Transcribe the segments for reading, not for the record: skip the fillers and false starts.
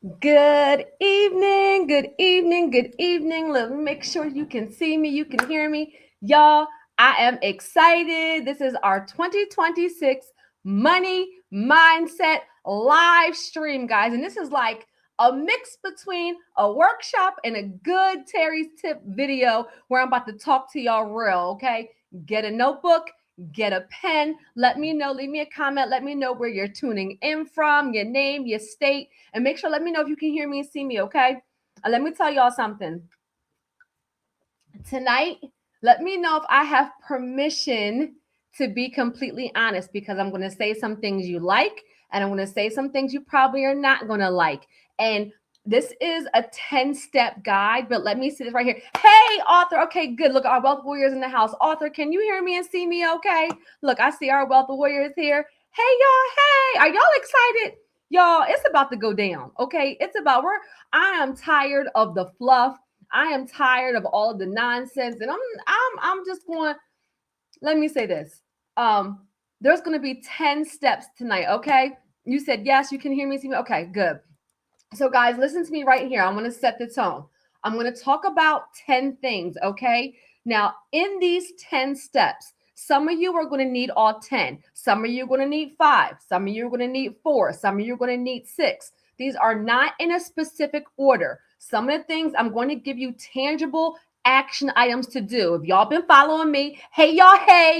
Good evening, good evening, good evening. Let me make sure you can see me, you can hear me. Y'all, I am excited. This is our 2026 Money Mindset live stream, guys. And this is like a mix between a workshop and a good Terry's tip video where I'm about to talk to y'all real, okay? Get a notebook, get a pen. Let me know, leave me a comment. Let me know where you're tuning in from, your name, your state, and make sure, let me know if you can hear me and see me, okay? Let me tell y'all something. Tonight, let me know if I have permission to be completely honest because I'm going to say some things you like and I'm going to say some things you probably are not going to like. And this is a 10-step guide, but let me see this right here. Hey, author. Okay, good. Look, our wealth warriors in the house. Author, can you hear me and see me okay? Look, I see our wealth warriors here. Hey, y'all. Hey, are y'all excited? Y'all, it's about to go down, okay? I am tired of the fluff. I am tired of all of the nonsense, and I'm just going. Let me say this. There's going to be 10 steps tonight. Okay, you said yes. You can hear me, see me. Okay, good. So, guys, listen to me right here. I'm going to set the tone. I'm going to talk about 10 things. Okay. Now, in these 10 steps, some of you are going to need all 10. Some of you are going to need 5. Some of you are going to need 4. Some of you are going to need 6. These are not in a specific order. Some of the things I'm going to give you tangible action items to do. If y'all been following me, hey, y'all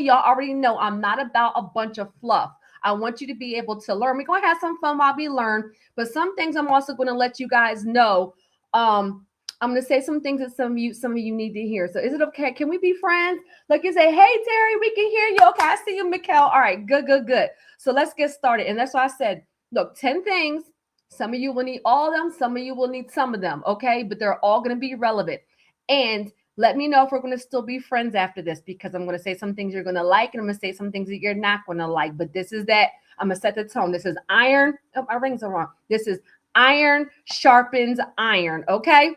already know I'm not about a bunch of fluff. I want you to be able to learn. We're going to have some fun while we learn, but some things I'm also going to let you guys know. I'm going to say some things that some of you need to hear. So is it okay? Can we be friends? Like you say, hey, Terry, we can hear you. Okay, I see you, Mikkel. All right, good, good, good. So let's get started. And that's why I said, look, 10 things. Some of you will need all of them. Some of you will need some of them. Okay, but they're all going to be relevant. And let me know if we're going to still be friends after this because I'm going to say some things you're going to like and I'm going to say some things that you're not going to like. But this is that. I'm going to set the tone. This is iron. Oh, my rings are wrong. This is iron sharpens iron. Okay.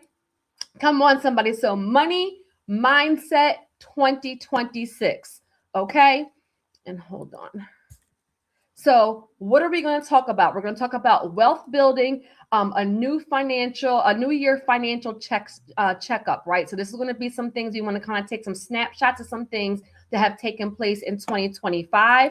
Come on, somebody. So, money mindset 2026. Okay. And hold on. So, what are we going to talk about? We're going to talk about wealth building, a new year financial checkup, right? So, this is going to be some things you want to kind of take some snapshots of some things that have taken place in 2025.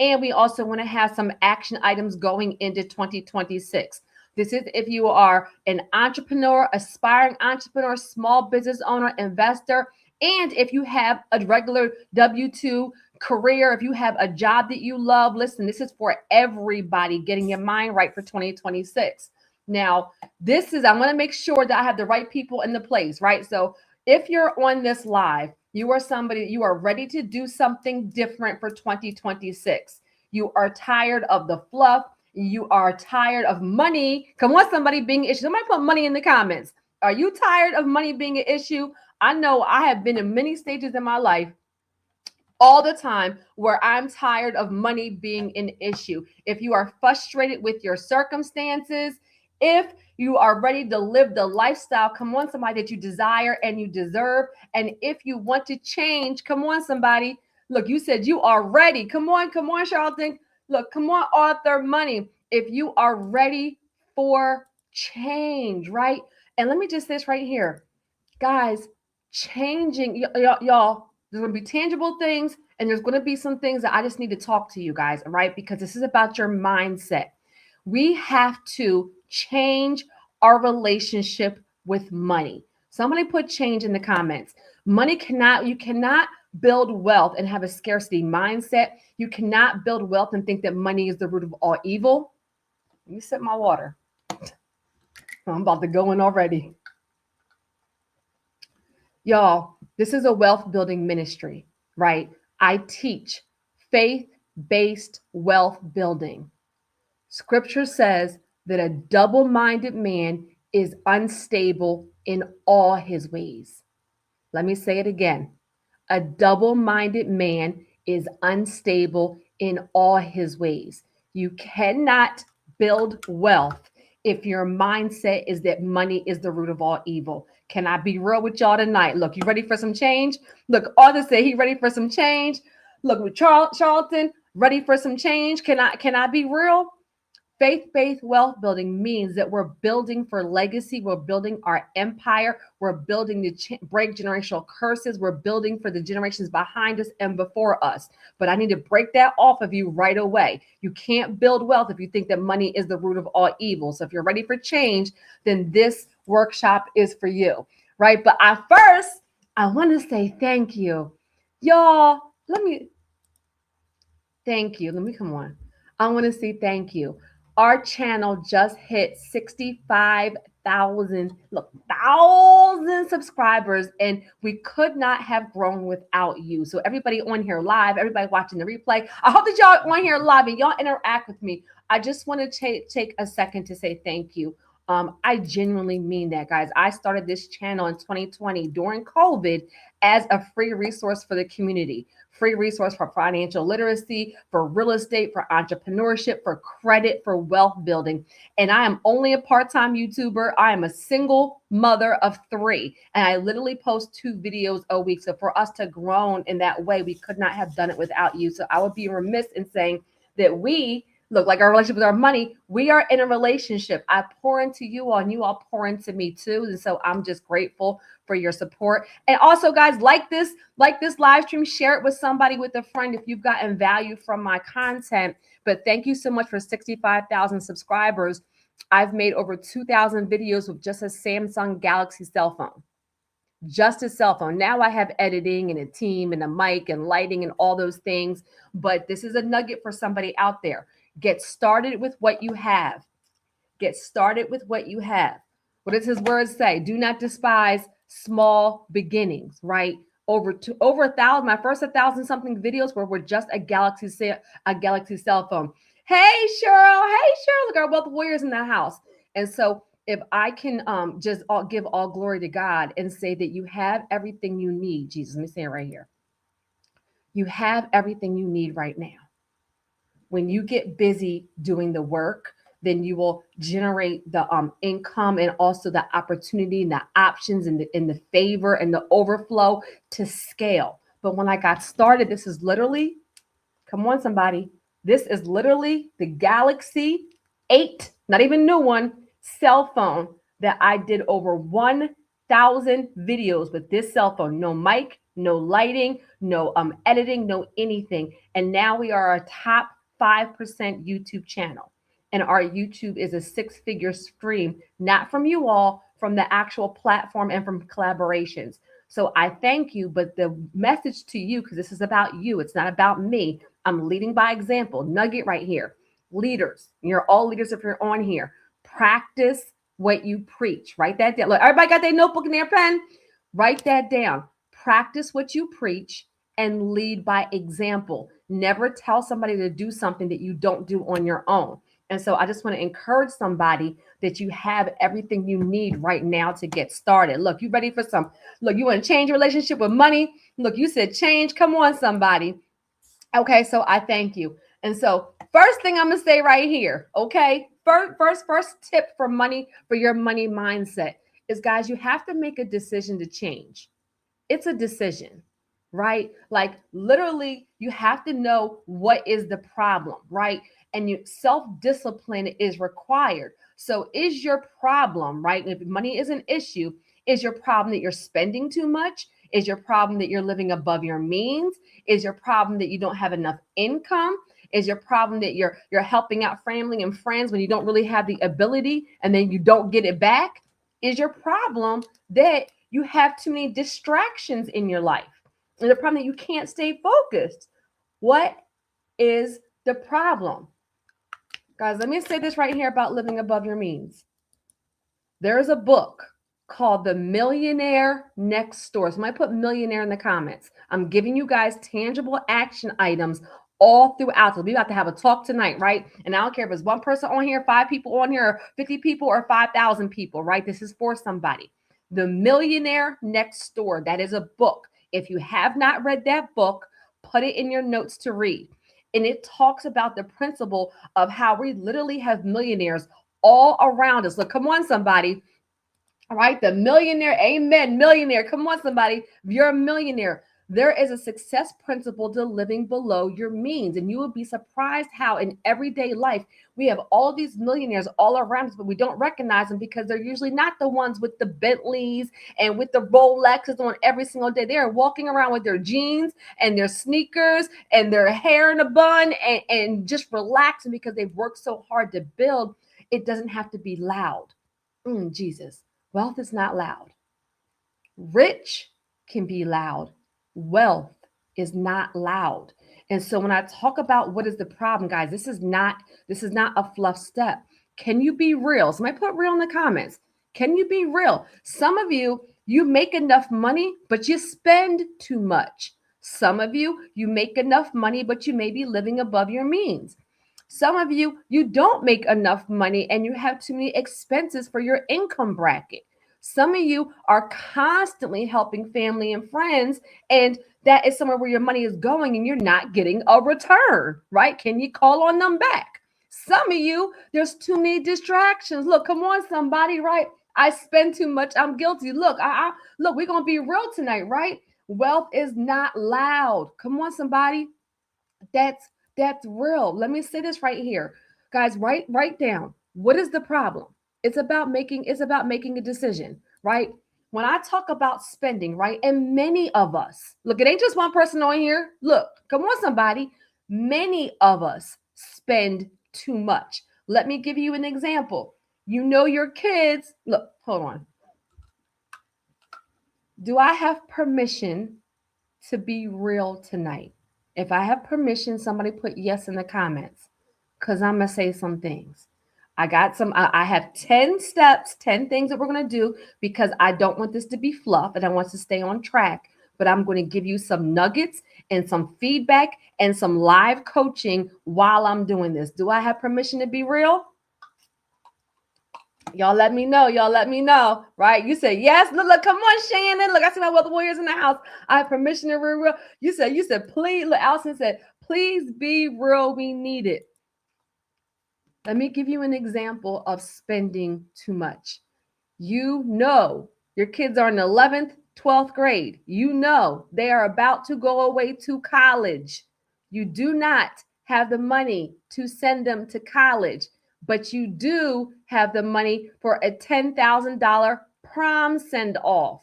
And we also want to have some action items going into 2026. This is if you are an entrepreneur, aspiring entrepreneur, small business owner, investor, and if you have a regular W-2 career, if you have a job that you love, listen, this is for everybody getting your mind right for 2026. Now, I want to make sure that I have the right people in the place, right? So if you're on this live, you are ready to do something different for 2026. You are tired of the fluff. You are tired of money. Come on, somebody being an issue. Somebody put money in the comments. Are you tired of money being an issue? I know I have been in many stages in my life all the time where I'm tired of money being an issue. If you are frustrated with your circumstances, if you are ready to live the lifestyle, come on, somebody, that you desire and you deserve. And if you want to change, come on, somebody. Look, you said you are ready. Come on, Charlton. Look, come on, Arthur Money. If you are ready for change, right? And let me just say this right here, guys, changing, y'all, there's going to be tangible things and there's going to be some things that I just need to talk to you guys, right? Because this is about your mindset. We have to change our relationship with money. Somebody put change in the comments. You cannot build wealth and have a scarcity mindset. You cannot build wealth and think that money is the root of all evil. Let me sip my water. I'm about to go in already. Y'all, this is a wealth building ministry, right? I teach faith-based wealth building. Scripture says that a double-minded man is unstable in all his ways. Let me say it again. A double-minded man is unstable in all his ways. You cannot build wealth if your mindset is that money is the root of all evil. Can I be real with y'all tonight? Look, you ready for some change? Look, Arthur said he ready for some change. Look, with Charlton, ready for some change. Can I be real? Faith-based wealth building means that we're building for legacy. We're building our empire. We're building to break generational curses. We're building for the generations behind us and before us. But I need to break that off of you right away. You can't build wealth if you think that money is the root of all evil. So if you're ready for change, then this workshop is for you, right? But I want to say thank you. Y'all, thank you. Let me come on. I want to say thank you. Our channel just hit 65,000, look, thousand subscribers, and we could not have grown without you. So everybody on here live, everybody watching the replay, I hope that y'all on here live and y'all interact with me. I just want to take a second to say thank you. I genuinely mean that, guys. I started this channel in 2020 during COVID as a free resource for the community. Free resource for financial literacy, for real estate, for entrepreneurship, for credit, for wealth building. And I am only a part-time YouTuber. I am a single mother of 3. And I literally post 2 videos a week. So for us to grow in that way, we could not have done it without you. So I would be remiss in saying that we look like our relationship with our money. We are in a relationship. I pour into you all and you all pour into me too. And so I'm just grateful for your support. And also, guys, like this live stream, share it with somebody, with a friend if you've gotten value from my content. But thank you so much for 65,000 subscribers. I've made over 2,000 videos with just a Samsung Galaxy cell phone. Just a cell phone. Now I have editing and a team and a mic and lighting and all those things. But this is a nugget for somebody out there. Get started with what you have. Get started with what you have. What does his words say? Do not despise small beginnings, right? Over 1,000, my first 1,000 something videos were just a Galaxy cell phone. Hey, Cheryl. Look, our wealth warriors in the house. And so if I can just give all glory to God and say that you have everything you need, Jesus, let me say it right here. You have everything you need right now. When you get busy doing the work, then you will generate the income and also the opportunity and the options and the favor and the overflow to scale. But when I got started, this is literally, come on, somebody. This is literally the Galaxy 8, not even new one, cell phone that I did over 1,000 videos with this cell phone. No mic, no lighting, no editing, no anything. And now we are a top 5% YouTube channel. And our YouTube is a 6-figure stream, not from you all, from the actual platform and from collaborations. So I thank you, but the message to you, because this is about you, it's not about me. I'm leading by example. Nugget right here. Leaders, you're all leaders if you're on here. Practice what you preach. Write that down. Look, everybody got their notebook and their pen? Write that down. Practice what you preach and lead by example. Never tell somebody to do something that you don't do on your own. And so I just want to encourage somebody that you have everything you need right now to get started. Look, you ready for some? Look, you want to change your relationship with money? Look, you said change. Come on, somebody. Okay, so I thank you. And so first thing I'm going to say right here, okay? First tip for money, for your money mindset is, guys, you have to make a decision to change. It's a decision. Right? Like literally, you have to know what is the problem, right? And self-discipline is required. So is your problem, right? If money is an issue, is your problem that you're spending too much? Is your problem that you're living above your means? Is your problem that you don't have enough income? Is your problem that you're helping out family and friends when you don't really have the ability and then you don't get it back? Is your problem that you have too many distractions in your life? And the problem that you can't stay focused. What is the problem? Guys, let me say this right here about living above your means. There's a book called The Millionaire Next Door. So I put millionaire in the comments. I'm giving you guys tangible action items all throughout. So we're about to have a talk tonight, right? And I don't care if it's one person on here, 5 people on here, or 50 people, or 5,000 people, right? This is for somebody. The Millionaire Next Door. That is a book. If you have not read that book, put it in your notes to read. And it talks about the principle of how we literally have millionaires all around us. Look, come on, somebody. All right, the millionaire, amen, millionaire. Come on, somebody. If you're a millionaire, There is a success principle to living below your means. And you will be surprised how in everyday life we have all these millionaires all around us, but we don't recognize them because they're usually not the ones with the Bentleys and with the Rolexes on every single day. They are walking around with their jeans and their sneakers and their hair in a bun and just relaxing because they've worked so hard to build. It doesn't have to be loud. Jesus. Wealth is not loud. Rich can be loud. Wealth is not loud. And so when I talk about what is the problem, guys, this is not a fluff step. Can you be real? Somebody put real in the comments. Can you be real? Some of you make enough money, but you spend too much. Some of you make enough money, but you may be living above your means. Some of you don't make enough money and you have too many expenses for your income bracket. Some of you are constantly helping family and friends, and that is somewhere where your money is going and you're not getting a return, right? Can you call on them back? Some of you, there's too many distractions. Look, come on, somebody, right? I spend too much. I'm guilty. Look, look, we're gonna be real tonight, right? Wealth is not loud. Come on, somebody. That's real. Let me say this right here. Guys, write down. What is the problem? It's about making a decision, right? When I talk about spending, right? And many of us, look, it ain't just one person on here. Look, come on somebody. Many of us spend too much. Let me give you an example. You know your kids. Look, hold on. Do I have permission to be real tonight? If I have permission, somebody put yes in the comments because I'm going to say some things. I have 10 steps, 10 things that we're going to do because I don't want this to be fluff and I want to stay on track. But I'm going to give you some nuggets and some feedback and some live coaching while I'm doing this. Do I have permission to be real? Y'all let me know. Y'all let me know. Right? You said yes. Look, come on, Shannon. Look, I see my wealth warriors in the house. I have permission to be real. You said, please. Look, Allison said, please be real. We need it. Let me give you an example of spending too much. You know your kids are in the 11th, 12th grade. You know they are about to go away to college. You do not have the money to send them to college, but you do have the money for a $10,000 prom send off.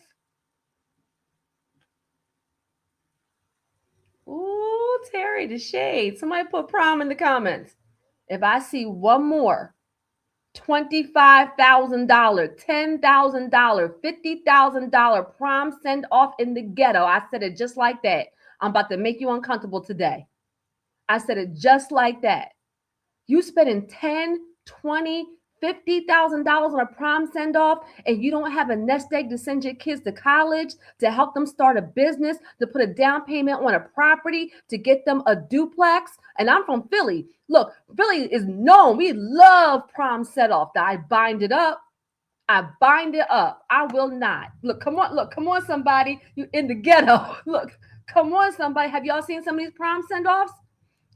Ooh, Terry, the shade. Somebody put prom in the comments. If I see one more $25,000, $10,000, $50,000 prom send off in the ghetto, I said it just like that. I'm about to make you uncomfortable today. I said it just like that. You spending 10, 20, $50,000 on a prom send off, and you don't have a nest egg to send your kids to college, to help them start a business, to put a down payment on a property, to get them a duplex. And I'm from Philly. Look, Philly is known. We love prom set off. I bind it up. I bind it up. I will not. Look, come on, somebody. You in the ghetto. Look, come on, somebody. Have y'all seen some of these prom send offs?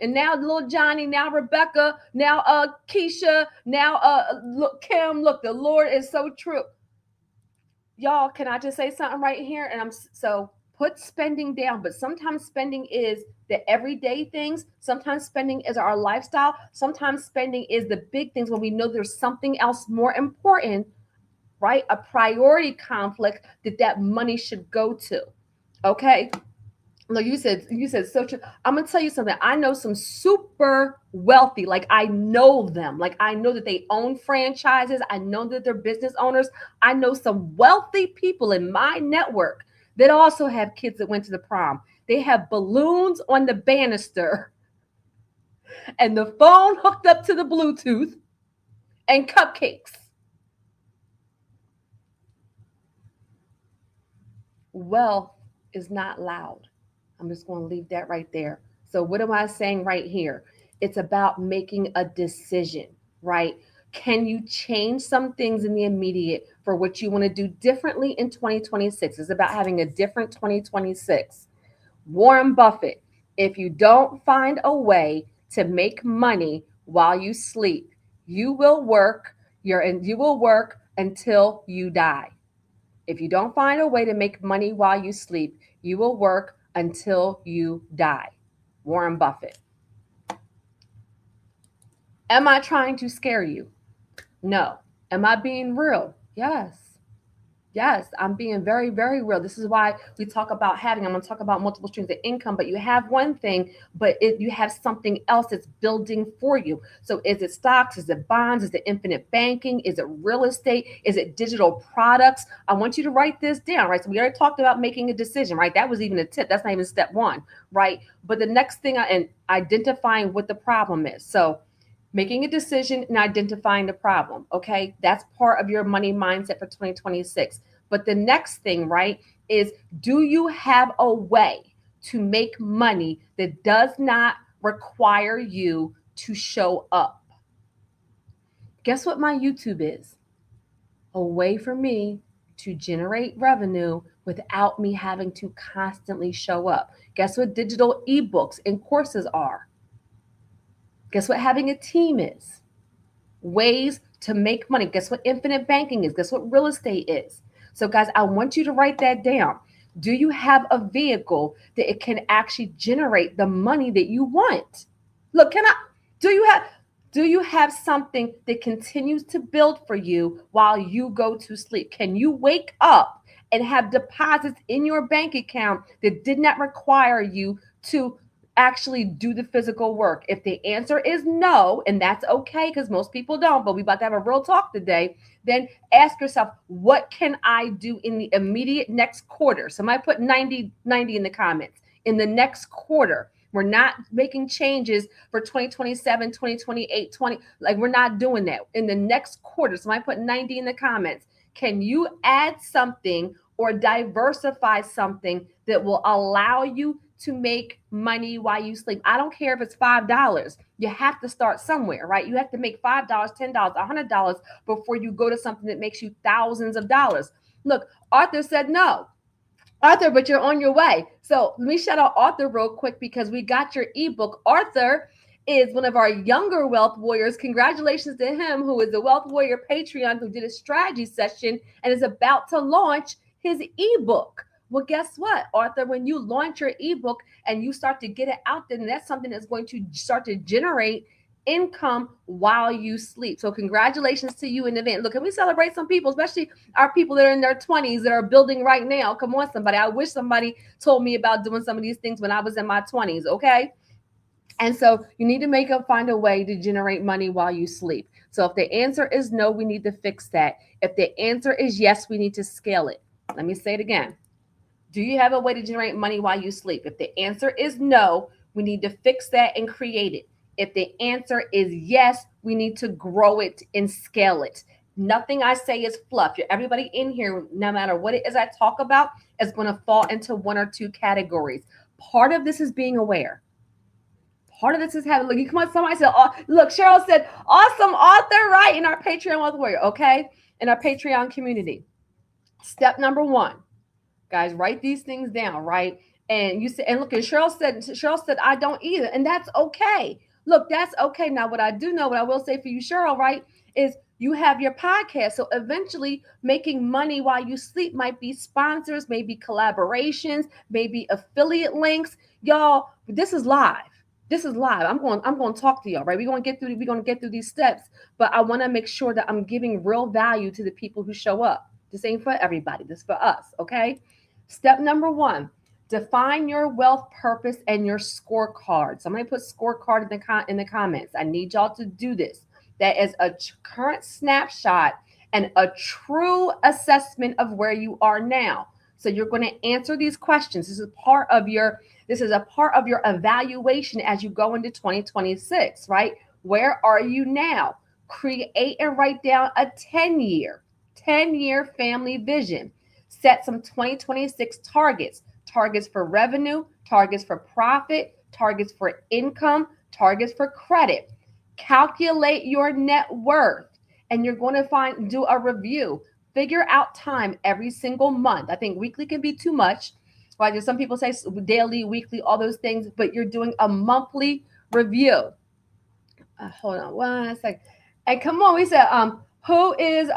And now little Johnny, now Rebecca, now Keisha, now look Kim. Look, the Lord is so true. Y'all, can I just say something right here? And so put spending down, but sometimes spending is the everyday things. Sometimes spending is our lifestyle. Sometimes spending is the big things when we know there's something else more important, right? A priority conflict that money should go to. Okay. No, you said so true. I'm gonna tell you something. I know some super wealthy, like I know them, like I know that they own franchises. I know that they're business owners. I know some wealthy people in my network that also have kids that went to the prom. They have balloons on the banister and the phone hooked up to the Bluetooth and cupcakes. Wealth is not loud. I'm just going to leave that right there. So, what am I saying right here? It's about making a decision, right? Can you change some things in the immediate for what you want to do differently in 2026? It's about having a different 2026. Warren Buffett, if you don't find a way to make money while you sleep, you will work until you die. If you don't find a way to make money while you sleep, you will work until you die. Warren Buffett. Am I trying to scare you? No. Am I being real? Yes. Yes, I'm being very, very real. This is why we talk about having, I'm going to talk about multiple streams of income, but you have one thing, but you have something else that's building for you. So is it stocks? Is it bonds? Is it infinite banking? Is it real estate? Is it digital products? I want you to write this down, right? So we already talked about making a decision, right? That was even a tip. That's not even step one, right? But the next thing, and identifying what the problem is. So making a decision and identifying the problem. Okay. That's part of your money mindset for 2026. But the next thing, right, is do you have a way to make money that does not require you to show up? Guess what my YouTube is? A way for me to generate revenue without me having to constantly show up. Guess what digital ebooks and courses are? Guess what having a team is? Ways to make money. Guess what infinite banking is? Guess what real estate is? So, guys, I want you to write that down. Do you have a vehicle that it can actually generate the money that you want? Look, do you have something that continues to build for you while you go to sleep? Can you wake up and have deposits in your bank account that did not require you to actually do the physical work? If the answer is no, and that's okay because most people don't, but we about to have a real talk today, then ask yourself, what can I do in the immediate next quarter? Somebody put 90 in the comments. In the next quarter, we're not making changes for 2027, 2028, 20. Like, we're not doing that. In the next quarter, somebody put 90 in the comments. Can you add something or diversify something that will allow you to make money while you sleep? I don't care if it's $5. You have to start somewhere, right? You have to make $5, $10, $100 before you go to something that makes you thousands of dollars. Look, Arthur said no. Arthur, but you're on your way. So let me shout out Arthur real quick because we got your ebook. Arthur is one of our younger wealth warriors. Congratulations to him, who is a wealth warrior Patreon, who did a strategy session and is about to launch his ebook. Well, guess what, Arthur? When you launch your ebook and you start to get it out there, and that's something that's going to start to generate income while you sleep. So congratulations to you in advance. Look, can we celebrate some people, especially our people that are in their 20s that are building right now? Come on, somebody. I wish somebody told me about doing some of these things when I was in my 20s, okay? And so you need to find a way to generate money while you sleep. So if the answer is no, we need to fix that. If the answer is yes, we need to scale it. Let me say it again. Do you have a way to generate money while you sleep? If the answer is no, we need to fix that and create it. If the answer is yes, we need to grow it and scale it. Nothing I say is fluff. Everybody in here, no matter what it is I talk about, is going to fall into one or two categories. Part of this is being aware. Part of this is having, look, you come on, somebody said, oh, look, Cheryl said, awesome, Author, right, in our Patreon Wealth Warrior, okay? In our Patreon community. Step number one, guys, write these things down, right? And you said, and look, and Cheryl said, I don't either. And that's okay. Look, that's okay. Now, what I do know, what I will say for you, Cheryl, right, is you have your podcast. So eventually making money while you sleep might be sponsors, maybe collaborations, maybe affiliate links. Y'all, this is live. This is live. I'm going to talk to y'all, right? We're going to get through these steps, but I want to make sure that I'm giving real value to the people who show up. This ain't for everybody. This is for us, okay? Step number one, define your wealth purpose and your scorecard. Somebody put scorecard in the comments. I need y'all to do this. That is a current snapshot and a true assessment of where you are now. So you're going to answer these questions. This is a part of your evaluation as you go into 2026, right? Where are you now? Create and write down a 10-year family vision. Set some 2026 targets for revenue, targets for profit, targets for income, targets for credit. Calculate your net worth, and you're going to do a review. Figure out time every single month. I think weekly can be too much. Right? There's some people say daily, weekly, all those things, but you're doing a monthly review. Hold on one second. And come on, we said, who is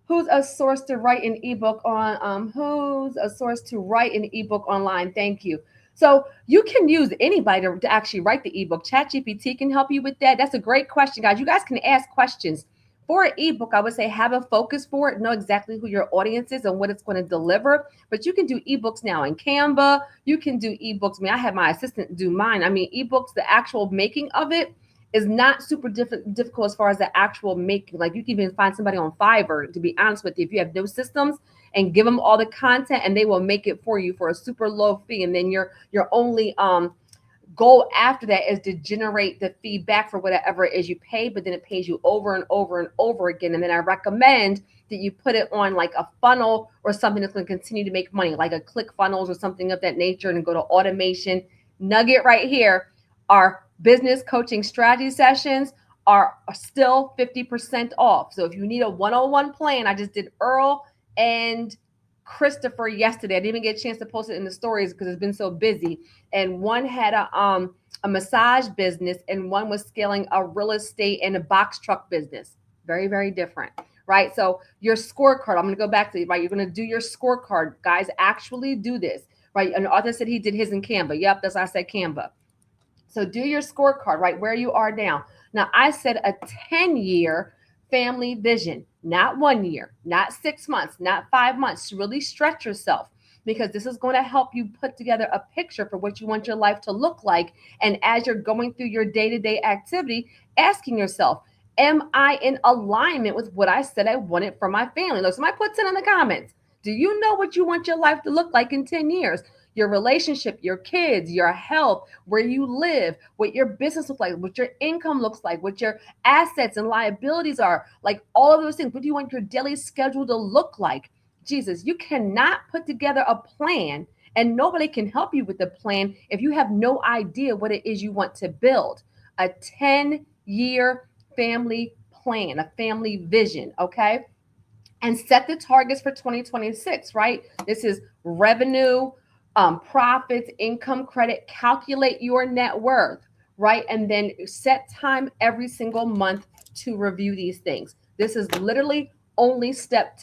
Who's a source to write an ebook on? Who's a source to write an ebook online? Thank you. So you can use anybody to actually write the ebook. ChatGPT can help you with that. That's a great question, guys. You guys can ask questions. For an ebook, I would say have a focus for it, know exactly who your audience is and what it's going to deliver. But you can do ebooks now in Canva. You can do ebooks. I mean, I have my assistant do mine. I mean, ebooks, the actual making of it is not super difficult as far as the actual making. Like you can even find somebody on Fiverr, to be honest with you, if you have those systems and give them all the content and they will make it for you for a super low fee. And then your only goal after that is to generate the feedback for whatever it is you pay, but then it pays you over and over and over again. And then I recommend that you put it on like a funnel or something that's going to continue to make money, like a ClickFunnels or something of that nature, and go to automation. Nugget right here. Our business coaching strategy sessions are still 50% off. So if you need a one-on-one plan, I just did Earl and Christopher yesterday. I didn't even get a chance to post it in the stories because it's been so busy. And one had a massage business, and one was scaling a real estate and a box truck business. Very, very different, right? So your scorecard, I'm going to go back to it, right? You're going to do your scorecard. Guys, actually do this, right? And Arthur said he did his in Canva. Yep, that's why I said Canva. So do your scorecard, right? Where you are now. Now, I said a 10-year family vision, not 1 year, not 6 months, not 5 months. Really stretch yourself, because this is going to help you put together a picture for what you want your life to look like. And as you're going through your day-to-day activity, asking yourself, am I in alignment with what I said I wanted for my family? Look, somebody puts it in the comments. Do you know what you want your life to look like in 10 years? Your relationship, your kids, your health, where you live, what your business looks like, what your income looks like, what your assets and liabilities are, like all of those things. What do you want your daily schedule to look like? Jesus, you cannot put together a plan, and nobody can help you with the plan if you have no idea what it is you want to build. A 10-year family plan, a family vision, okay? And set the targets for 2026, right? This is revenue, profits, income, credit. Calculate your net worth, right? And then set time every single month to review these things. This is literally only step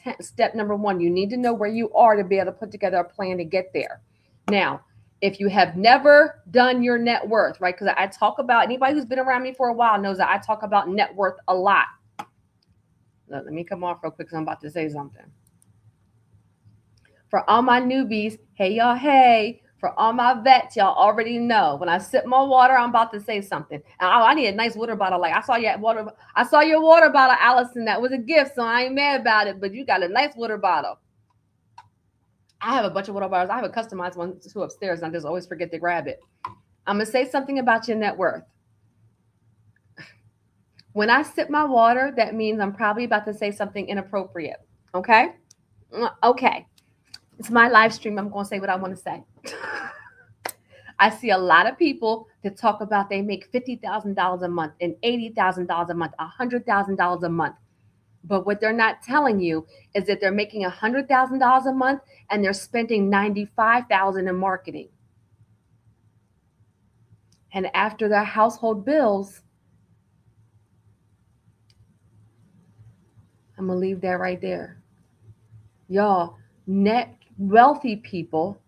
number 1. You need to know where you are to be able to put together a plan to get there. Now, if you have never done your net worth, right? Because I talk about, anybody who's been around me for a while knows that I talk about net worth a lot. Let me come off real quick because I'm about to say something. For all my newbies, hey y'all, hey. For all my vets, y'all already know. When I sip my water, I'm about to say something. And I need a nice water bottle. Like I saw your water bottle, Allison. That was a gift, so I ain't mad about it. But you got a nice water bottle. I have a bunch of water bottles. I have a customized one too upstairs, and I just always forget to grab it. I'm gonna say something about your net worth. When I sip my water, that means I'm probably about to say something inappropriate. Okay? Okay. It's my live stream. I'm going to say what I want to say. I see a lot of people that talk about they make $50,000 a month and $80,000 a month, $100,000 a month. But what they're not telling you is that they're making $100,000 a month and they're spending $95,000 in marketing. And after their household bills, I'm going to leave that right there. Y'all, net wealthy people,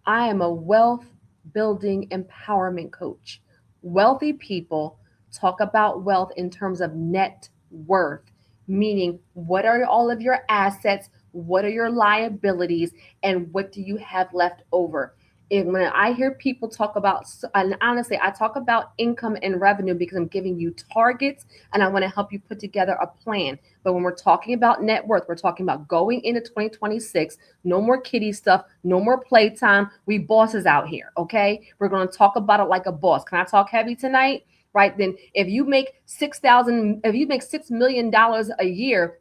I am a wealth building empowerment coach. Wealthy people talk about wealth in terms of net worth, meaning what are all of your assets, what are your liabilities, and what do you have left over? And when I hear people talk about, and honestly, I talk about income and revenue because I'm giving you targets and I want to help you put together a plan. But when we're talking about net worth, we're talking about going into 2026, no more kiddie stuff, no more playtime. We bosses out here, okay? We're going to talk about it like a boss. Can I talk heavy tonight? Right? Then if you make $6 million a year,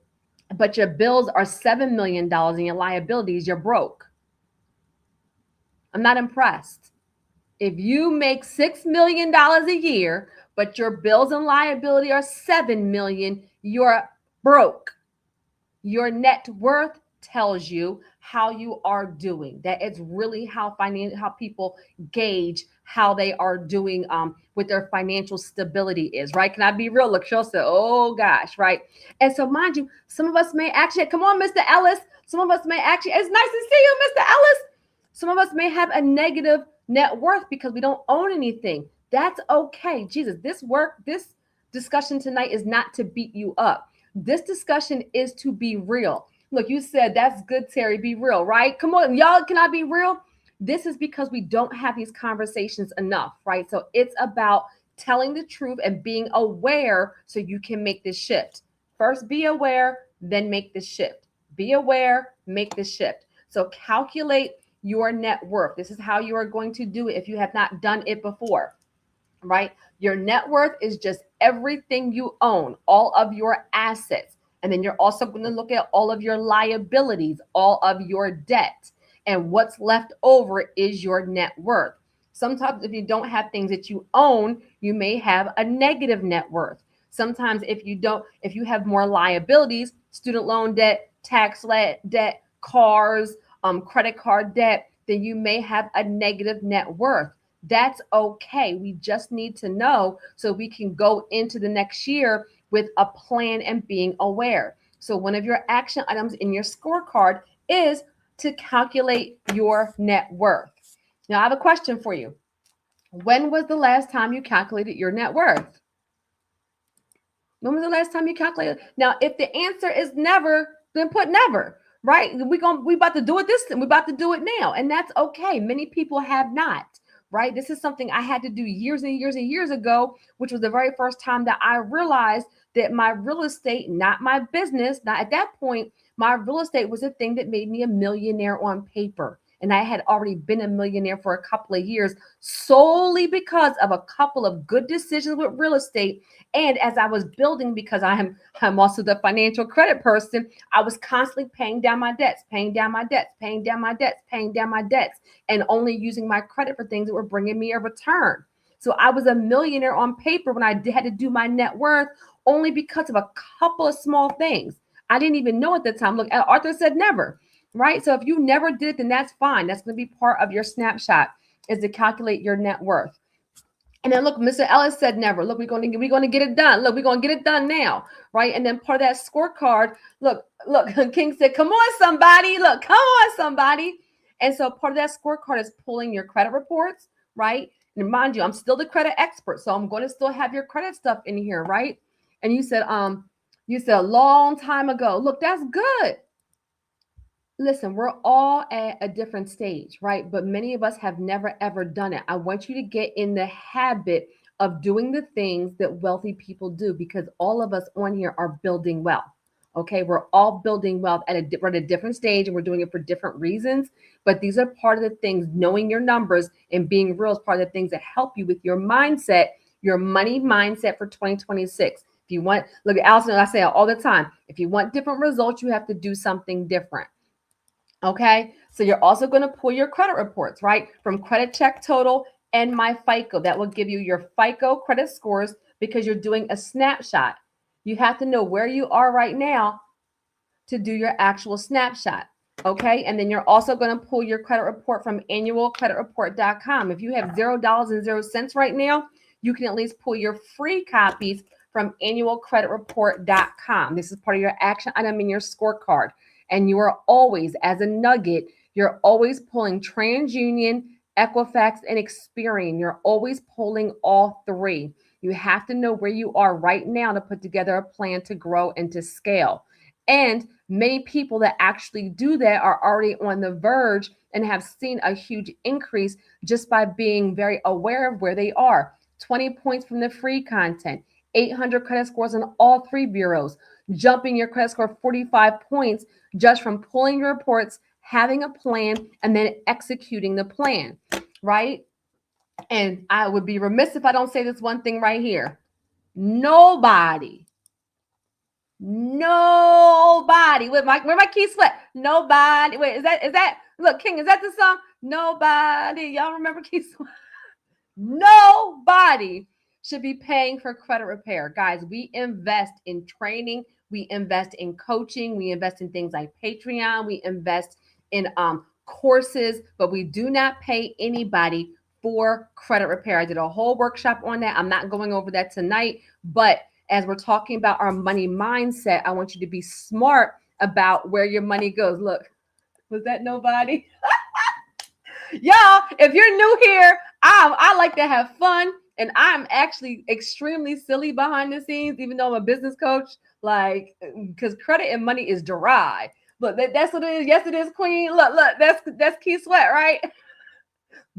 but your bills are $7 million and your liabilities, you're broke. I'm not impressed. If you make $6 million a year, but your bills and liability are $7 million, you're broke. Your net worth tells you how you are doing. That it's really how people gauge how they are doing with their financial stability is, right? Can I be real? Look, she'll say, oh gosh, right? And so mind you, some of us may actually, come on, Mr. Ellis. Some of us may actually, it's nice to see you, Mr. Ellis. Some of us may have a negative net worth because we don't own anything. That's okay. Jesus, this discussion tonight is not to beat you up. This discussion is to be real. Look, you said that's good, Terry. Be real, right? Come on, y'all. Can I be real? This is because we don't have these conversations enough, right? So it's about telling the truth and being aware so you can make this shift. First, be aware, then make the shift. Be aware, make the shift. So calculate your net worth. This is how you are going to do it if you have not done it before, right? Your net worth is just everything you own, all of your assets. And then you're also going to look at all of your liabilities, all of your debt. And what's left over is your net worth. Sometimes if you don't have things that you own, you may have a negative net worth. Sometimes if you have more liabilities, student loan debt, tax debt, cars, credit card debt, then you may have a negative net worth. That's okay. We just need to know so we can go into the next year with a plan and being aware. So one of your action items in your scorecard is to calculate your net worth. Now I have a question for you. When was the last time you calculated your net worth? When was the last time you calculated? Now, if the answer is never, then put never, right? We about to do it this time. We about to do it now. And that's okay. Many people have not, right? This is something I had to do years and years and years ago, which was the very first time that I realized that my real estate, not my business, not at that point, my real estate was the thing that made me a millionaire on paper. And I had already been a millionaire for a couple of years solely because of a couple of good decisions with real estate. And as I was building, because I'm also the financial credit person, I was constantly paying down my debts, paying down my debts, paying down my debts, paying down my debts, and only using my credit for things that were bringing me a return. So I was a millionaire on paper when I had to do my net worth only because of a couple of small things. I didn't even know at the time. Look, Arthur said never. Right? So if you never did, then that's fine. That's going to be part of your snapshot is to calculate your net worth. And then look, Mr. Ellis said never. Look, we're going to get it done. Look, we're going to get it done now. Right? And then part of that scorecard, look, King said, come on, somebody. Look, come on, somebody. And so part of that scorecard is pulling your credit reports, right? And mind you, I'm still the credit expert. So I'm going to still have your credit stuff in here, right? And you said a long time ago. Look, that's good. Listen, we're all at a different stage, right? But many of us have never, ever done it. I want you to get in the habit of doing the things that wealthy people do because all of us on here are building wealth. Okay, we're all building wealth we're at a different stage and we're doing it for different reasons. But these are part of the things, knowing your numbers and being real is part of the things that help you with your mindset, your money mindset for 2026. If you want, look, Allison, I say it all the time, if you want different results, you have to do something different. Okay, so you're also going to pull your credit reports, right? From Credit Check Total and My FICO. That will give you your FICO credit scores because you're doing a snapshot. You have to know where you are right now to do your actual snapshot. Okay, and then you're also going to pull your credit report from annualcreditreport.com. If you have $0.00 right now, you can at least pull your free copies from annualcreditreport.com. This is part of your action item in your scorecard. And you are always, as a nugget, you're always pulling TransUnion, Equifax, and Experian. You're always pulling all three. You have to know where you are right now to put together a plan to grow and to scale. And many people that actually do that are already on the verge and have seen a huge increase just by being very aware of where they are. 20 points from the free content, 800 credit scores on all three bureaus, jumping your credit score 45 points just from pulling your reports, having a plan, and then executing the plan, right? And I would be remiss if I don't say this one thing right here. Nobody, where my keys flip? Nobody, wait, is that, look, King, is that the song? Nobody, y'all remember Keys? Nobody should be paying for credit repair. Guys, we invest in training, we invest in coaching, we invest in things like Patreon, we invest in courses, but we do not pay anybody for credit repair. I did a whole workshop on that. I'm not going over that tonight, but as we're talking about our money mindset, I want you to be smart about where your money goes. Look, was that nobody? Y'all, if you're new here, I like to have fun, and I'm actually extremely silly behind the scenes, even though I'm a business coach. Like, because credit and money is dry. But that's what it is. Yes, it is, Queen. Look, that's Key Sweat, right?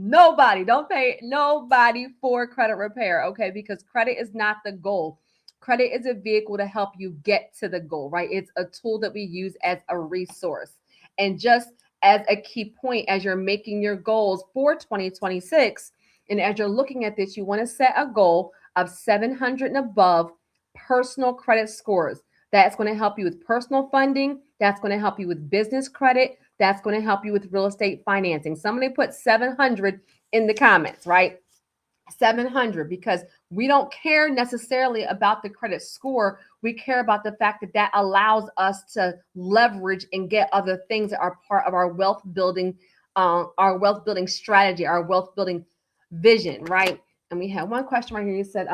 Nobody, don't pay nobody for credit repair, okay? Because credit is not the goal. Credit is a vehicle to help you get to the goal, right? It's a tool that we use as a resource. And just as a key point, as you're making your goals for 2026, and as you're looking at this, you want to set a goal of 700 and above personal credit scores. That's going to help you with personal funding. That's going to help you with business credit. That's going to help you with real estate financing. Somebody put 700 in the comments, right? 700, because we don't care necessarily about the credit score. We care about the fact that that allows us to leverage and get other things that are part of our wealth building strategy, our wealth building vision, right? And we have one question right here. You said,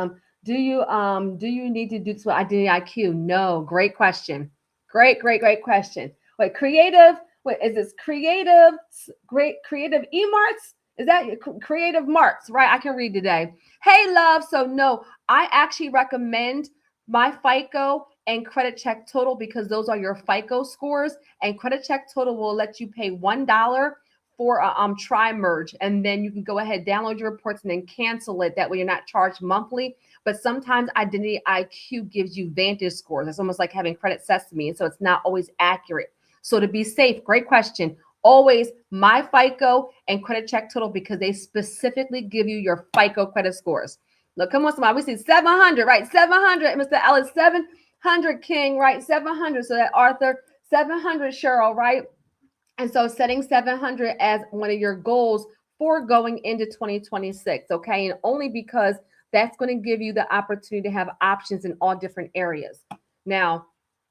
do you need to do this with identity IQ? No, great question. Great question. Wait, creative. Wait, is this creative? Great creative eMarts? Is that creative marks, right? I can read today. Hey, love. So no, I actually recommend my FICO and credit check total, because those are your FICO scores, and credit check total will let you pay $1 for a tri-merge, and then you can go ahead, download your reports, and then cancel it. That way you're not charged monthly. But sometimes Identity IQ gives you Vantage scores. It's almost like having Credit Sesame, and so it's not always accurate. So to be safe, great question. Always my FICO and credit check total, because they specifically give you your FICO credit scores. Look, come on, somebody. We see 700, right? 700, Mr. Ellis, 700, King, right? 700. So that Arthur, 700, Cheryl, right? And so setting 700 as one of your goals for going into 2026, okay? And only because that's going to give you the opportunity to have options in all different areas. Now,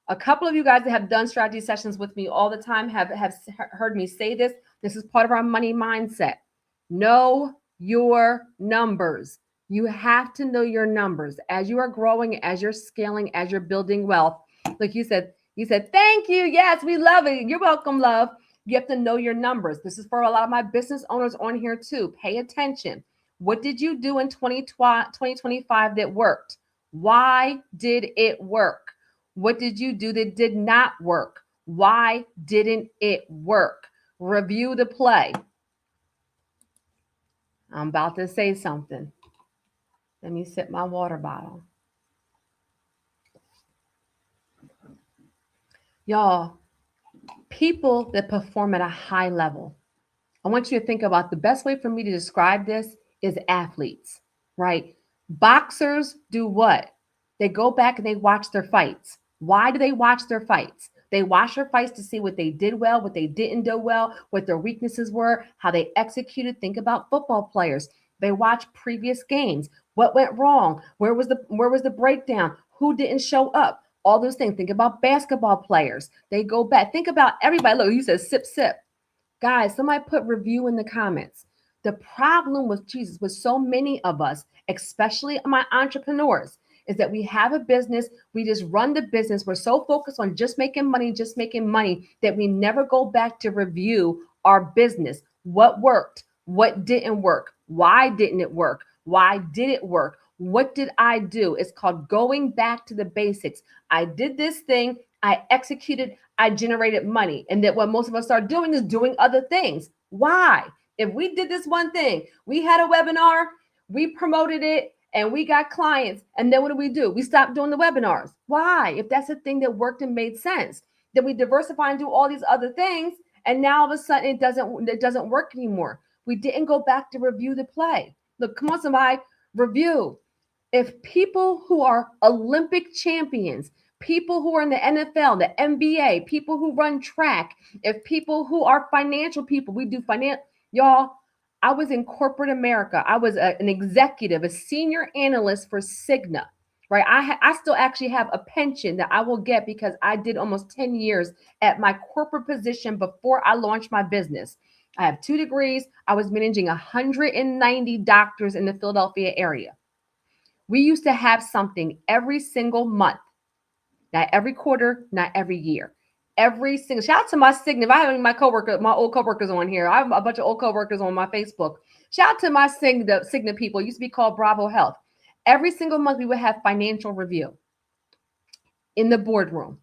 a couple of you guys that have done strategy sessions with me all the time have heard me say this. This is part of our money mindset. Know your numbers. You have to know your numbers as you are growing, as you're scaling, as you're building wealth. Like you said, thank you. Yes, we love it. You're welcome, love. You have to know your numbers. This is for a lot of my business owners on here too. Pay attention. What did you do in 2025 that worked? Why did it work? What did you do that did not work? Why didn't it work? Review the play. I'm about to say something. Let me sip my water bottle. Y'all, people that perform at a high level, I want you to think about the best way for me to describe this is athletes, right? Boxers do what? They go back and they watch their fights. Why do they watch their fights? They watch their fights to see what they did well, what they didn't do well, what their weaknesses were, how they executed. Think about football players. They watch previous games. What went wrong? Where was the breakdown? Who didn't show up? All those things. Think about basketball players. They go back. Think about everybody. Look, you said sip, sip. Guys, somebody put review in the comments. The problem with Jesus, with so many of us, especially my entrepreneurs, is that we have a business, we just run the business. We're so focused on just making money, that we never go back to review our business. What worked? What didn't work? Why didn't it work? Why did it work? What did I do? It's called going back to the basics. I did this thing, I executed, I generated money. And that what most of us are doing is doing other things. Why? If we did this one thing, we had a webinar, we promoted it, and we got clients. And then what do? We stopped doing the webinars. Why? If that's a thing that worked and made sense, then we diversify and do all these other things. And now all of a sudden it doesn't work anymore. We didn't go back to review the play. Look, come on, somebody, review. If people who are Olympic champions, people who are in the NFL, the NBA, people who run track, if people who are financial people, we do finance, y'all. I was in corporate America. I was an executive, a senior analyst for Cigna, right? I still actually have a pension that I will get because I did almost 10 years at my corporate position before I launched my business. I have 2 degrees. I was managing 190 doctors in the Philadelphia area. We used to have something every single month, not every quarter, not every year. Every single shout out to my Cigna. If I have any of my old coworkers on here. I have a bunch of old coworkers on my Facebook. Shout out to my Cigna people. It used to be called Bravo Health. Every single month we would have financial review in the boardroom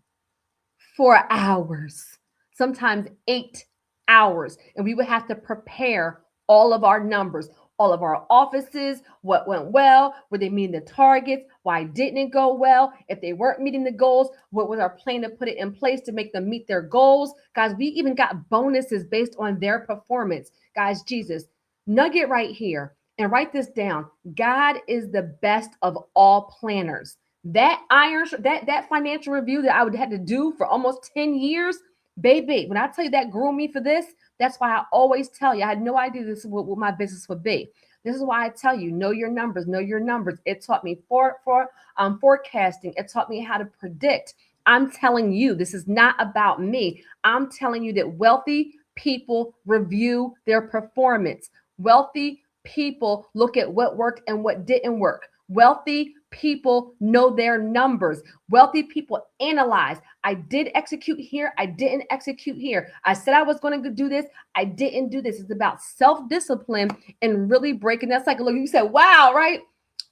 for hours, sometimes 8 hours. And we would have to prepare all of our numbers, all of our offices, what went well, were they meeting the targets, why didn't it go well, if they weren't meeting the goals, what was our plan to put it in place to make them meet their goals. Guys, we even got bonuses based on their performance. Guys, Jesus, nugget right here and write this down. God is the best of all planners. That financial review that I would have to do for almost 10 years, baby, when I tell you that grew me for this, that's why I always tell you, I had no idea this is what my business would be. This is why I tell you, know your numbers, know your numbers. It taught me forecasting. It taught me how to predict. I'm telling you, this is not about me. I'm telling you that wealthy people review their performance. Wealthy people look at what worked and what didn't work. Wealthy people know their numbers. Wealthy people analyze. I did execute here. I didn't execute here. I said I was going to do this. I didn't do this. It's about self-discipline and really breaking that cycle. Look, you said, wow, right?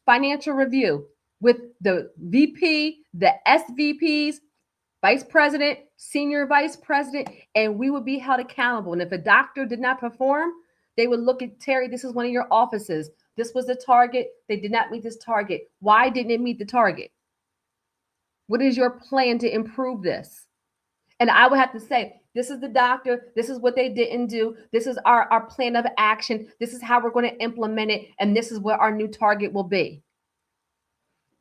Financial review with the VP, the SVPs, vice president, senior vice president, and we would be held accountable. And if a doctor did not perform, they would look at Terry, this is one of your offices. This was the target. They did not meet this target. Why didn't it meet the target? What is your plan to improve this? And I would have to say, this is the doctor. This is what they didn't do. This is our plan of action. This is how we're going to implement it. And this is what our new target will be.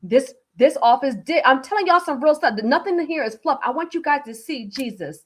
This office did. I'm telling y'all some real stuff. Nothing here is fluff. I want you guys to see Jesus.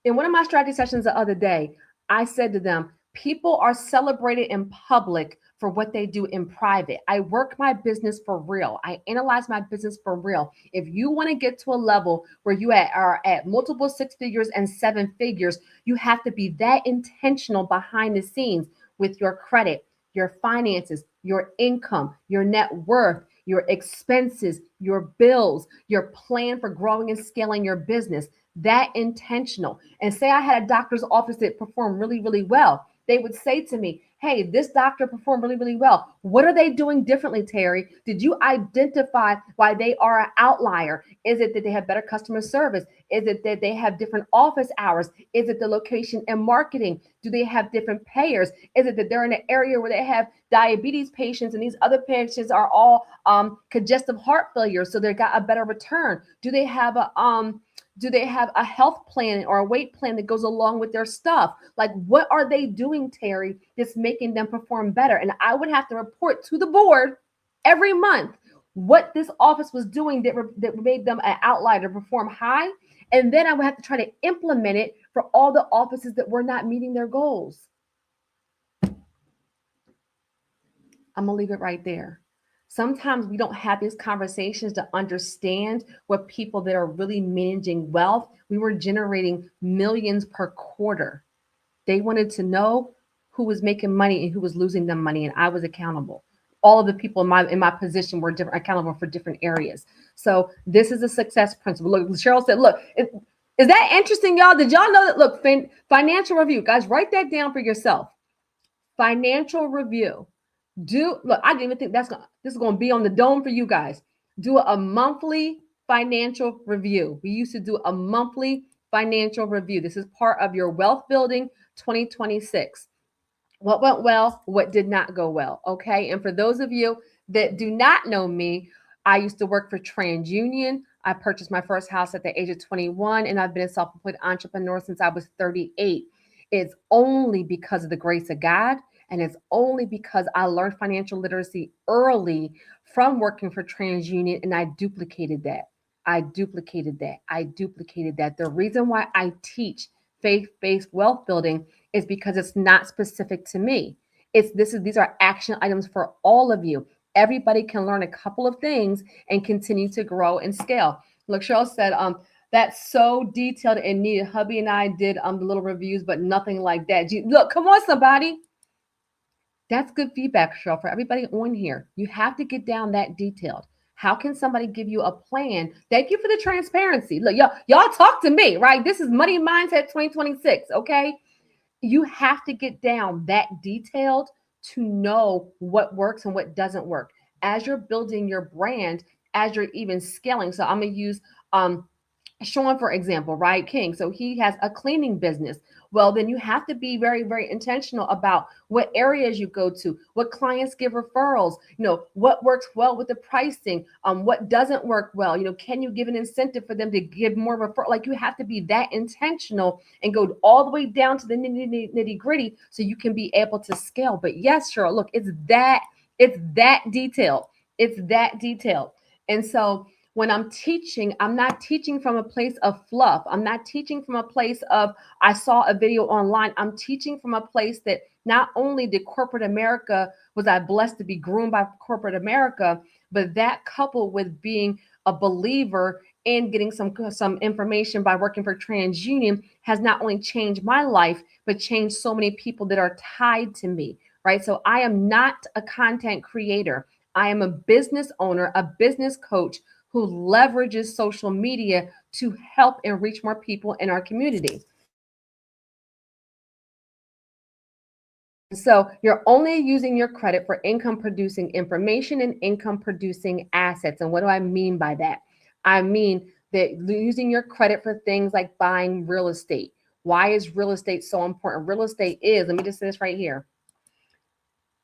In one of my strategy sessions the other day, I said to them, people are celebrated in public for what they do in private. I work my business for real. I analyze my business for real. If you want to get to a level where you are at multiple 6 figures and 7 figures, you have to be that intentional behind the scenes with your credit, your finances, your income, your net worth, your expenses, your bills, your plan for growing and scaling your business. That intentional. And say I had a doctor's office that performed really, really well. They would say to me, hey, this doctor performed really, really well. What are they doing differently, Terry? Did you identify why they are an outlier? Is it that they have better customer service? Is it that they have different office hours? Is it the location and marketing? Do they have different payers? Is it that they're in an area where they have diabetes patients and these other patients are all congestive heart failure, so they got a better return? Do they have a health plan or a weight plan that goes along with their stuff? Like, what are they doing, Terry, that's making them perform better? And I would have to report to the board every month what this office was doing that made them an outlier to perform high. And then I would have to try to implement it for all the offices that were not meeting their goals. I'm going to leave it right there. Sometimes we don't have these conversations to understand what people that are really managing wealth. We were generating millions per quarter. They wanted to know who was making money and who was losing them money, and I was accountable. All of the people in my position were accountable for different areas. So this is a success principle. Look, Cheryl said, look, is that interesting, y'all? Did y'all know that? Look, financial review. Guys, write that down for yourself. Financial review. I didn't even think this is going to be on the dome for you guys. Do a monthly financial review. We used to do a monthly financial review. This is part of your wealth building 2026. What went well? What did not go well? Okay. And for those of you that do not know me, I used to work for TransUnion. I purchased my first house at the age of 21, and I've been a self-employed entrepreneur since I was 38. It's only because of the grace of God. And it's only because I learned financial literacy early from working for TransUnion, and I duplicated that. The reason why I teach faith-based wealth building is because it's not specific to me. These are action items for all of you. Everybody can learn a couple of things and continue to grow and scale. Look, Cheryl said, That's so detailed and needed. Hubby and I did the little reviews, but nothing like that. Look, come on, somebody. That's good feedback, Cheryl, for everybody on here. You have to get down that detailed. How can somebody give you a plan? Thank you for the transparency. Look, y'all talk to me, right? This is Money Mindset 2026, okay? You have to get down that detailed to know what works and what doesn't work as you're building your brand, as you're even scaling. So I'm going to use Sean, for example, right? King. So he has a cleaning business. Well, then you have to be very, very intentional about what areas you go to, what clients give referrals, what works well with the pricing, what doesn't work well. Can you give an incentive for them to give more referral? Like, you have to be that intentional and go all the way down to the nitty gritty so you can be able to scale. But yes, Cheryl, look, it's that detailed. It's that detailed. And so when I'm teaching, I'm not teaching from a place of fluff. I'm not teaching from a place of, I saw a video online. I'm teaching from a place that not only did corporate America, was I blessed to be groomed by corporate America, but that coupled with being a believer and getting some information by working for TransUnion has not only changed my life, but changed so many people that are tied to me, right? So I am not a content creator. I am a business owner, a business coach who leverages social media to help and reach more people in our community. So you're only using your credit for income producing information and income producing assets. And what do I mean by that? I mean that using your credit for things like buying real estate. Why is real estate so important? Real estate is, let me just say this right here.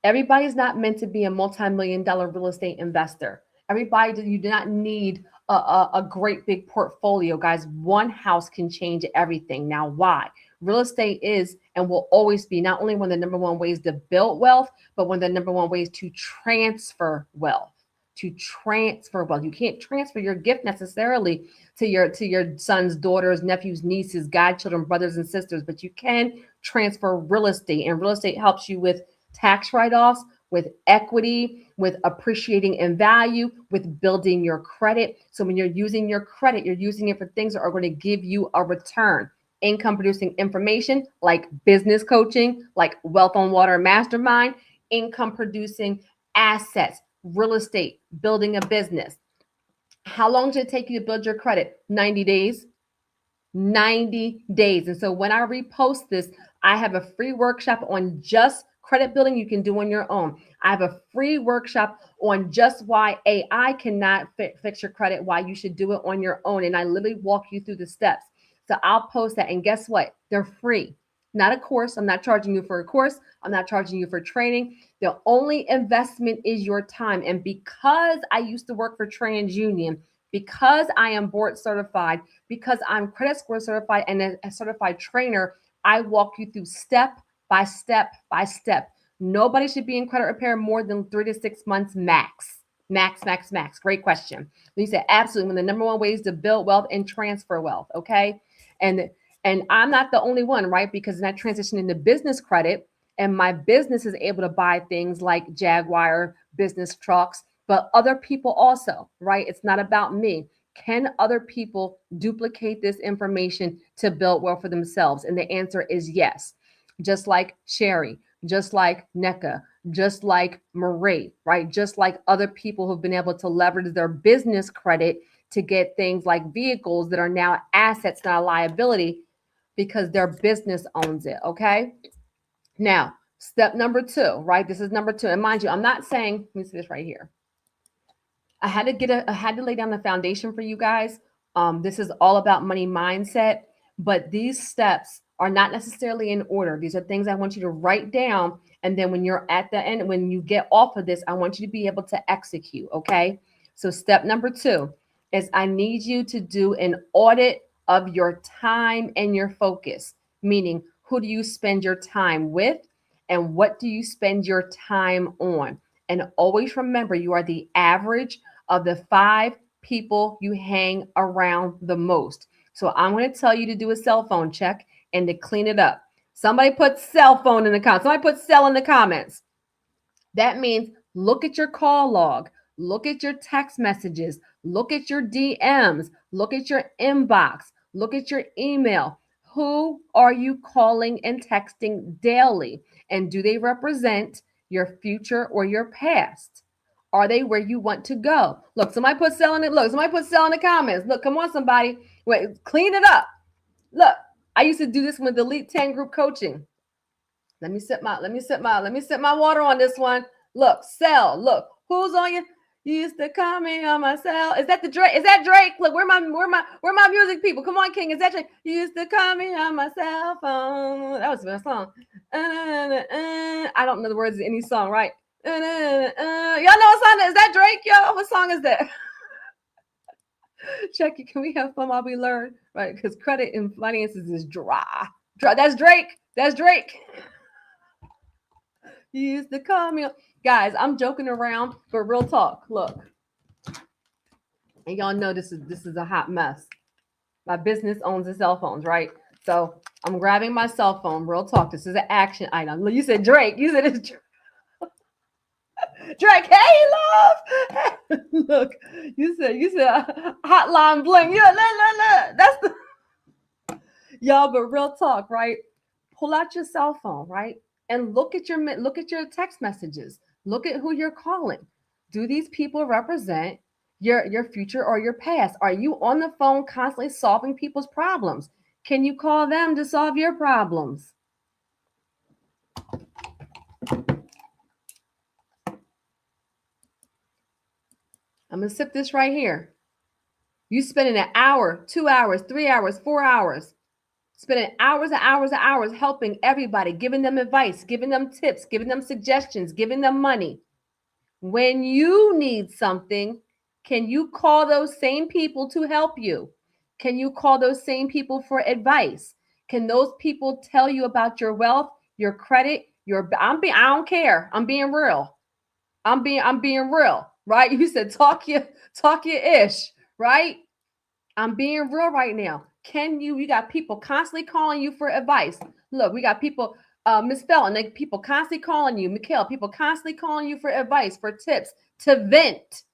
Everybody's not meant to be a multi-million-dollar real estate investor. Everybody, you do not need a great big portfolio, guys. One house can change everything. Now, why? Real estate is and will always be not only one of the number one ways to build wealth, but one of the number one ways to transfer wealth. To transfer wealth. You can't transfer your gift necessarily to your sons, daughters, nephews, nieces, godchildren, brothers, and sisters, but you can transfer real estate, and real estate helps you with tax write-offs, with equity, with appreciating in value, with building your credit. So when you're using your credit, you're using it for things that are going to give you a return. Income producing information like business coaching, like Wealth on Water Mastermind, income producing assets, real estate, building a business. How long did it take you to build your credit? 90 days. 90 days. And so when I repost this, I have a free workshop on just credit building you can do on your own. I have a free workshop on just why AI cannot fix your credit, why you should do it on your own. And I literally walk you through the steps. So I'll post that. And guess what? They're free. Not a course. I'm not charging you for a course. I'm not charging you for training. The only investment is your time. And because I used to work for TransUnion, because I am board certified, because I'm credit score certified and a certified trainer, I walk you through step by step by step. Nobody should be in credit repair more than 3 to 6 months max. Max, max, max. Great question. You said absolutely. One of the number one ways to build wealth and transfer wealth. Okay. And I'm not the only one, right? Because when I transitioned into business credit and my business is able to buy things like Jaguar business trucks, but other people also, right? It's not about me. Can other people duplicate this information to build wealth for themselves? And the answer is yes. Just like Sherry, just like NECA, just like Marie, right? Just like other people who've been able to leverage their business credit to get things like vehicles that are now assets, not a liability, because their business owns it. Okay. Now, step number 2, right? This is number 2. And mind you, I'm not saying, let me see this right here. I had to lay down the foundation for you guys. This is all about money mindset, but these steps are not necessarily in order. These are things I want you to write down. And then when you're at the end, when you get off of this, I want you to be able to execute. Okay. So step number 2 is I need you to do an audit of your time and your focus, meaning who do you spend your time with and what do you spend your time on? And always remember, you are the average of the 5 people you hang around the most. So I'm going to tell you to do a cell phone check and to clean it up. Somebody put cell phone in the comments. Somebody put cell in the comments. That means look at your call log. Look at your text messages. Look at your DMs. Look at your inbox. Look at your email. Who are you calling and texting daily? And do they represent your future or your past? Are they where you want to go? Look, somebody put sell in it. Look, somebody put sell in the comments. Look, come on, somebody. Wait, clean it up. Look, I used to do this with Elite 10 group coaching. Let me sip my water on this one. Look, sell. Look, who's on you? You used to call me on my cell. Is that the Drake? Is that Drake? Look, where my music people? Come on, King. Is that Drake? You used to call me on my cell phone. That was my song. I don't know the words of any song, right? Y'all know what song is that? Drake? Y'all, what song is that? Check it. Can we have fun while we learn? Right? Because credit and finances is dry. That's Drake. That's Drake. You used to call me. Guys, I'm joking around, but real talk. Look. And y'all know this is a hot mess. My business owns the cell phones, right? So I'm grabbing my cell phone. Real talk. This is an action item. You said Drake. You said it's Drake. Drake, hey, love. Look, you said hotline bling. Yeah, look. That's the y'all, but real talk, right? Pull out your cell phone, right? And look at your text messages. Look at who you're calling. Do these people represent your future or your past? Are you on the phone constantly solving people's problems? Can you call them to solve your problems? I'm going to sip this right here. You spending an hour, 2 hours, 3 hours, 4 hours, spending hours and hours and hours helping everybody, giving them advice, giving them tips, giving them suggestions, giving them money. When you need something, can you call those same people to help you? Can you call those same people for advice? Can those people tell you about your wealth, your credit, I don't care. I'm being real. I'm being real, right? You said talk your ish, right? I'm being real right now. You got people constantly calling you for advice. Look, we got people, Miss Felton, people constantly calling you, Mikhail, people constantly calling you for advice, for tips, to vent.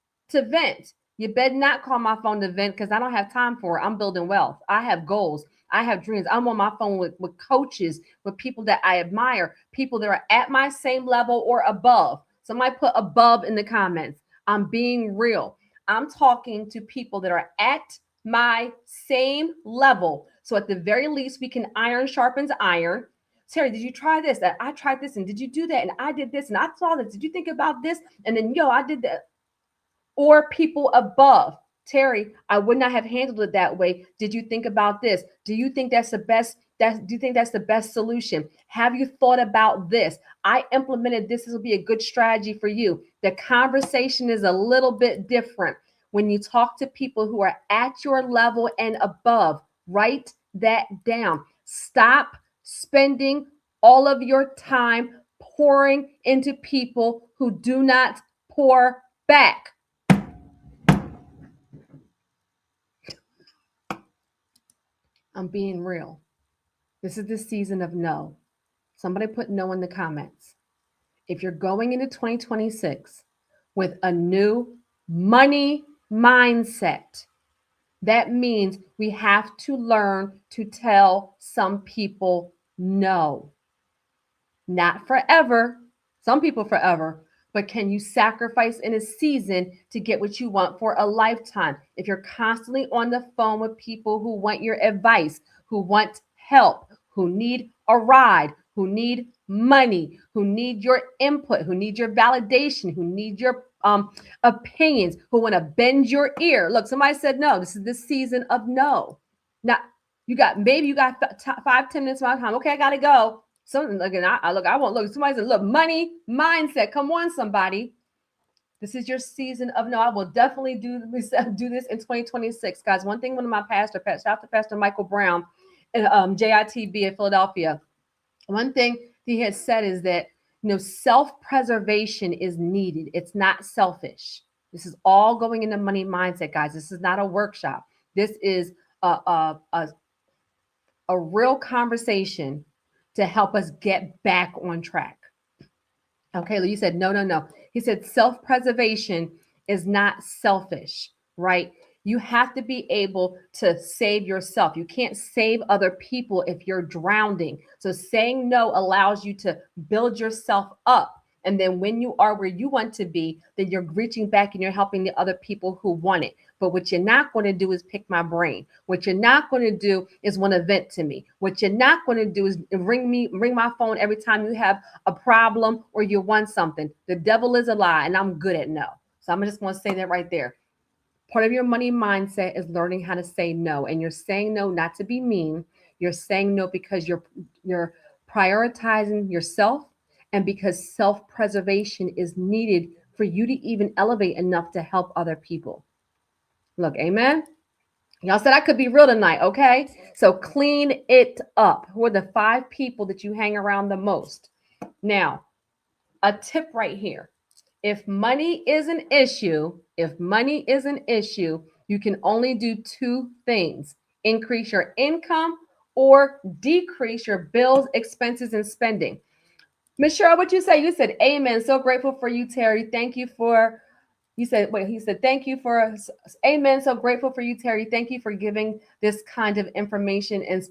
You better not call my phone to vent because I don't have time for it. I'm building wealth. I have goals. I have dreams. I'm on my phone with coaches, with people that I admire, people that are at my same level or above. Somebody put above in the comments. I'm being real. I'm talking to people that are at my same level. So at the very least, we can iron sharpens iron. Terry, did you try this? I tried this, and did you do that? And I did this, and I saw this. Did you think about this? And then, I did that. Or people above. Terry, I would not have handled it that way. Did you think about this? Do you think that's the best? Do you think that's the best solution? Have you thought about this? I implemented this. This will be a good strategy for you. The conversation is a little bit different when you talk to people who are at your level and above. Write that down. Stop spending all of your time pouring into people who do not pour back. I'm being real. This is the season of no. Somebody put no in the comments. If you're going into 2026 with a new money mindset, that means we have to learn to tell some people no. Not forever. Some people forever. But can you sacrifice in a season to get what you want for a lifetime? If you're constantly on the phone with people who want your advice, who want help, who need a ride, who need money, who need your input, who need your validation, who need your opinions, who want to bend your ear. Look, somebody said no. This is the season of no. Now, you got 5-10 minutes of my time. Okay, I got to go. Something again. I won't look. Somebody said, "Look, money mindset. Come on, somebody. This is your season of no." I will definitely do this in 2026, guys. One thing, one of my shout out to Pastor Michael Brown, and JITB in Philadelphia. One thing he has said is that self-preservation is needed. It's not selfish. This is all going into money mindset, guys. This is not a workshop. This is a real conversation to help us get back on track. Okay, you said no. He said self-preservation is not selfish, right? You have to be able to save yourself. You can't save other people if you're drowning. So saying no allows you to build yourself up. And then when you are where you want to be, then you're reaching back and you're helping the other people who want it. But what you're not going to do is pick my brain. What you're not going to do is want to vent to me. What you're not going to do is ring my phone every time you have a problem or you want something. The devil is a lie, and I'm good at no. So I'm just going to say that right there. Part of your money mindset is learning how to say no. And you're saying no not to be mean. You're saying no because you're prioritizing yourself and because self-preservation is needed for you to even elevate enough to help other people. Look, amen. Y'all said I could be real tonight, okay? So clean it up. Who are the 5 people that you hang around the most? Now, a tip right here. If money is an issue, you can only do 2 things: increase your income or decrease your bills, expenses, and spending. Miss Cheryl, what you say? You said, amen. So grateful for you, Terry. Thank you for, he said, thank you for, amen. So grateful for you, Terry. Thank you for giving this kind of information and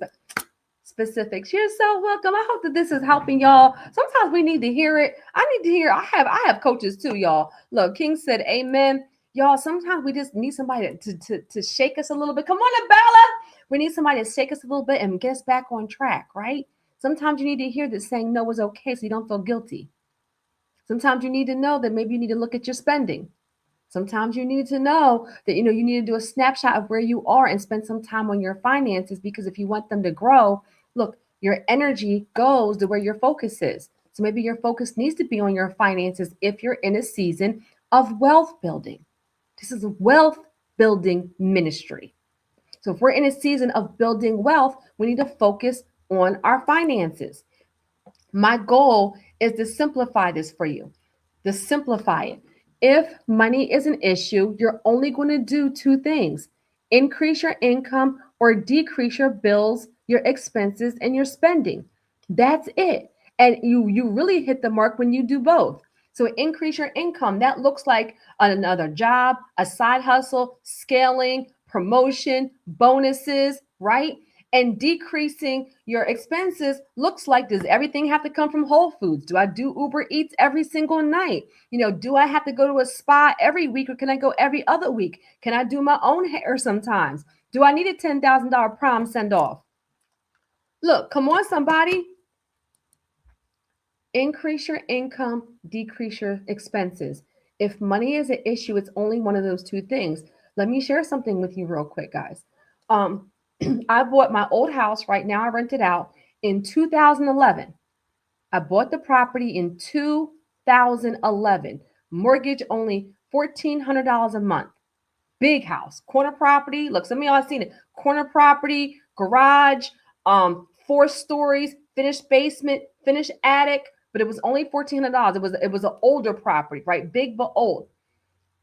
specifics. You're so welcome. I hope that this is helping y'all. Sometimes we need to hear it. I need to hear. I have coaches too, y'all. Look, King said, amen. Y'all, sometimes we just need somebody to shake us a little bit. Come on, Bella. We need somebody to shake us a little bit and get us back on track, right? Sometimes you need to hear that saying no is okay so you don't feel guilty. Sometimes you need to know that maybe you need to look at your spending. Sometimes you need to know that, you need to do a snapshot of where you are and spend some time on your finances, because if you want them to grow, look, your energy goes to where your focus is. So maybe your focus needs to be on your finances if you're in a season of wealth building. This is a wealth building ministry. So if we're in a season of building wealth, we need to focus on our finances. My goal is to simplify this for you, to simplify it. If money is an issue, you're only going to do 2 things: increase your income or decrease your bills, your expenses, and your spending. That's it. And you really hit the mark when you do both. So increase your income. That looks like another job, a side hustle, scaling, promotion, bonuses, right? And decreasing your expenses looks like, does everything have to come from Whole Foods? Do I do Uber Eats every single night? Do I have to go to a spa every week, or can I go every other week? Can I do my own hair sometimes? Do I need a $10,000 prom send off? Look, come on, somebody. Increase your income, decrease your expenses. If money is an issue, it's only one of those 2 things. Let me share something with you real quick, guys. I bought my old house. Right now I rent it out in 2011. I bought the property in 2011. Mortgage only $1,400 a month. Big house, corner property. Look, some of y'all have seen it. Corner property, garage, 4 stories, finished basement, finished attic, but it was only $1,400. It was an older property, right? Big but old.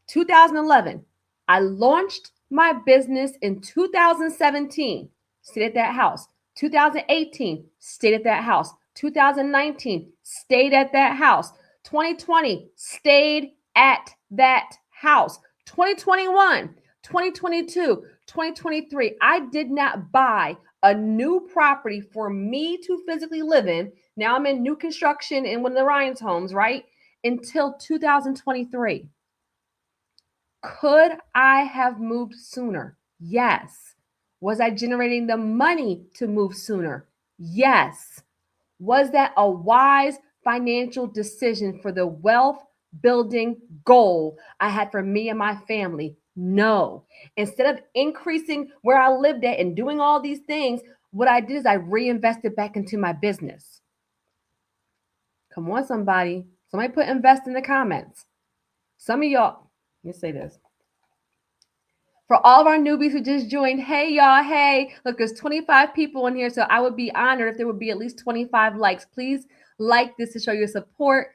2011. I launched my business in 2017. Stayed at that house. 2018. Stayed at that house. 2019. Stayed at that house. 2020. Stayed at that house. 2021, 2022, 2023. I did not buy a new property for me to physically live in. Now I'm in new construction in one of the Ryan's homes, right? Until 2023. Could I have moved sooner? Yes. Was I generating the money to move sooner? Yes. Was that a wise financial decision for the wealth building goal I had for me and my family? No. Instead of increasing where I lived at and doing all these things, what I did is I reinvested back into my business. Come on, somebody. Somebody put invest in the comments. Some of y'all, let me say this. For all of our newbies who just joined, hey, y'all, hey. Look, there's 25 people in here, so I would be honored if there would be at least 25 likes. Please like this to show your support,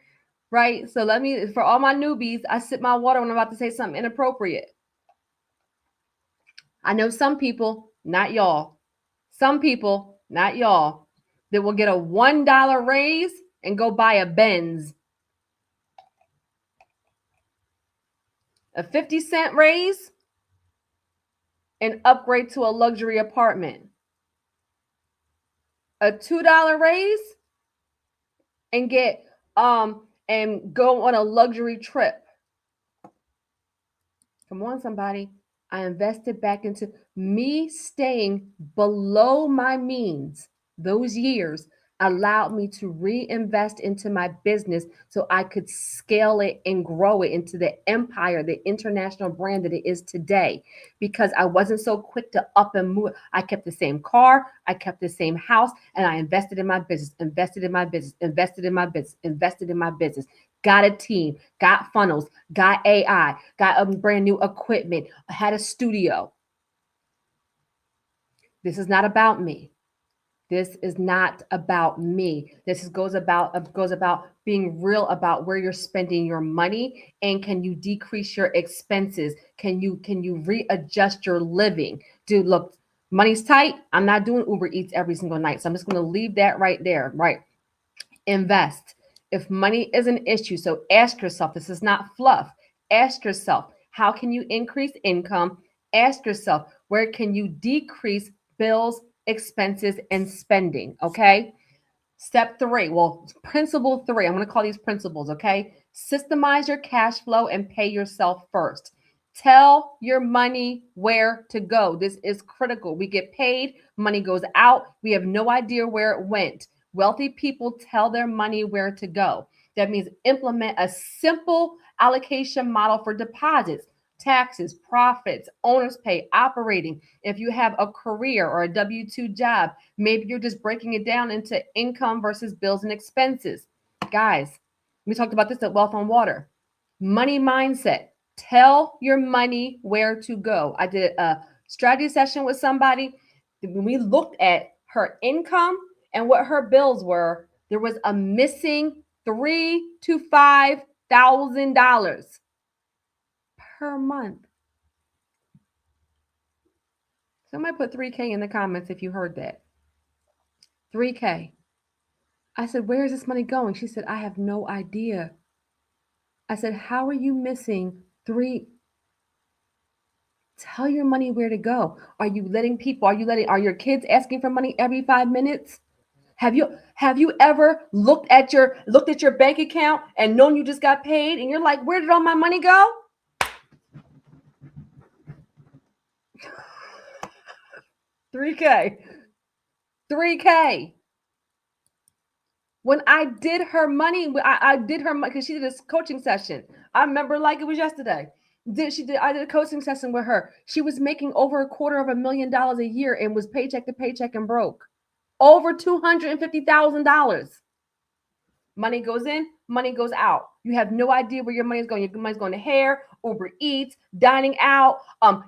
right? So for all my newbies, I sip my water when I'm about to say something inappropriate. I know some people, not y'all, some people, not y'all, that will get a $1 raise and go buy a Benz. A 50-cent raise and upgrade to a luxury apartment. A $2 raise and get and go on a luxury trip. Come on, somebody. I invested back into me. Staying below my means those years allowed me to reinvest into my business so I could scale it and grow it into the empire, the international brand that it is today. Because I wasn't so quick to up and move. I kept the same car, I kept the same house, and I invested in my business, invested in my business, invested in my business, invested in my business. Got a team, got funnels, got AI, got a brand new equipment, had a studio. This is not about me. This is not about me. This goes about being real about where you're spending your money, and can you decrease your expenses? Can you readjust your living? Dude, look, money's tight. I'm not doing Uber Eats every single night. So I'm just going to leave that right there, right? Invest. If money is an issue, so ask yourself, this is not fluff. Ask yourself, how can you increase income? Ask yourself, where can you decrease bills, expenses, and spending? Okay. Step 3. Well, principle 3. I'm going to call these principles. Okay. Systemize your cash flow and pay yourself first. Tell your money where to go. This is critical. We get paid, money goes out. We have no idea where it went. Wealthy people tell their money where to go. That means implement a simple allocation model for deposits, taxes, profits, owner's pay, operating. If you have a career or a W-2 job, maybe you're just breaking it down into income versus bills and expenses. Guys, we talked about this at Wealth on Water. Money mindset. Tell your money where to go. I did a strategy session with somebody. When we looked at her income and what her bills were, there was a missing $3,000 to $5,000 per month. Somebody put 3K in the comments if you heard that. 3K. I said, where is this money going? She said, I have no idea. I said, how are you missing three? Tell your money where to go. Are you letting people, are your kids asking for money every 5 minutes? Have you ever looked at your bank account and known you just got paid and you're like, where did all my money go? $3K. When I did her money, I did her money because she did a coaching session. I remember like it was yesterday. I did a coaching session with her. She was making over $250,000 a year and was paycheck to paycheck and broke. Over $250,000. Money goes in, money goes out. You have no idea where your money is going. Your money's going to hair, Uber Eats, dining out,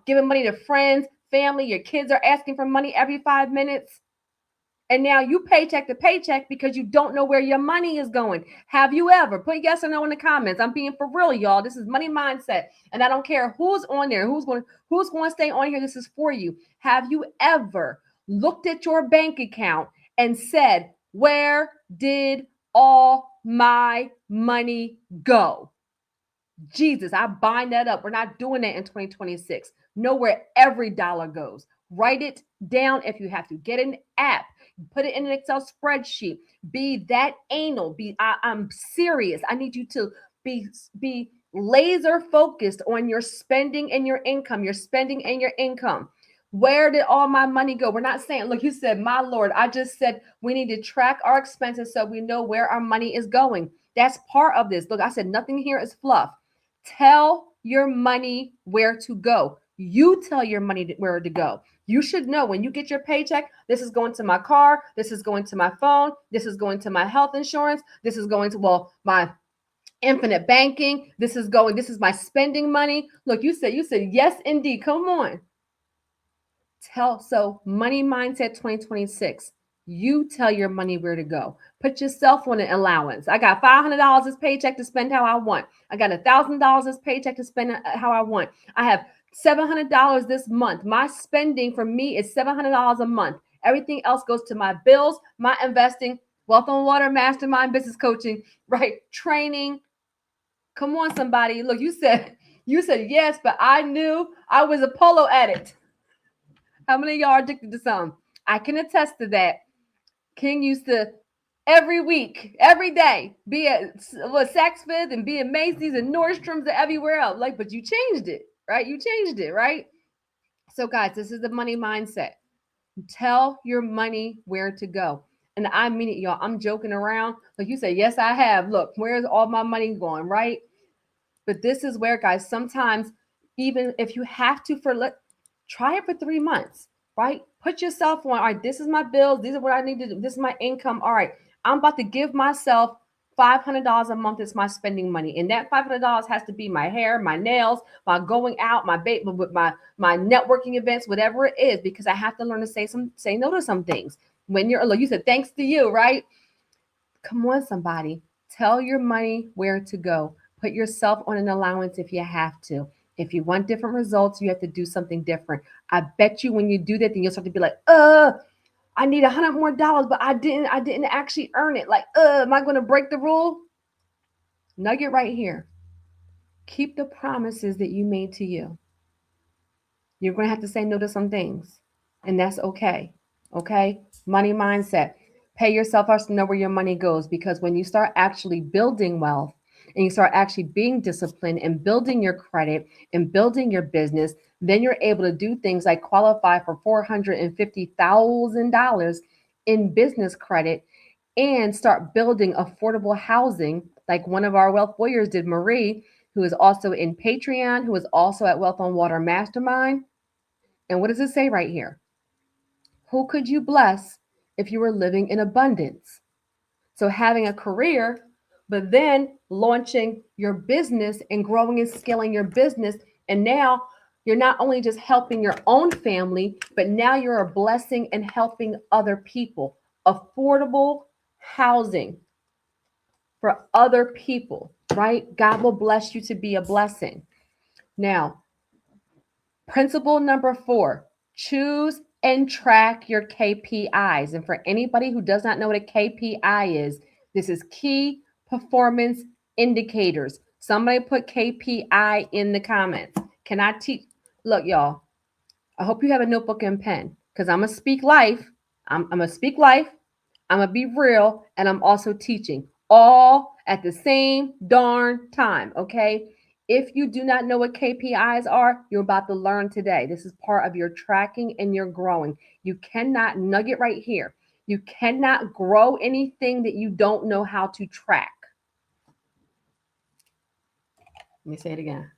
giving money to friends, family. Your kids are asking for money every 5 minutes. And now you paycheck to paycheck because you don't know where your money is going. Have you ever? Put yes or no in the comments. I'm being for real, y'all. This is money mindset. And I don't care who's on there, who's going to stay on here. This is for you. Have you ever looked at your bank account and said, where did all my money go? Jesus, I bind that up. We're not doing that in 2026. Know where every dollar goes. Write it down if you have to. Get an app. Put it in an Excel spreadsheet. Be that anal. I'm serious. I need you to be laser focused on your spending and your income. Your spending and your income. Where did all my money go? We're not saying, look, you said, my Lord, I just said we need to track our expenses so we know where our money is going. That's part of this. Look, I said nothing here is fluff. Tell your money where to go. You tell your money where to go. You should know when you get your paycheck, this is going to my car, this is going to my phone, this is going to my health insurance, this is going to, my infinite banking, this is my spending money. Look, you said yes, indeed. Come on. So money mindset 2026. You tell your money where to go. Put yourself on an allowance. I got $500 this paycheck to spend how I want. I got $1,000 this paycheck to spend how I want. I have $700 this month. My spending for me is $700 a month. Everything else goes to my bills, my investing, Wealth on Water, Mastermind, business coaching, right? Training. Come on, somebody. Look, you said You said yes, but I knew I was a polo addict. How many of y'all are addicted to something? I can attest to that. King used to every week, every day, be at Saks Fifth and be at Macy's and Nordstrom's and everywhere else. Like, but you changed it, right? You changed it, right? So, guys, this is the money mindset. Tell your money where to go. And I mean it, y'all. I'm joking around. Like you say, yes, I have. Look, where's all my money going, right? But this is where, guys, sometimes even if you have to try it for 3 months, right? Put yourself on, all right, this is my bills. These are what I need to do. This is my income. All right, I'm about to give myself $500 a month is my spending money. And that $500 has to be my hair, my nails, my going out, my networking events, whatever it is, because I have to learn to say no to some things. When look, you said thanks to you, right? Come on, somebody. Tell your money where to go. Put yourself on an allowance if you have to. If you want different results, you have to do something different. I bet you when you do that, then you'll start to be like, I need $100 more, but I didn't actually earn it. Like, am I going to break the rule? Nugget right here. Keep the promises that you made to you. You're going to have to say no to some things, and that's okay. Okay? Money mindset. Pay yourself first to know where your money goes, because when you start actually building wealth and you start actually being disciplined and building your credit and building your business, then you're able to do things like qualify for $450,000 in business credit and start building affordable housing like one of our wealth warriors did, Marie, who is also in Patreon, who is also at Wealth on Water Mastermind. And what does it say right here? Who could you bless if you were living in abundance? So having a career, but then launching your business and growing and scaling your business. And now you're not only just helping your own family, but now you're a blessing and helping other people. Affordable housing for other people, right? God will bless you to be a blessing. Now, principle number 4, choose and track your KPIs. And for anybody who does not know what a KPI is, this is key performance indicators. Somebody put KPI in the comments. Can I teach? Look, y'all, I hope you have a notebook and pen, because I'm going to speak life. I'm going to speak life. I'm going to be real. And I'm also teaching all at the same darn time. Okay. If you do not know what KPIs are, you're about to learn today. This is part of your tracking and your growing. You cannot, nugget right here, you cannot grow anything that you don't know how to track. Let me say it again.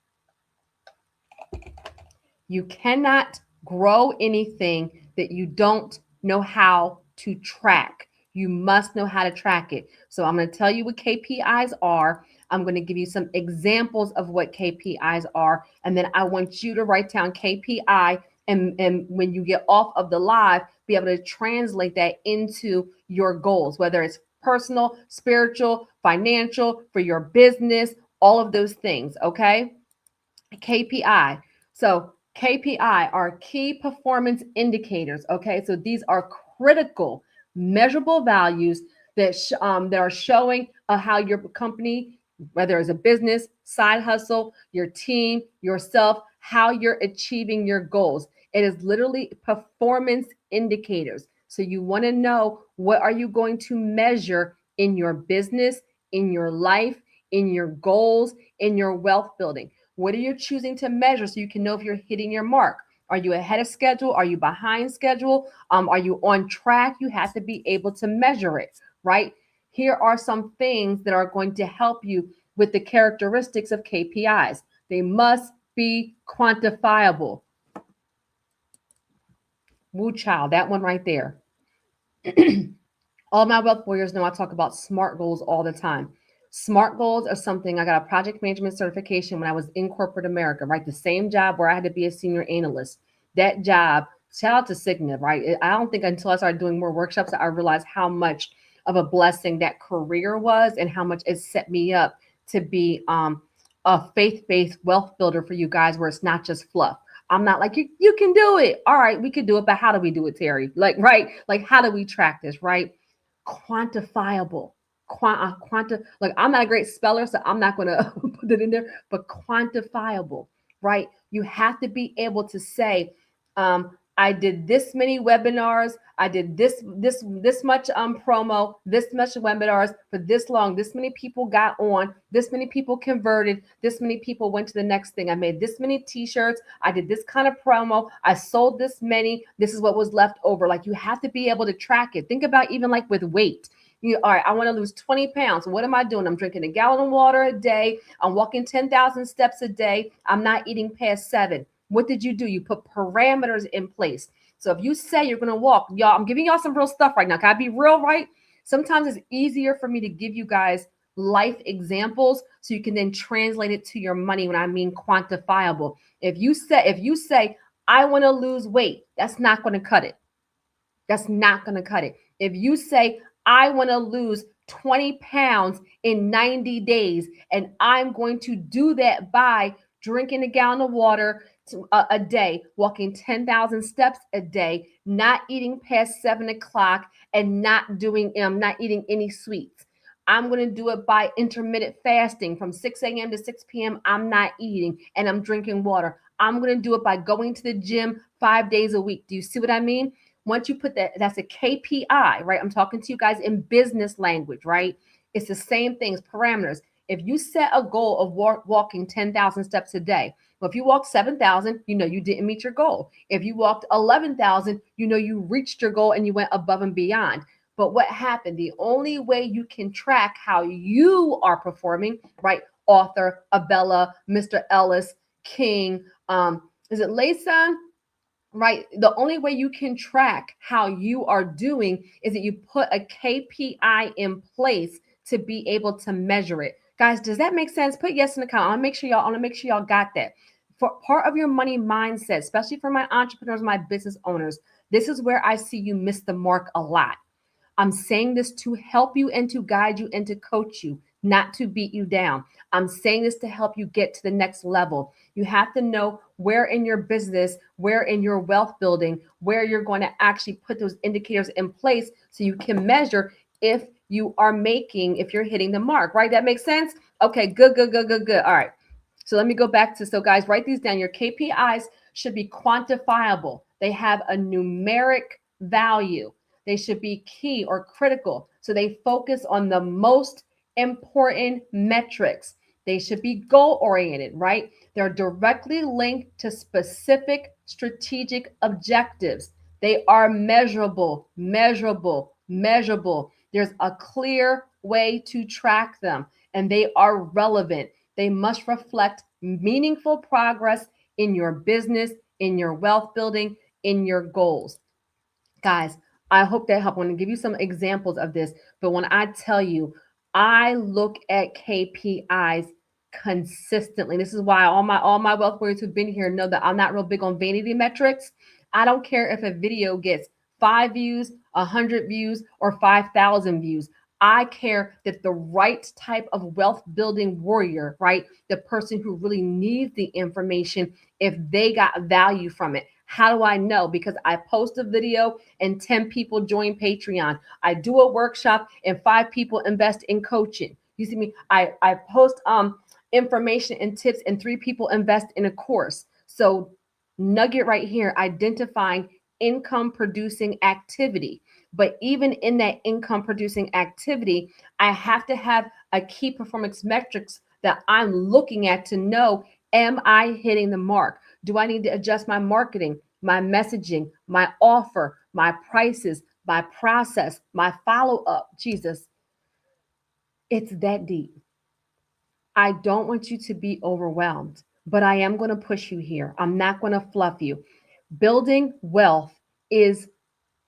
You cannot grow anything that you don't know how to track. You must know how to track it. So I'm going to tell you what KPIs are. I'm going to give you some examples of what KPIs are. And then I want you to write down KPI. And when you get off of the live, be able to translate that into your goals, whether it's personal, spiritual, financial, for your business, all of those things. Okay. KPI. So KPI are key performance indicators. Okay. So these are critical, measurable values that are showing how your company, whether it's a business, side hustle, your team, yourself, how you're achieving your goals. It is literally performance indicators. So you want to know, what are you going to measure in your business, in your life, in your goals, in your wealth building? What are you choosing to measure so you can know if you're hitting your mark? Are you ahead of schedule? Are you behind schedule? Are you on track? You have to be able to measure it, right? Here are some things that are going to help you with the characteristics of KPIs. They must be quantifiable. Woo child, that one right there. All my wealth warriors know I talk about SMART goals all the time. SMART goals are something, I got a project management certification when I was in corporate America, right? The same job where I had to be a senior analyst. That job, shout out to Cigna, right? I don't think until I started doing more workshops that I realized how much of a blessing that career was and how much it set me up to be a faith-based wealth builder for you guys, where it's not just fluff. I'm not like, you can do it. All right, we could do it, but how do we do it, Terry? Like, right? Like, how do we track this, right? Quantifiable. Like, I'm not a great speller, so I'm not going to put it in there, but quantifiable, right? You have to be able to say, I did this many webinars. I did this much promo, this much webinars for this long. This many people got on. This many people converted. This many people went to the next thing. I made this many T-shirts. I did this kind of promo. I sold this many. This is what was left over. Like, you have to be able to track it. Think about even like with weight. All right, I want to lose 20 pounds. What am I doing? I'm drinking a gallon of water a day. I'm walking 10,000 steps a day. I'm not eating past 7. What did you do? You put parameters in place. So if you say you're going to walk, y'all, I'm giving y'all some real stuff right now. Can I be real, right? Sometimes it's easier for me to give you guys life examples so you can then translate it to your money when I mean quantifiable. If you say I want to lose weight, that's not going to cut it. That's not going to cut it. If you say I want to lose 20 pounds in 90 days, and I'm going to do that by drinking a gallon of water a day, walking 10,000 steps a day, not eating past 7 o'clock, and not eating any sweets. I'm going to do it by intermittent fasting from 6 a.m. to 6 p.m. I'm not eating and I'm drinking water. I'm going to do it by going to the gym 5 days a week. Do you see what I mean? Once you put that, that's a KPI, right? I'm talking to you guys in business language, right? It's the same things, parameters. If you set a goal of walking 10,000 steps a day, well, if you walked 7,000, you know you didn't meet your goal. If you walked 11,000, you know you reached your goal and you went above and beyond. But what happened? The only way you can track how you are performing, right? Author, Abella, Mr. Ellis, King, is it Laysa? Right? The only way you can track how you are doing is that you put a KPI in place to be able to measure it. Guys, does that make sense? Put yes in the comment. I want to make sure y'all got that. For part of your money mindset, especially for my entrepreneurs, my business owners, this is where I see you miss the mark a lot. I'm saying this to help you and to guide you and to coach you, not to beat you down. I'm saying this to help you get to the next level. You have to know where in your business, where in your wealth building, where you're going to actually put those indicators in place so you can measure if you're hitting the mark, right? That makes sense? Okay, good. All right. So let me go back to, so guys, write these down. Your KPIs should be quantifiable. They have a numeric value. They should be key or critical. So they focus on the most important metrics. They should be goal oriented, right? They're directly linked to specific strategic objectives. They are measurable. There's a clear way to track them, and they are relevant. They must reflect meaningful progress in your business, in your wealth building, in your goals. Guys, I hope that helped. I want to give you some examples of this, but when I tell you, I look at KPIs consistently. This is why all my wealth warriors who've been here know that I'm not real big on vanity metrics. I don't care if a video gets 5 views, 100 views, or 5,000 views. I care that the right type of wealth building warrior, right? The person who really needs the information, if they got value from it. How do I know? Because I post a video and 10 people join Patreon. I do a workshop and 5 people invest in coaching. You see me? I post information and tips and 3 people invest in a course. So nugget right here, identifying income producing activity. But even in that income producing activity, I have to have a key performance metrics that I'm looking at to know, am I hitting the mark? Do I need to adjust my marketing, my messaging, my offer, my prices, my process, my follow-up? Jesus, it's that deep. I don't want you to be overwhelmed, but I am going to push you here. I'm not going to fluff you. Building wealth is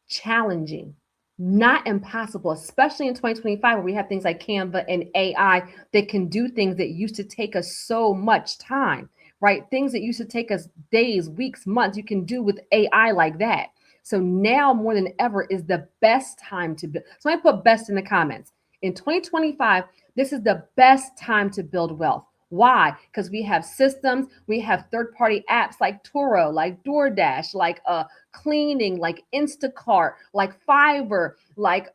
challenging, not impossible, especially in 2025 where we have things like Canva and AI that can do things that used to take us so much time, right? Things that used to take us days, weeks, months, you can do with AI like that. So now more than ever is the best time to build. So I put best in the comments. In 2025, this is the best time to build wealth. Why? Because we have systems, we have third-party apps like Turo, like DoorDash, like cleaning, like Instacart, like Fiverr, like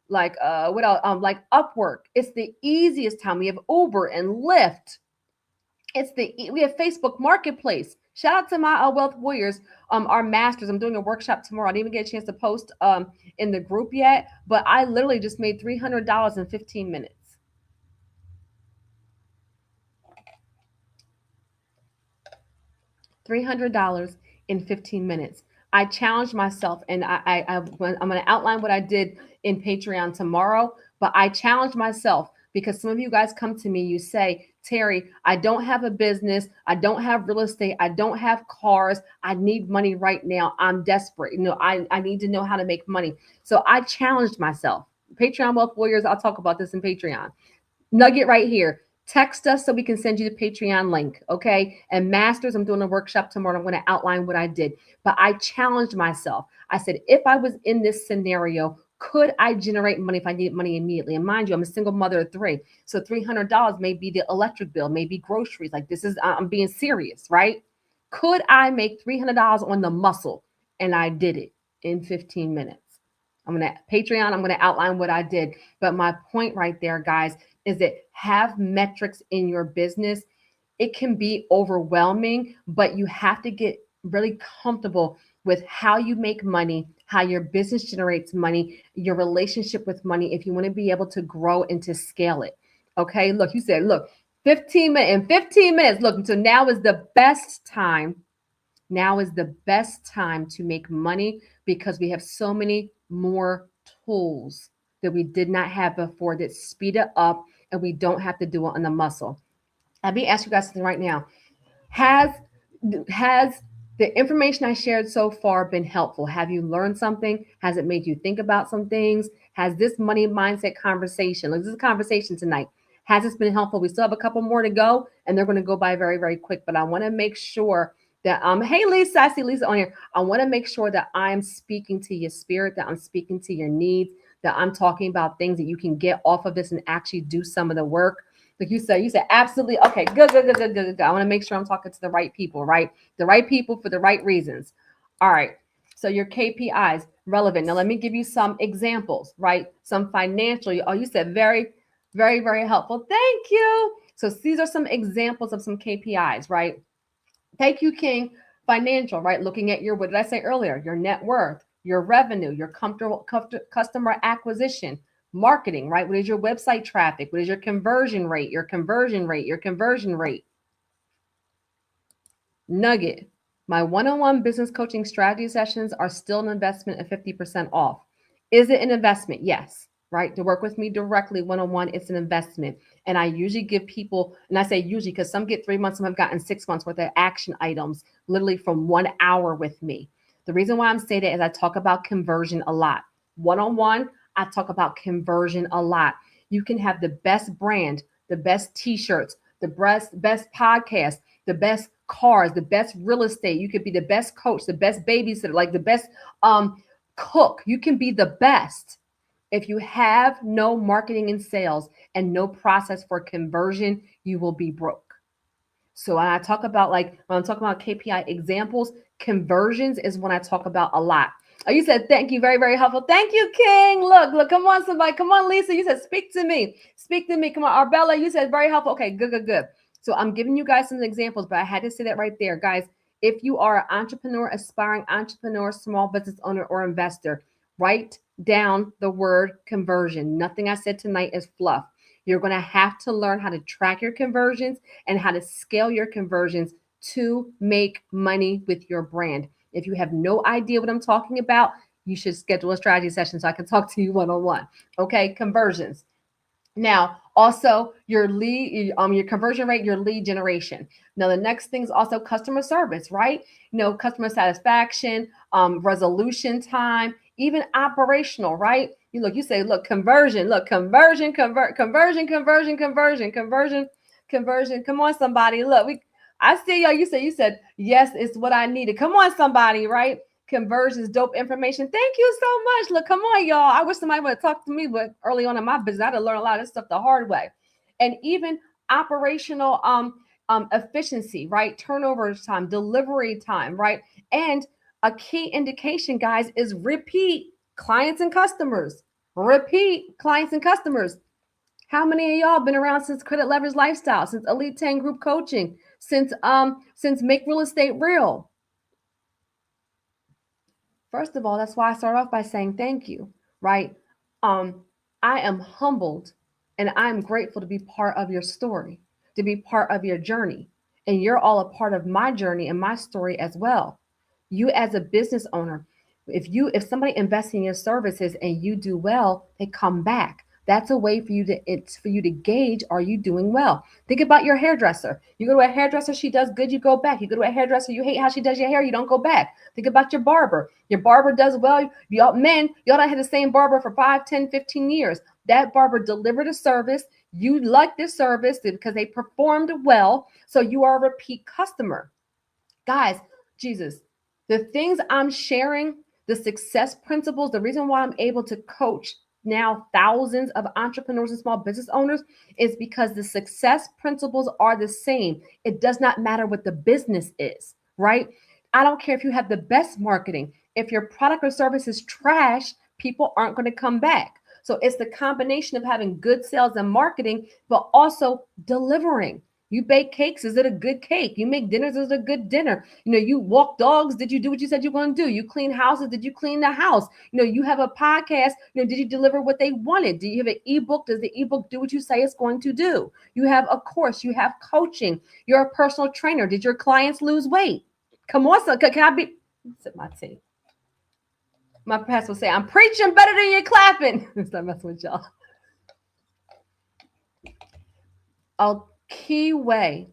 what else? Like Upwork. It's the easiest time. We have Uber and Lyft. We have Facebook Marketplace. Shout out to my Wealth Warriors, our masters. I'm doing a workshop tomorrow. I didn't even get a chance to post in the group yet, but I literally just made $300 in 15 minutes. $300 in 15 minutes. I challenged myself, and I'm going to outline what I did in Patreon tomorrow. But I challenged myself because some of you guys come to me, you say, Terry, I don't have a business, I don't have real estate, I don't have cars, I need money right now. I'm desperate. I need to know how to make money. So I challenged myself. Patreon Wealth Warriors, I'll talk about this in Patreon. Nugget right here. Text us so we can send you the Patreon link, okay? And masters, I'm doing a workshop tomorrow. I'm going to outline what I did. But I challenged myself. I said, if I was in this scenario, could I generate money if I need money immediately? And mind you, I'm a single mother of three. So $300 may be the electric bill, maybe groceries. Like I'm being serious, right? Could I make $300 on the muscle? And I did it in 15 minutes. I'm going to Patreon. I'm going to outline what I did. But my point right there, guys, is that have metrics in your business. It can be overwhelming, but you have to get really comfortable with how you make money, how your business generates money, your relationship with money, if you want to be able to grow and to scale it. Okay, look, you said, look, 15 minutes, in 15 minutes, look, so now is the best time. Now is the best time to make money because we have so many more tools that we did not have before that speed it up, and we don't have to do it on the muscle. Let me ask you guys something right now. Has the information I shared so far been helpful? Have you learned something? Has it made you think about some things? Has this money mindset conversation, like this is a conversation tonight, has this been helpful? We still have a couple more to go, and they're going to go by very, very quick. But I want to make sure that hey Lisa, I see Lisa on here. I want to make sure that I'm speaking to your spirit, that I'm speaking to your needs, that I'm talking about things that you can get off of this and actually do some of the work. Like you said absolutely. Okay, good. I want to make sure I'm talking to the right people, right? The right people for the right reasons. All right. So your KPIs relevant. Now let me give you some examples, right? Some financial. Oh, you said very, very, very helpful. Thank you. So these are some examples of some KPIs, right? Thank you, King. Financial, right? Looking at what did I say earlier? Your net worth, your revenue, your customer acquisition, marketing, right? What is your website traffic? What is your conversion rate? Your conversion rate. Nugget. My one-on-one business coaching strategy sessions are still an investment at 50% off. Is it an investment? Yes. Right? To work with me directly one-on-one, it's an investment. And I usually give people, and I say usually because some get 3 months, some have gotten 6 months worth of action items, literally from 1 hour with me. The reason why I'm saying that is I talk about conversion a lot. One-on-one, I talk about conversion a lot. You can have the best brand, the best t-shirts, the best podcast, the best cars, the best real estate. You could be the best coach, the best babysitter, like the best cook. You can be the best. If you have no marketing and sales and no process for conversion, you will be broke. So when I'm talking about KPI examples, conversions is when I talk about a lot. Oh, you said thank you, very, very helpful. Thank you, King. Look, come on, somebody. Come on, Lisa. You said speak to me. Come on, Arbella. You said very helpful. Okay, good. So I'm giving you guys some examples, but I had to say that right there, guys. If you are an entrepreneur, aspiring entrepreneur, small business owner, or investor, write down the word conversion. Nothing I said tonight is fluff. You're going to have to learn how to track your conversions and how to scale your conversions to make money with your brand. If you have no idea what I'm talking about, you should schedule a strategy session so I can talk to you one-on-one. Okay, conversions. Now, also your your conversion rate, your lead generation. Now, the next thing is also customer service, right? Customer satisfaction, resolution time, even operational, right? You say, conversion. Come on, somebody. I see y'all. You said, yes, it's what I needed. Come on, somebody, right? Conversions, dope information. Thank you so much. Look, come on, y'all. I wish somebody would have talked to me, but early on in my business, I had to learn a lot of this stuff the hard way. And even operational efficiency, right? Turnover time, delivery time, right? And a key indication, guys, is repeat clients and customers. repeat clients and customers. How many of y'all been around since Credit Leverage Lifestyle, since Elite 10 Group Coaching, since Make Real Estate Real? First of all, that's why I start off by saying thank you, right? I am humbled and I'm grateful to be part of your story, to be part of your journey. And you're all a part of my journey and my story as well. You as a business owner, if somebody invests in your services and you do well, they come back. That's a way for you to gauge, are you doing well? Think about your hairdresser. You go to a hairdresser, she does good, you go back. You go to a hairdresser, you hate how she does your hair, you don't go back. Think about your barber. Your barber does well. Y'all don't have the same barber for 5, 10, 15 years. That barber delivered a service. You like this service because they performed well. So you are a repeat customer. Guys, Jesus, the things I'm sharing, the success principles, the reason why I'm able to coach now thousands of entrepreneurs and small business owners is because the success principles are the same. It does not matter what the business is, right? I don't care if you have the best marketing. If your product or service is trash, people aren't going to come back. So it's the combination of having good sales and marketing, but also delivering. You bake cakes, is it a good cake? You make dinners, is it a good dinner? You walk dogs, did you do what you said you were going to do? You clean houses, did you clean the house? You have a podcast, did you deliver what they wanted? Do you have an ebook? Does the ebook do what you say it's going to do? You have a course, you have coaching, you're a personal trainer. Did your clients lose weight? Come on, son, can I be, sip my tea. My pastor will say, I'm preaching better than you're clapping. Stop messing with y'all. A key way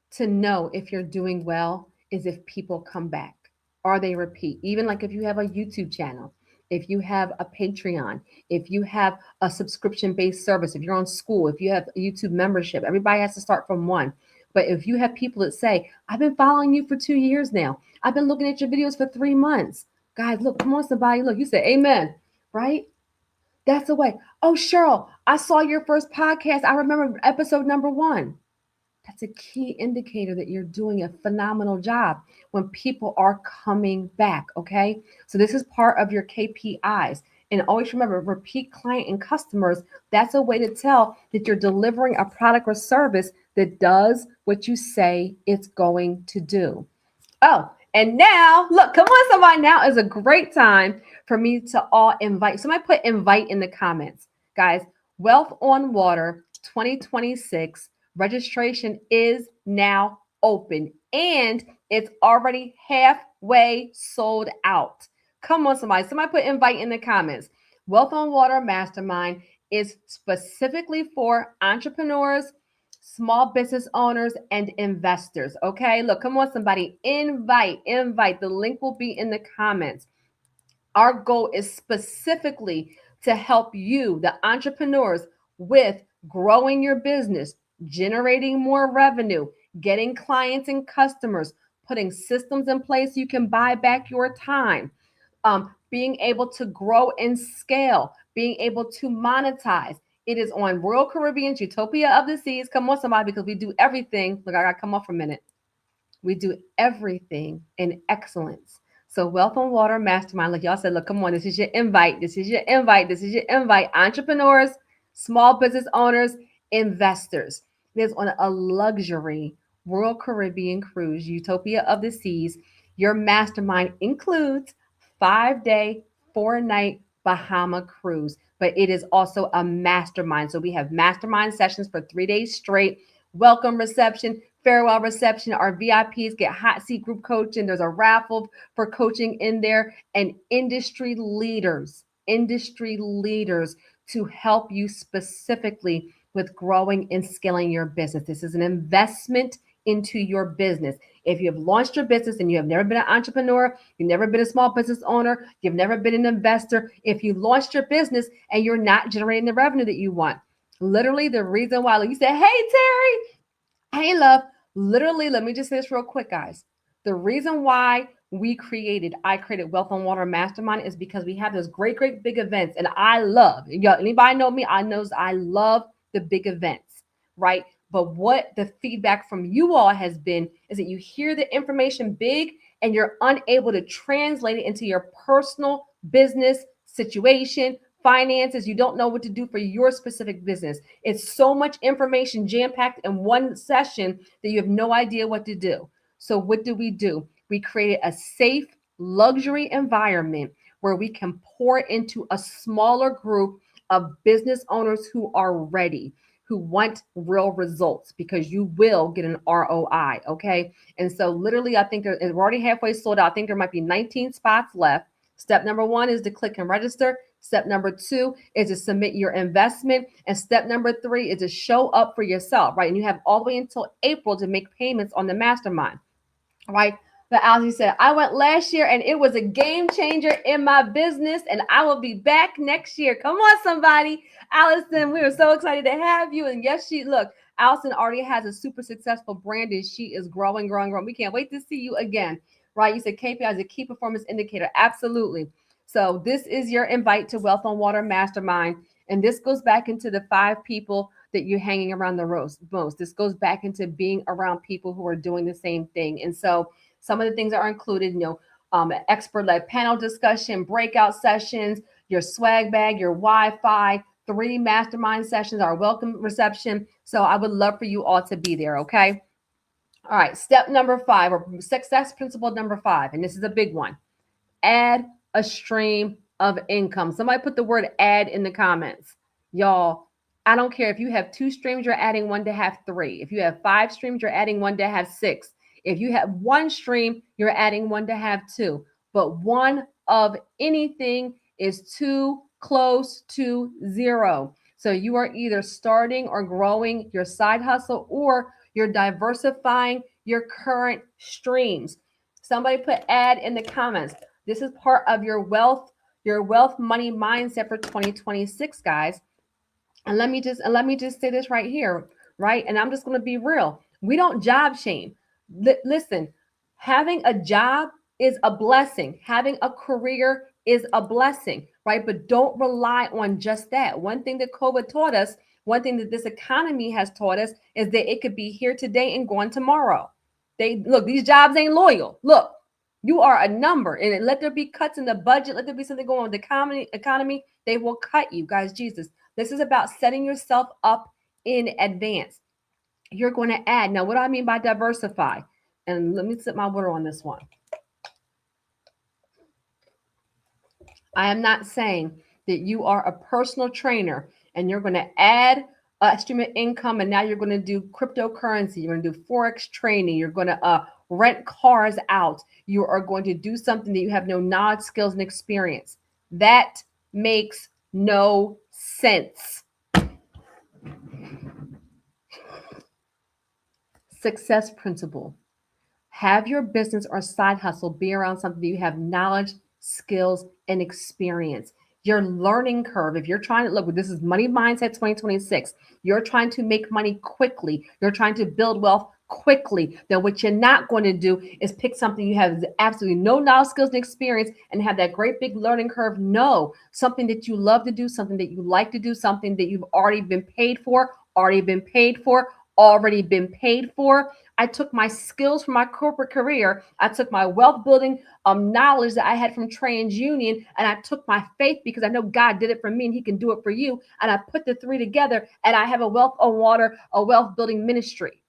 to know if you're doing well is if people come back or they repeat. Even like if you have a YouTube channel, if you have a Patreon, if you have a subscription-based service, if you're on school, if you have a YouTube membership, everybody has to start from one. But if you have people that say, I've been following you for 2 years now. I've been looking at your videos for 3 months. Guys, look, come on, somebody, look, you say amen, right? That's the way. Oh, Cheryl, I saw your first podcast. I remember episode number 1. That's a key indicator that you're doing a phenomenal job when people are coming back, okay? So this is part of your KPIs. And always remember, repeat client and customers, that's a way to tell that you're delivering a product or service that does what you say it's going to do. Oh, and now, look, come on, somebody. Now is a great time for me to all invite. Somebody put invite in the comments. Guys, Wealth on Water 2026 registration is now open and it's already halfway sold out. Come on, somebody. Somebody put invite in the comments. Wealth on Water Mastermind is specifically for entrepreneurs, small business owners, and investors. Okay, look, come on, somebody. Invite. The link will be in the comments. Our goal is specifically to help you, the entrepreneurs, with growing your business, generating more revenue, getting clients and customers, putting systems in place so you can buy back your time, being able to grow and scale, being able to monetize. It is on Royal Caribbean's Utopia of the Seas. Come on, somebody, because we do everything. Look, I got to come off for a minute. We do everything in excellence. So Wealth on Water Mastermind, like y'all said, look, come on, this is your invite. This is your invite. This is your invite. Entrepreneurs, small business owners, investors. It is on a luxury Royal Caribbean cruise, Utopia of the Seas. Your mastermind includes 5-day, 4-night Bahama cruise, but it is also a mastermind. So we have mastermind sessions for 3 days straight, welcome reception, farewell reception. Our VIPs get hot seat group coaching. There's a raffle for coaching in there, and industry leaders to help you specifically with growing and scaling your business. This is an investment into your business. If you have launched your business and you have never been an entrepreneur, you've never been a small business owner, you've never been an investor, if you launched your business and you're not generating the revenue that you want, literally the reason why, like you said, hey, Terry, hey, love, literally, let me just say this real quick, guys. The reason why I created Wealth on Water Mastermind is because we have those great big events. And I love, y'all, anybody know me, I love the big events, right? But what the feedback from you all has been is that you hear the information big and you're unable to translate it into your personal business situation, finances. You don't know what to do for your specific business. It's so much information jam-packed in one session that you have no idea what to do. So what do? We created a safe luxury environment where we can pour into a smaller group of business owners who are ready, who want real results, because you will get an ROI. Okay. And so literally, I think we're already halfway sold out. I think there might be 19 spots left. Step number 1 is to click and register. Step number 2 is to submit your investment. And step number 3 is to show up for yourself, right? And you have all the way until April to make payments on the mastermind, right? But Allison said, I went last year and it was a game changer in my business, and I will be back next year. Come on, somebody. Allison, we were so excited to have you. And yes, look, Allison already has a super successful brand and she is growing. We can't wait to see you again, right? You said KPI is a key performance indicator. Absolutely. So this is your invite to Wealth on Water Mastermind. And this goes back into the 5 people that you're hanging around the most. This goes back into being around people who are doing the same thing. And so some of the things that are included, an expert-led panel discussion, breakout sessions, your swag bag, your Wi-Fi, 3 mastermind sessions, our welcome reception. So I would love for you all to be there, okay? All right, step number 5, or success principle number 5, and this is a big one. Add a stream of income. Somebody put the word add in the comments. Y'all, I don't care if you have 2 streams, you're adding 1 to have 3. If you have 5 streams, you're adding 1 to have 6. If you have 1 stream, you're adding 1 to have 2. But 1 of anything is too close to 0. So you are either starting or growing your side hustle, or you're diversifying your current streams. Somebody put add in the comments. This is part of your wealth money mindset for 2026, guys. And let me just say this right here, right? And I'm just going to be real. We don't job shame. Listen, having a job is a blessing. Having a career is a blessing, right? But don't rely on just that. One thing that COVID taught us, one thing that this economy has taught us, is that it could be here today and gone tomorrow. These jobs ain't loyal. Look, you are a number, and let there be cuts in the budget. Let there be something going on with the economy. They will cut you, guys. Jesus, this is about setting yourself up in advance. You're going to add. Now, what do I mean by diversify? And let me sip my water on this one. I am not saying that you are a personal trainer and you're going to add a stream of income, and now you're going to do cryptocurrency. You're going to do Forex training. You're going to rent cars out. You are going to do something that you have no knowledge, skills, and experience. That makes no sense. Success principle. Have your business or side hustle be around something that you have knowledge, skills, and experience. Your learning curve, if you're trying to look, this is Money Mindset 2026. You're trying to make money quickly. You're trying to build wealth quickly. Then what you're not going to do is pick something you have absolutely no knowledge, skills, and experience and have that great big learning curve. No, something that you love to do, something that you like to do, something that you've already been paid for. I took my skills from my corporate career. I took my wealth building knowledge that I had from TransUnion, and I took my faith, because I know God did it for me and he can do it for you. And I put the 3 together, and I have a wealth on water, a wealth building ministry.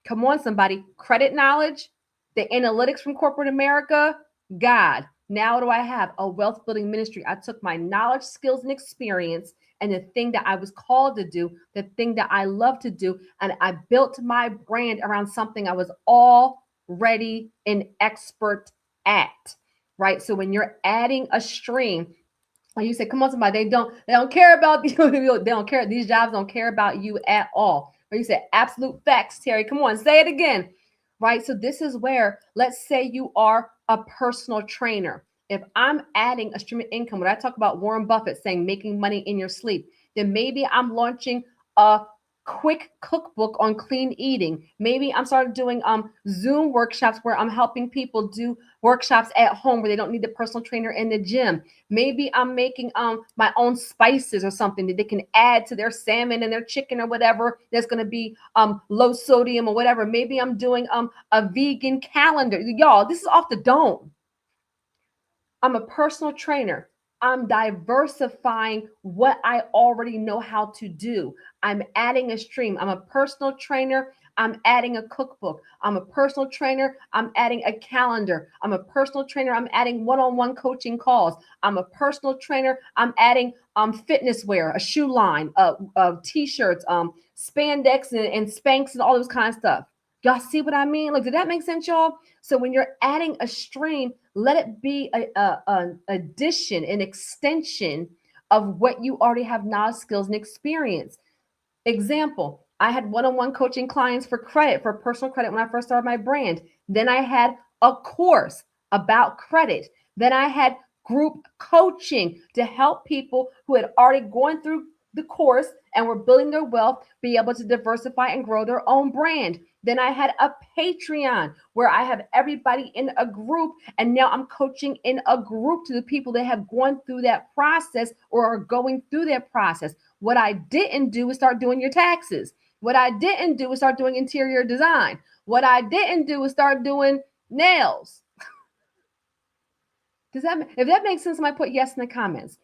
Come on, somebody. Credit knowledge, the analytics from corporate America, God. Now what do I have? A wealth building ministry. I took my knowledge, skills, and experience, and the thing that I was called to do, the thing that I love to do, and I built my brand around something I was already an expert at, right? So when you're adding a stream, and you say, come on, somebody, they don't care about you. They don't care. These jobs don't care about you at all. Or you say absolute facts, Terry. Come on, say it again, right? So this is where, let's say you are a personal trainer. If I'm adding a stream of income, when I talk about Warren Buffett saying making money in your sleep, then maybe I'm launching a quick cookbook on clean eating. Maybe I'm started doing Zoom workshops where I'm helping people do workshops at home where they don't need the personal trainer in the gym. Maybe I'm making my own spices or something that they can add to their salmon and their chicken or whatever that's going to be low sodium or whatever. Maybe I'm doing a vegan calendar. Y'all, this is off the dome. I'm a personal trainer. I'm diversifying what I already know how to do. I'm adding a stream. I'm a personal trainer. I'm adding a cookbook. I'm a personal trainer. I'm adding a calendar. I'm a personal trainer. I'm adding one-on-one coaching calls. I'm a personal trainer. I'm adding fitness wear, a shoe line, t-shirts, spandex and Spanx and all those kind of stuff. Y'all see what I mean? Like, did that make sense, y'all? So when you're adding a stream, let it be an addition, an extension of what you already have knowledge, skills, and experience. Example, I had one-on-one coaching clients for credit, for personal credit when I first started my brand. Then I had a course about credit. Then I had group coaching to help people who had already gone through the course and were building their wealth be able to diversify and grow their own brand. Then I had a Patreon where I have everybody in a group, and now I'm coaching in a group to the people that have gone through that process or are going through that process. What I didn't do is start doing your taxes. What I didn't do is start doing interior design. What I didn't do is start doing nails. If that makes sense, I might put yes in the comments.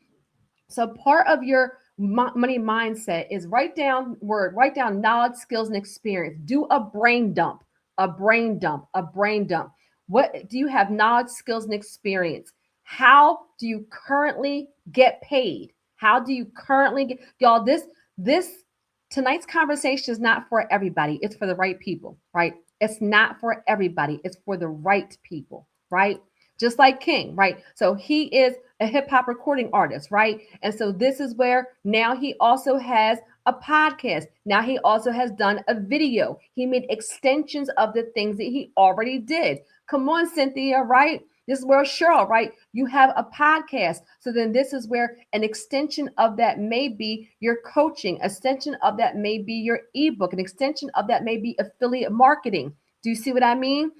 So part of your money mindset is write down knowledge, skills, and experience. Do a brain dump, a brain dump, a brain dump. What do you have knowledge, skills, and experience? How do you currently get paid? How do you currently get, y'all, this tonight's conversation is not for everybody. It's for the right people, right? It's not for everybody. It's for the right people, right? Just like King, right? So he is a hip hop recording artist, right? And so this is where now he also has a podcast. Now he also has done a video. He made extensions of the things that he already did. Come on, Cynthia, right? This is where Cheryl, right? You have a podcast. So then this is where an extension of that may be your coaching. Extension of that may be your ebook. An extension of that may be affiliate marketing. Do you see what I mean?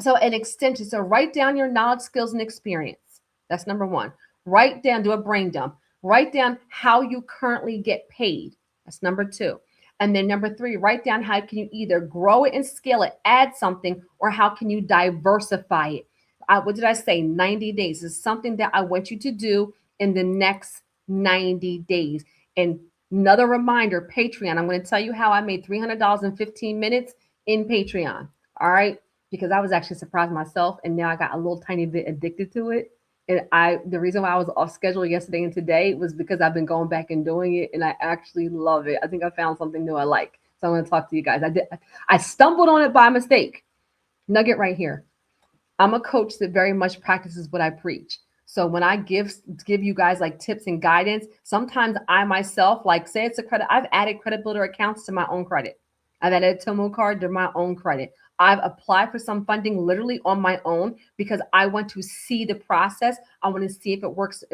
So an extension. So write down your knowledge, skills, and experience. That's number one. Write down, do a brain dump. Write down how you currently get paid. That's number two. And then number three, write down how can you either grow it and scale it, add something, or how can you diversify it. What did I say? 90 days is something that I want you to do in the next 90 days. And another reminder, Patreon. I'm going to tell you how I made $300 in 15 minutes in Patreon. All right. Because I was actually surprised myself, and now I got a little tiny bit addicted to it. And the reason why I was off schedule yesterday and today was because I've been going back and doing it, and I actually love it. I think I found something new I like. So I'm going to talk to you guys. I stumbled on it by mistake. Nugget right here. I'm a coach that very much practices what I preach. So when I give you guys like tips and guidance, sometimes I myself, like say it's a credit, I've added credit builder accounts to my own credit. I've added a Tomo card to my own credit. I've applied for some funding literally on my own because I want to see the process. I want to see if it works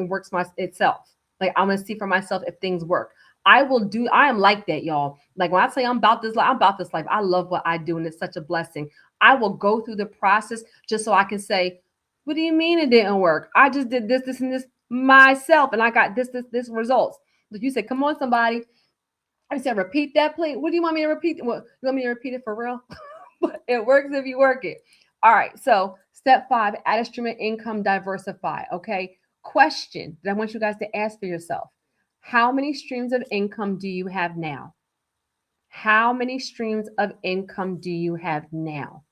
itself. Like I want to see for myself if things work. I am like that, y'all. Like when I say I'm about this life. I love what I do, and it's such a blessing. I will go through the process just so I can say, what do you mean it didn't work? I just did this, and this myself, and I got this results. Like you said, come on, somebody. I said, repeat that, please. What do you want me to repeat? What, you want me to repeat it for real? But it works if you work it. All right. So step 5, add a stream of income, diversify. Okay. Question that I want you guys to ask for yourself. How many streams of income do you have now? How many streams of income do you have now?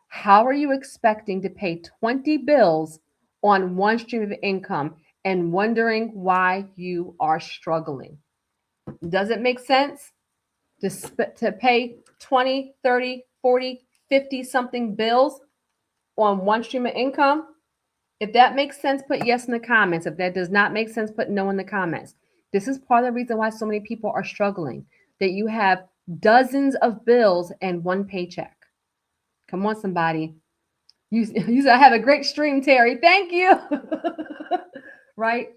How are you expecting to pay 20 bills on one stream of income and wondering why you are struggling? Does it make sense to pay 20, 30, 40, 50 something bills on one stream of income? If that makes sense, put yes in the comments. If that does not make sense, put no in the comments. This is part of the reason why so many people are struggling, that you have dozens of bills and one paycheck. Come on, somebody. You said I have a great stream, Terry. Thank you. Right?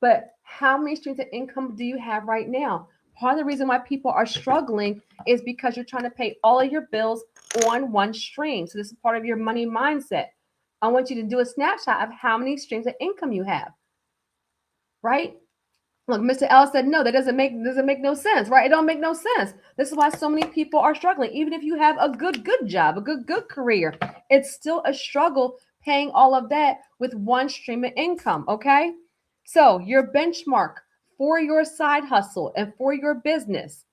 But how many streams of income do you have right now? Part of the reason why people are struggling is because you're trying to pay all of your bills on one stream. So this is part of your money mindset. I want you to do a snapshot of how many streams of income you have. Right? Look, Mr. L said, no, that doesn't make no sense, right? It don't make no sense. This is why so many people are struggling. Even if you have a good job, a good career, it's still a struggle paying all of that with one stream of income, okay? So your benchmark for your side hustle and for your business.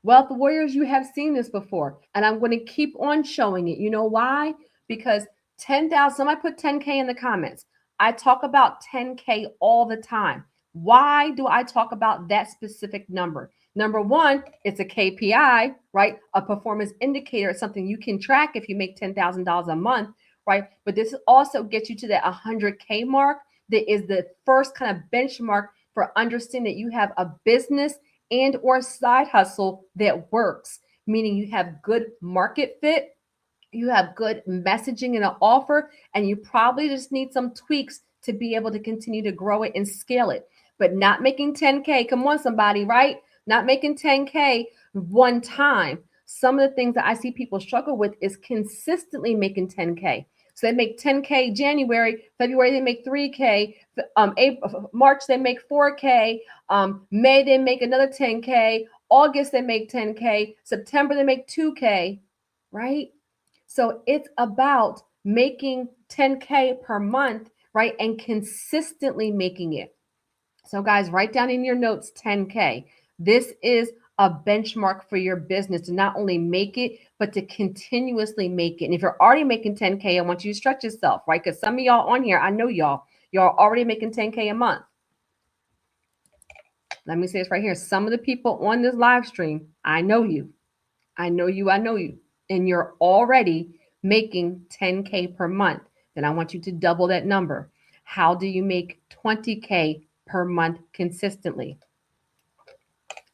Wealth Warriors, you have seen this before, and I'm going to keep on showing it. You know why? Because 10,000, somebody put 10K in the comments. I talk about 10K all the time. Why do I talk about that specific number? Number one, it's a KPI, right? A performance indicator. It's something you can track if you make $10,000 a month, right? But this also gets you to that 100K mark. That is the first kind of benchmark for understanding that you have a business and or side hustle that works, meaning you have good market fit, you have good messaging and an offer, and you probably just need some tweaks to be able to continue to grow it and scale it. But not making 10K, come on somebody, right? Not making 10K one time. Some of the things that I see people struggle with is consistently making 10K. So they make 10K January, February they make 3K, April, March they make 4K, May they make another 10K, August they make 10K, September they make 2K, right? So it's about making 10K per month, right? And consistently making it. So guys, write down in your notes 10K. This is a benchmark for your business to not only make it, but to continuously make it. And if you're already making 10K, I want you to stretch yourself, right? Because some of y'all on here, I know y'all are already making 10K a month. Let me say this right here. Some of the people on this live stream, I know you. I know you. I know you. And you're already making 10K per month. Then I want you to double that number. How do you make 20K per month consistently?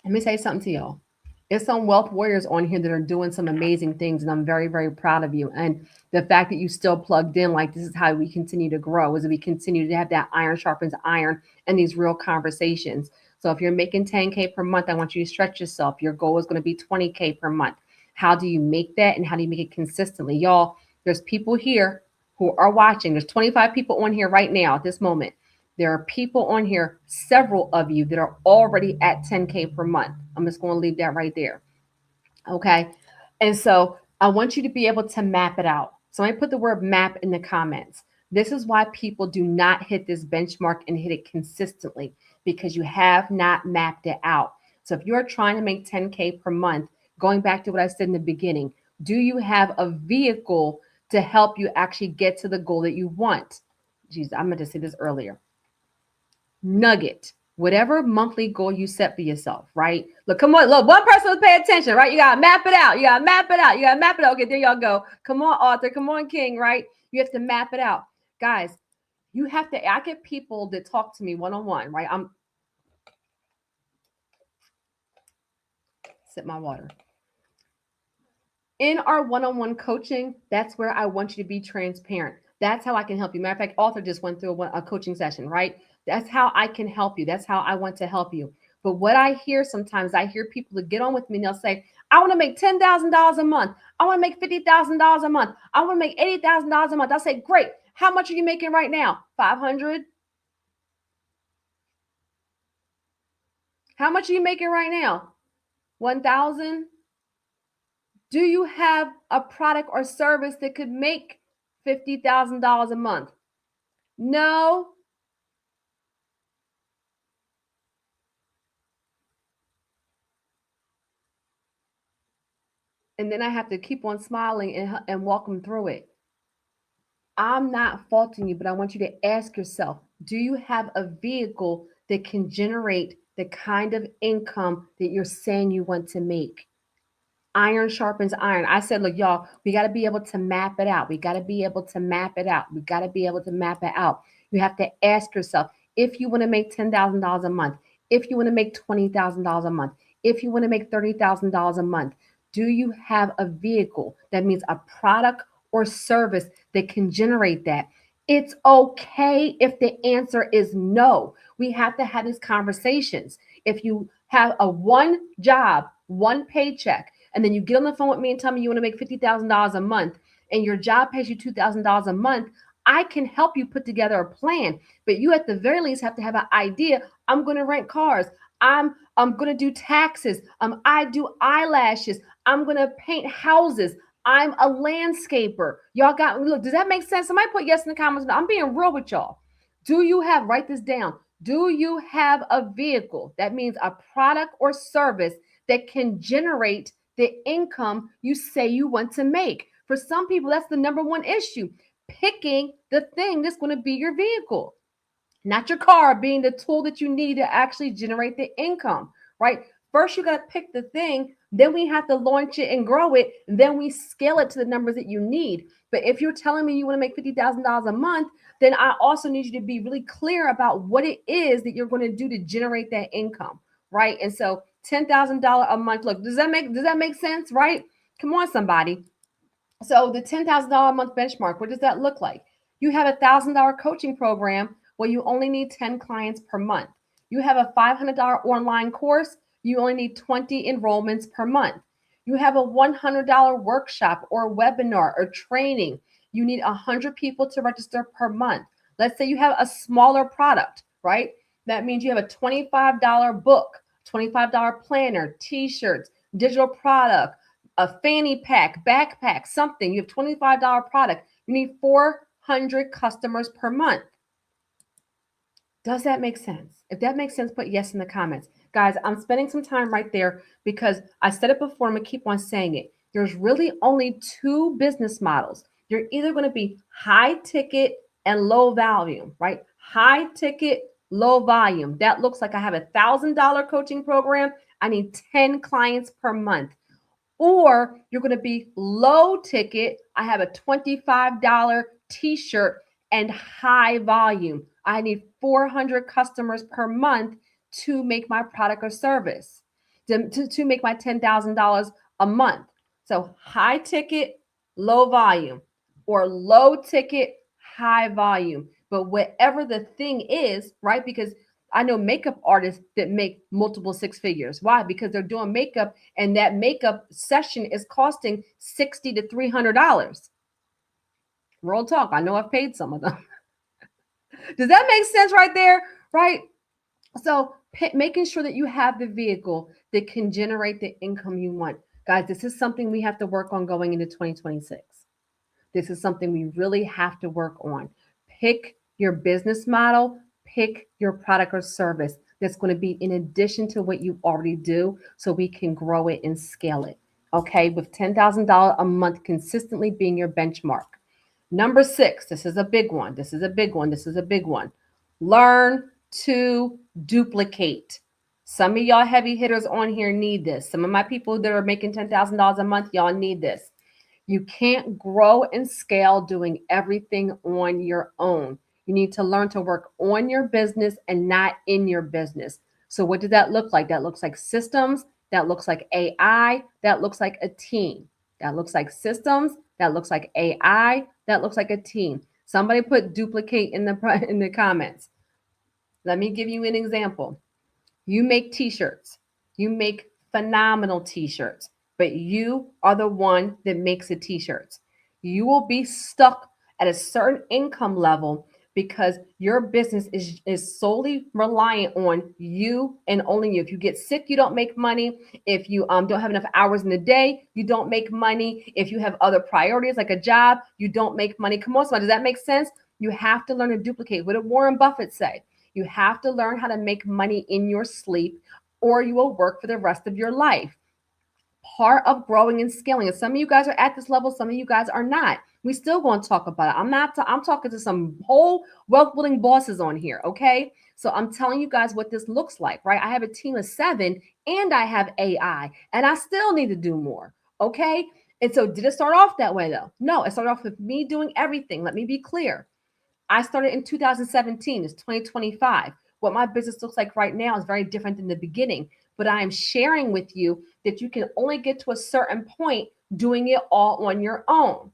Let me say something to y'all. There's some wealth warriors on here that are doing some amazing things, and I'm very, very proud of you. And the fact that you still plugged in, like this is how we continue to grow, is we continue to have that iron sharpens iron and these real conversations. So if you're making 10K per month, I want you to stretch yourself. Your goal is going to be 20K per month. How do you make that, and how do you make it consistently? Y'all, there's people here who are watching. There's 25 people on here right now at this moment. There are people on here, several of you, that are already at 10K per month. I'm just going to leave that right there. Okay. And so I want you to be able to map it out. So I put the word map in the comments. This is why people do not hit this benchmark and hit it consistently, because you have not mapped it out. So if you're trying to make 10K per month, going back to what I said in the beginning, do you have a vehicle to help you actually get to the goal that you want? Geez, I meant to say this earlier. Nugget, whatever monthly goal you set for yourself, right? Look, come on, look, one person will pay attention, right? You gotta map it out. You gotta map it out. You gotta map it out. Okay, there y'all go. Come on, Arthur. Come on, King, right? You have to map it out. Guys, you have to, I get people that talk to me one-on-one, right? I'm sip my water. In our one-on-one coaching, that's where I want you to be transparent. That's how I can help you. Matter of fact, Arthur just went through a coaching session, right? That's how I can help you. That's how I want to help you. But what I hear sometimes, I hear people that get on with me and they'll say, I want to make $10,000 a month. I want to make $50,000 a month. I want to make $80,000 a month. I'll say, great. How much are you making right now? 500. How much are you making right now? 1,000. Do you have a product or service that could make $50,000 a month? No. And then I have to keep on smiling and walk them through it. I'm not faulting you, but I want you to ask yourself, do you have a vehicle that can generate the kind of income that you're saying you want to make? Iron sharpens iron. I said, look, y'all, we got to be able to map it out. We got to be able to map it out. We got to be able to map it out. You have to ask yourself, if you want to make $10,000 a month, if you want to make $20,000 a month, if you want to make $30,000 a month, do you have a vehicle? That means a product or service that can generate that. It's okay if the answer is no. We have to have these conversations. If you have a one job, one paycheck, and then you get on the phone with me and tell me you want to make $50,000 a month and your job pays you $2,000 a month, I can help you put together a plan. But you at the very least have to have an idea. I'm going to rent cars. I'm going to do taxes. I do eyelashes. I'm going to paint houses. I'm a landscaper. Y'all got, look, does that make sense? Somebody put yes in the comments. I'm being real with y'all. Do you have, write this down, do you have a vehicle? That means a product or service that can generate the income you say you want to make. For some people, that's the number one issue, picking the thing that's going to be your vehicle, not your car being the tool that you need to actually generate the income, right? First, you got to pick the thing, then we have to launch it and grow it, then we scale it to the numbers that you need. But if you're telling me you want to make $50,000 a month, then I also need you to be really clear about what it is that you're going to do to generate that income, right? And so $10,000 a month. Look, does that make sense, right? Come on, somebody. So the $10,000 a month benchmark, what does that look like? You have a $1,000 coaching program where you only need 10 clients per month. You have a $500 online course, you only need 20 enrollments per month. You have a $100 workshop or webinar or training. You need 100 people to register per month. Let's say you have a smaller product, right? That means you have a $25 book, $25 planner, t-shirts, digital product, a fanny pack, backpack, something. You have $25 product. You need 400 customers per month. Does that make sense? If that makes sense, put yes in the comments. Guys, I'm spending some time right there because I said it before. I'm going to keep on saying it. There's really only two business models. You're either going to be high ticket and low volume, right? High ticket, low volume. That looks like I have a $1,000 coaching program. I need 10 clients per month. Or you're going to be low ticket. I have a $25 t-shirt and high volume. I need 400 customers per month to make my product or service, to make my $10,000 a month. So high ticket, low volume, or low ticket, high volume. But whatever the thing is, right? Because I know makeup artists that make multiple six figures. Why? Because they're doing makeup and that makeup session is costing $60 to $300. Real talk. I know I've paid some of them. Does that make sense right there? Right? So making sure that you have the vehicle that can generate the income you want. Guys, this is something we have to work on going into 2026. This is something we really have to work on. Pick your business model, pick your product or service that's going to be in addition to what you already do so we can grow it and scale it. Okay, with $10,000 a month consistently being your benchmark. Number 6, this is a big one. This is a big one. This is a big one. Learn to duplicate. Some of y'all heavy hitters on here need this. Some of my people that are making $10,000 a month, y'all need this. You can't grow and scale doing everything on your own. You need to learn to work on your business and not in your business. So what does that look like? That looks like systems. That looks like AI. That looks like a team. That looks like systems. That looks like AI. That looks like a team. Somebody put duplicate in the comments. Let me give you an example. You make t-shirts. You make phenomenal t-shirts, but you are the one that makes the t-shirts. You will be stuck at a certain income level because your business is solely reliant on you and only you. If you get sick, you don't make money. If you don't have enough hours in the day, you don't make money. If you have other priorities like a job, you don't make money. Come on, somebody, does that make sense? You have to learn to duplicate. What did Warren Buffett say? You have to learn how to make money in your sleep or you will work for the rest of your life. Part of growing and scaling. And some of you guys are at this level, some of you guys are not. We still going to talk about it. I'm talking to some whole wealth building bosses on here, okay? So I'm telling you guys what this looks like, right? I have a team of 7 and I have AI and I still need to do more, okay? And so did it start off that way though? No, it started off with me doing everything. Let me be clear. I started in 2017. It's 2025. What my business looks like right now is very different than the beginning. But I am sharing with you that you can only get to a certain point doing it all on your own.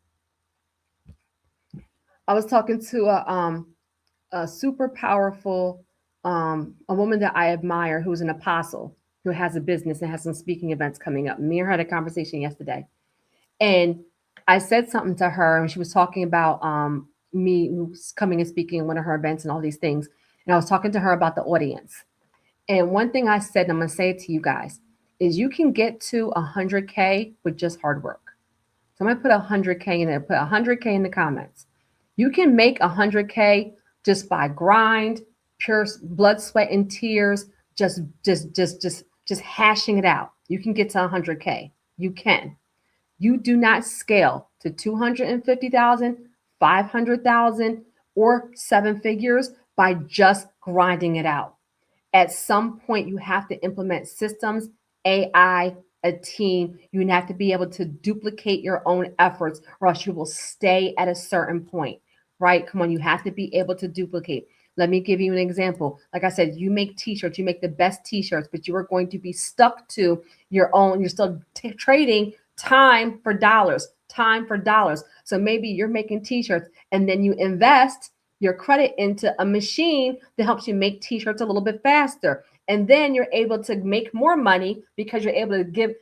I was talking to a super powerful, a woman that I admire who's an apostle, who has a business and has some speaking events coming up. Me and her had a conversation yesterday. And I said something to her, and she was talking about me coming and speaking in one of her events and all these things. And I was talking to her about the audience. And one thing I said, and I'm going to say it to you guys, is you can get to 100K with just hard work. So I'm going to put 100K in there, put 100K in the comments. You can make 100K just by grind, pure blood, sweat, and tears, just hashing it out. You can get to 100K. You can. You do not scale to 250,000, 500,000, or seven figures by just grinding it out. At some point, you have to implement systems, AI, a team. You have to be able to duplicate your own efforts, or else you will stay at a certain point, right? Come on, you have to be able to duplicate. Let me give you an example. Like I said, you make t-shirts, you make the best t-shirts, but you are going to be stuck to your own. You're still trading time for dollars, time for dollars. So maybe you're making t-shirts and then you invest your credit into a machine that helps you make t-shirts a little bit faster. And then you're able to make more money because you're able to give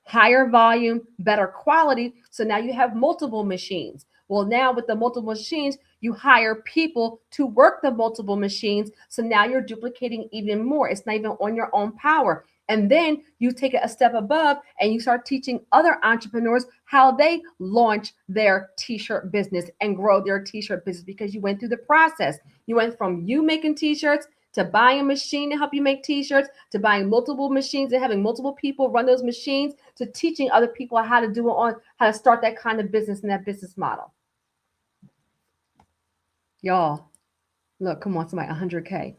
higher volume, better quality. So now you have multiple machines. Well, now with the multiple machines, you hire people to work the multiple machines. So now you're duplicating even more. It's not even on your own power. And then you take it a step above and you start teaching other entrepreneurs how they launch their t-shirt business and grow their t-shirt business, because you went through the process. You went from you making t-shirts to buying a machine to help you make t-shirts, to buying multiple machines and having multiple people run those machines, to teaching other people how to do it, on how to start that kind of business and that business model. Y'all, look, come on, somebody, 100K.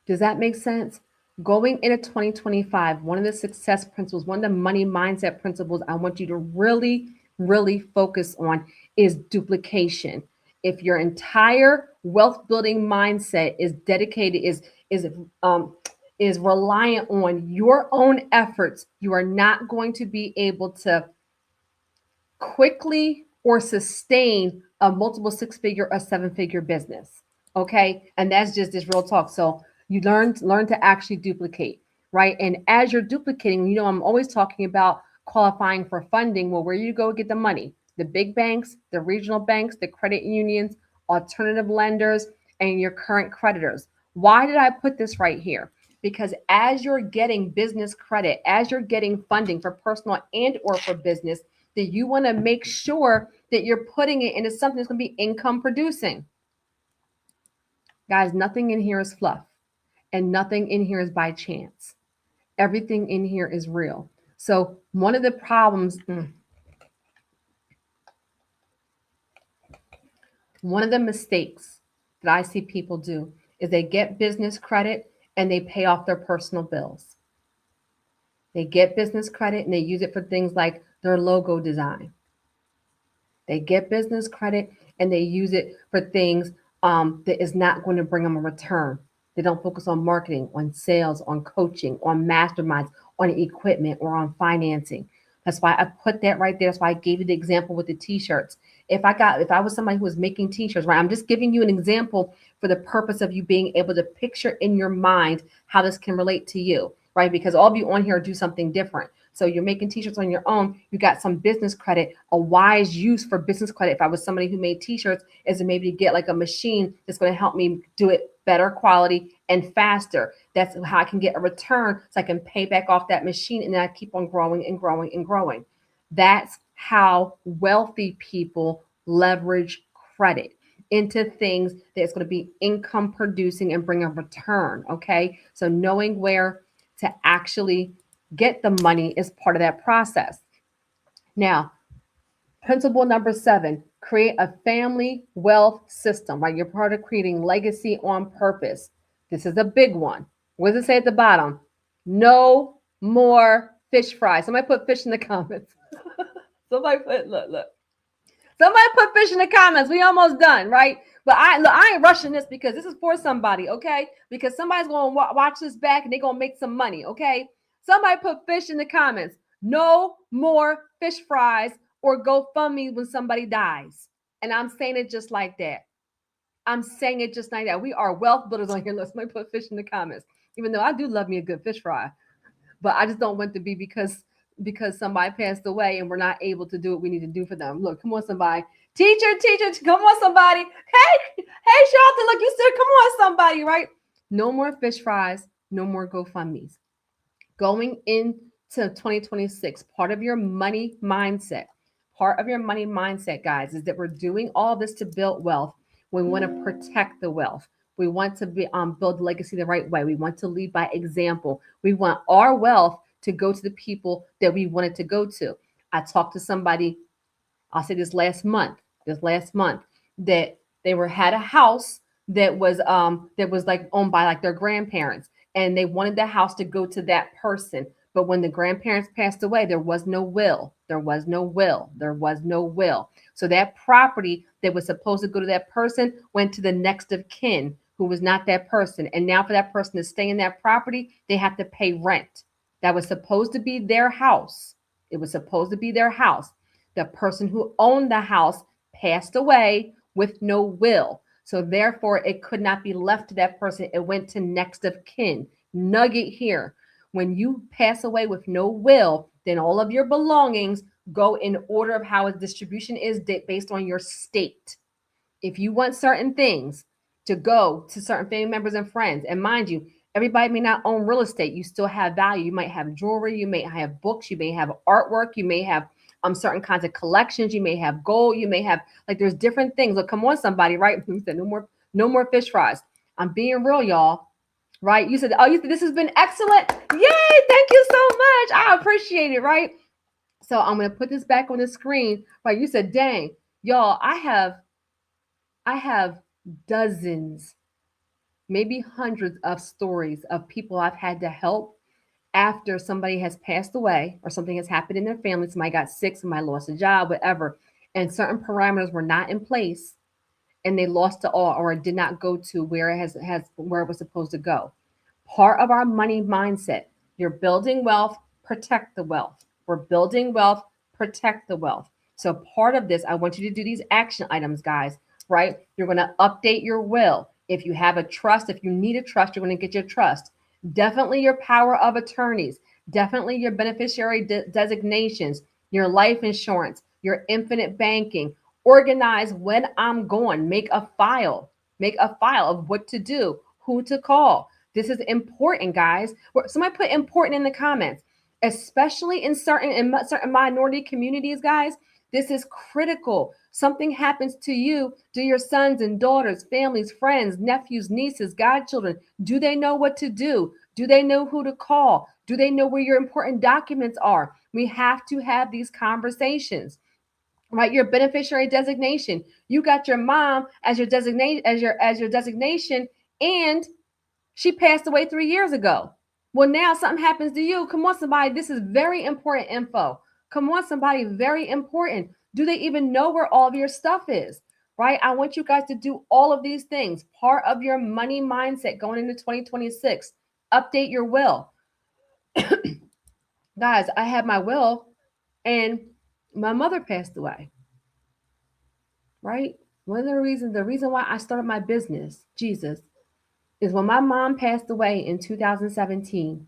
Does that make sense? Going into 2025, one of the success principles, one of the money mindset principles I want you to really, really focus on is duplication. If your entire wealth building mindset is dedicated, is reliant on your own efforts, you are not going to be able to quickly or sustain a multiple six-figure or seven-figure business. Okay, and that's just this real talk. So you learn to actually duplicate, right? And as you're duplicating, you know, I'm always talking about qualifying for funding. Well, where you go get the money? The big banks, the regional banks, the credit unions, alternative lenders, and your current creditors. Why did I put this right here? Because as you're getting business credit, as you're getting funding for personal and or for business, that you want to make sure that you're putting it into something that's going to be income producing. Guys, nothing in here is fluff and nothing in here is by chance. Everything in here is real. So one of the problems, one of the mistakes that I see people do is they get business credit and they pay off their personal bills. They get business credit and they use it for things like their logo design. They get business credit and they use it for things that is not going to bring them a return. They don't focus on marketing, on sales, on coaching, on masterminds, on equipment, or on financing. That's why I put that right there. That's why I gave you the example with the t-shirts. If I was somebody who was making t-shirts, right? I'm just giving you an example for the purpose of you being able to picture in your mind how this can relate to you, right? Because all of you on here do something different. So you're making t-shirts on your own. You got some business credit. A wise use for business credit, if I was somebody who made t-shirts, is to maybe get like a machine that's going to help me do it better quality and faster. That's how I can get a return so I can pay back off that machine and then I keep on growing and growing and growing. That's how wealthy people leverage credit into things that's going to be income producing and bring a return. Okay. So knowing where to actually get the money is part of that process. Now, principle number 7, create a family wealth system, right? You're part of creating legacy on purpose. This is a big one. What does it say at the bottom? No more fish fries. Somebody put fish in the comments. Somebody put, look. Somebody put fish in the comments. We almost done, right? But I ain't rushing this because this is for somebody, okay? Because somebody's going to watch this back and they're going to make some money, okay? Somebody put fish in the comments. No more fish fries or GoFundMe when somebody dies. And I'm saying it just like that. I'm saying it just like that. We are wealth builders on here. Let's put fish in the comments. Even though I do love me a good fish fry. But I just don't want to be because somebody passed away and we're not able to do what we need to do for them. Look, come on, somebody. Teacher, come on, somebody. Hey, Charlotte, look, you said, come on, somebody, right? No more fish fries, no more GoFundMes. Going into 2026, part of your money mindset, guys, is that we're doing all this to build wealth. We want to protect the wealth. We want to build legacy the right way. We want to lead by example. We want our wealth to go to the people that we want it to go to. I talked to somebody, I'll say this last month, that they had a house that was like owned by like their grandparents, and they wanted the house to go to that person. But when the grandparents passed away, there was no will. There was no will. There was no will. So that property that was supposed to go to that person went to the next of kin who was not that person. And now for that person to stay in that property, they have to pay rent. That was supposed to be their house. It was supposed to be their house. The person who owned the house passed away with no will. So therefore, it could not be left to that person. It went to next of kin. Nugget here. When you pass away with no will, then all of your belongings go in order of how a distribution is based on your state. If you want certain things to go to certain family members and friends, and mind you, everybody may not own real estate. You still have value. You might have jewelry. You may have books. You may have artwork. You may have certain kinds of collections. You may have gold. You may have, like, there's different things. Look, come on, somebody, right? You said no more fish fries. I'm being real, y'all. Right? You said, this has been excellent. Yay! Thank you so much. I appreciate it. Right? So I'm gonna put this back on the screen. Right? You said, dang, y'all, I have dozens, maybe hundreds of stories of people I've had to help after somebody has passed away or something has happened in their family. Somebody got sick, somebody lost a job, whatever, and certain parameters were not in place, and they lost it all, or it did not go to where it where it was supposed to go. Part of our money mindset: you're building wealth, protect the wealth. We're building wealth, protect the wealth. So part of this, I want you to do these action items, guys. Right? You're going to update your will. If you have a trust, if you need a trust, you're going to get your trust. Definitely your power of attorneys, definitely your beneficiary designations, your life insurance, your infinite banking. Organize when I'm going. Make a file of what to do, who to call. This is important, guys. Somebody put important in the comments, especially in certain minority communities, guys. This is critical. Something happens to you, to your sons and daughters, families, friends, nephews, nieces, godchildren. Do they know what to do? Do they know who to call? Do they know where your important documents are? We have to have these conversations. Right? Your beneficiary designation. You got your mom as your designation, and she passed away 3 years ago. Well, now something happens to you. Come on, somebody. This is very important info. Come on, somebody. Very important. Do they even know where all of your stuff is? Right? I want you guys to do all of these things. Part of your money mindset going into 2026. Update your will. Guys, I had my will and my mother passed away. Right? One of the reason why I started my business, Jesus, is when my mom passed away in 2017,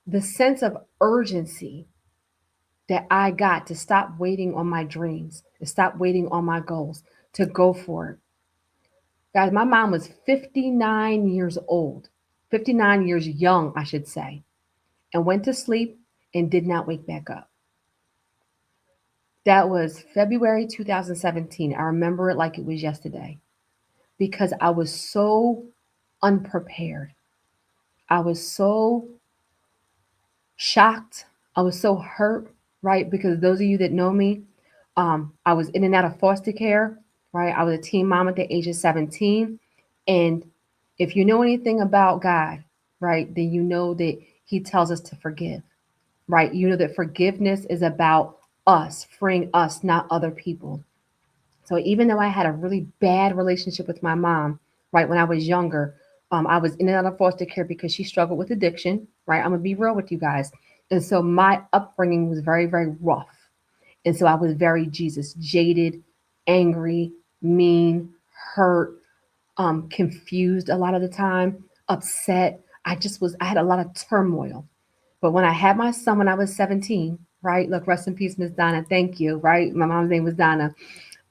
the sense of urgency that I got to stop waiting on my dreams, to stop waiting on my goals, to go for it. Guys, my mom was 59 years old, 59 years young, I should say, and went to sleep and did not wake back up. That was February 2017. I remember it like it was yesterday because I was so unprepared. I was so shocked. I was so hurt, right? Because those of you that know me, I was in and out of foster care, right? I was a teen mom at the age of 17. And if you know anything about God, right, then you know that he tells us to forgive, right? You know that forgiveness is about us, freeing us, not other people. So even though I had a really bad relationship with my mom, right, when I was younger, I was in and out of foster care because she struggled with addiction, right? I'm going to be real with you guys. And so my upbringing was very, very rough. And so I was very jaded, angry, mean, hurt, confused a lot of the time, upset. I had a lot of turmoil. But when I had my son when I was 17, right? Look, rest in peace, Miss Donna. Thank you, right? My mom's name was Donna.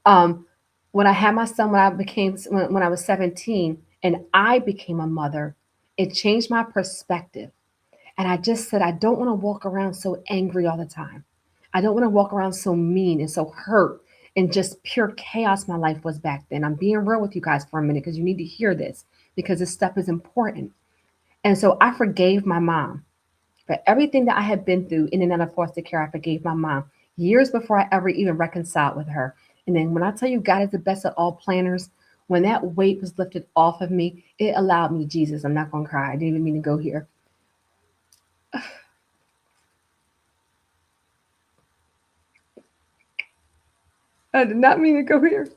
When I had my son when I was 17 and I became a mother, it changed my perspective. And I just said, I don't want to walk around so angry all the time. I don't want to walk around so mean and so hurt and just pure chaos my life was back then. I'm being real with you guys for a minute because you need to hear this because this stuff is important. And so I forgave my mom for everything that I had been through in and out of foster care. I forgave my mom years before I ever even reconciled with her. And then when I tell you God is the best of all planners, when that weight was lifted off of me, it allowed me, Jesus, I'm not going to cry. I didn't even mean to go here. I did not mean to go here.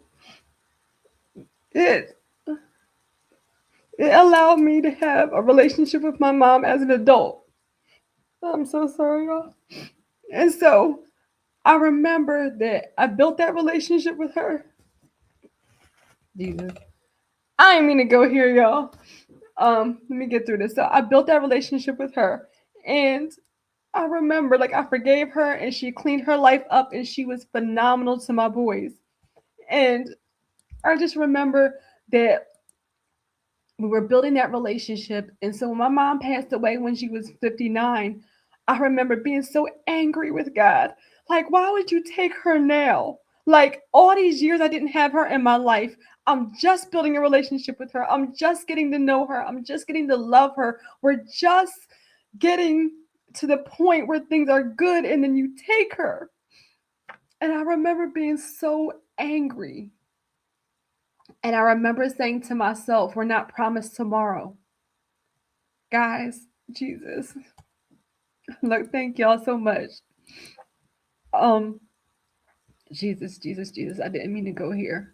It it allowed me to have a relationship with my mom as an adult. I'm so sorry, y'all. And so I remember that I built that relationship with her. Jesus. I didn't mean to go here, y'all. Let me get through this. So I built that relationship with her. And I remember, like, I forgave her and she cleaned her life up and she was phenomenal to my boys. And I just remember that we were building that relationship. And so when my mom passed away when she was 59, I remember being so angry with God. Like, why would you take her now? Like, all these years I didn't have her in my life. I'm just building a relationship with her. I'm just getting to know her. I'm just getting to love her. We're just getting to the point where things are good. And then you take her. And I remember being so angry. And I remember saying to myself, we're not promised tomorrow. Guys, Jesus. Look, thank y'all so much. Um, Jesus, Jesus, Jesus. I didn't mean to go here.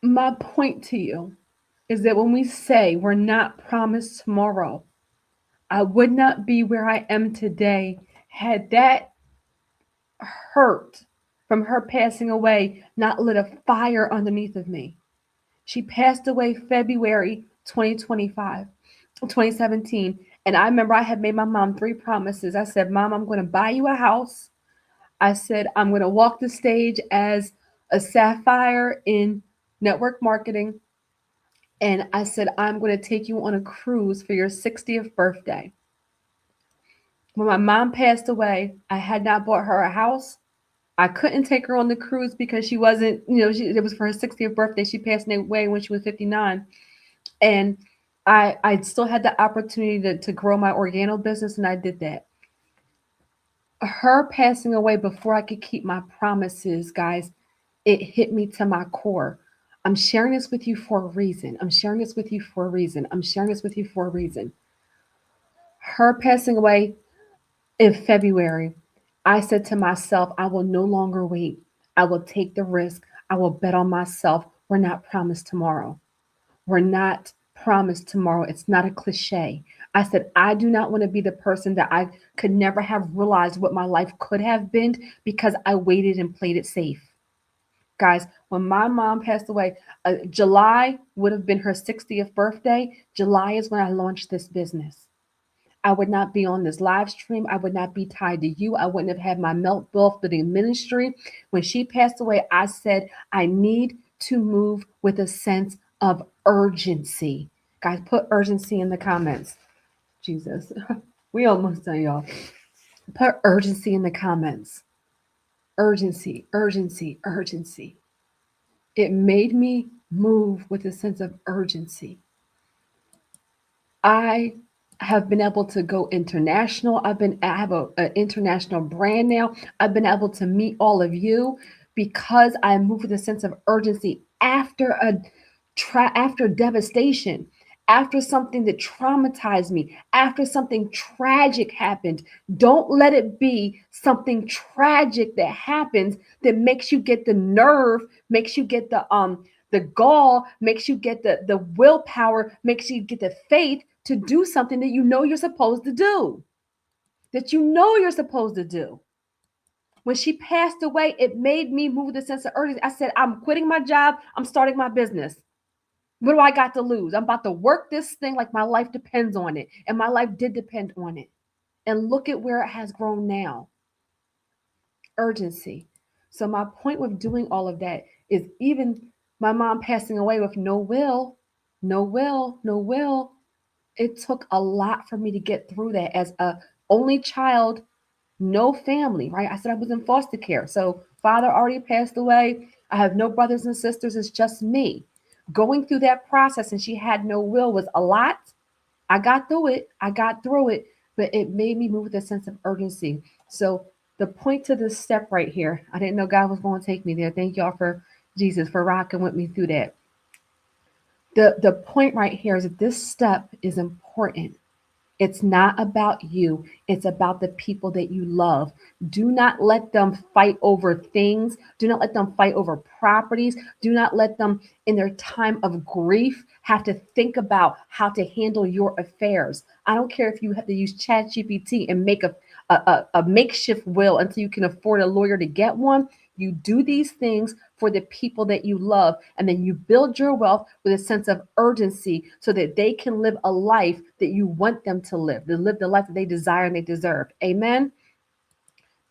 My point to you is that when we say we're not promised tomorrow, I would not be where I am today had that hurt from her passing away not lit a fire underneath of me. She passed away February 2025, 2017. And I remember I had made my mom 3 promises. I said, Mom, I'm going to buy you a house. I said, I'm going to walk the stage as a sapphire in network marketing. And I said, I'm going to take you on a cruise for your 60th birthday. When my mom passed away, I had not bought her a house. I couldn't take her on the cruise because she wasn't, it was for her 60th birthday. She passed away when she was 59. And I still had the opportunity to grow my organo business, and I did that. Her passing away before I could keep my promises, guys, it hit me to my core. I'm sharing this with you for a reason. I'm sharing this with you for a reason. I'm sharing this with you for a reason. Her passing away in February, I said to myself, I will no longer wait. I will take the risk. I will bet on myself. We're not promised tomorrow. We're not promised tomorrow. It's not a cliche. I said, I do not want to be the person that I could never have realized what my life could have been because I waited and played it safe. Guys, when my mom passed away, July would have been her 60th birthday. July is when I launched this business. I would not be on this live stream. I would not be tied to you. I wouldn't have had my melt built for the ministry. When she passed away, I said, I need to move with a sense of urgency. Guys, put urgency in the comments. Jesus, we almost done, y'all. Put urgency in the comments. Urgency, urgency, urgency. It made me move with a sense of urgency. I have been able to go international. I have an international brand now. I've been able to meet all of you because I moved with a sense of urgency after after devastation, after something that traumatized me, after something tragic happened. Don't let it be something tragic that happens that makes you get the nerve, makes you get the gall, makes you get the willpower, makes you get the faith to do something that you know you're supposed to do. That you know you're supposed to do. When she passed away, it made me move with a sense of urgency. I said, I'm quitting my job. I'm starting my business. What do I got to lose? I'm about to work this thing like my life depends on it. And my life did depend on it. And look at where it has grown now. Urgency. So my point with doing all of that is even my mom passing away with no will, it took a lot for me to get through that as a only child, no family, right? I said I was in foster care. So father already passed away. I have no brothers and sisters. It's just me. Going through that process, and she had no will, was a lot. I got through it. I got through it, but it made me move with a sense of urgency. So the point to this step right here, I didn't know God was going to take me there. Thank y'all for Jesus for rocking with me through that. The point right here is that this step is important. It's not about you. It's about the people that you love. Do not let them fight over things. Do not let them fight over properties. Do not let them, in their time of grief, have to think about how to handle your affairs. I don't care if you have to use ChatGPT and make a makeshift will until you can afford a lawyer to get one. You do these things for the people that you love, and then you build your wealth with a sense of urgency so that they can live a life that you want them to live the life that they desire and they deserve. Amen.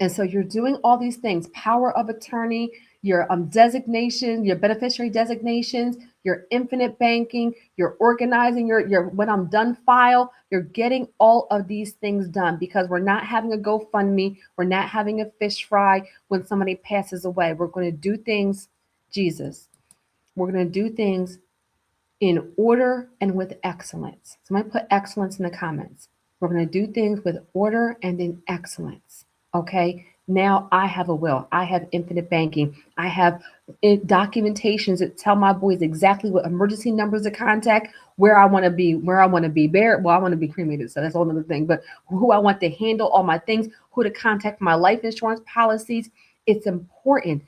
And so you're doing all these things, power of attorney, your designation, your beneficiary designations, your infinite banking, you're organizing your when I'm done file, you're getting all of these things done because we're not having a GoFundMe, we're not having a fish fry when somebody passes away. We're going to do things, Jesus. We're going to do things in order and with excellence. Somebody put excellence in the comments. We're going to do things with order and in excellence. Okay. Now I have a will. I have infinite banking. I have documentations that tell my boys exactly what emergency numbers to contact, where I want to be, buried. Well, I want to be cremated, so that's a whole other thing. But who I want to handle all my things, who to contact for my life insurance policies. It's important.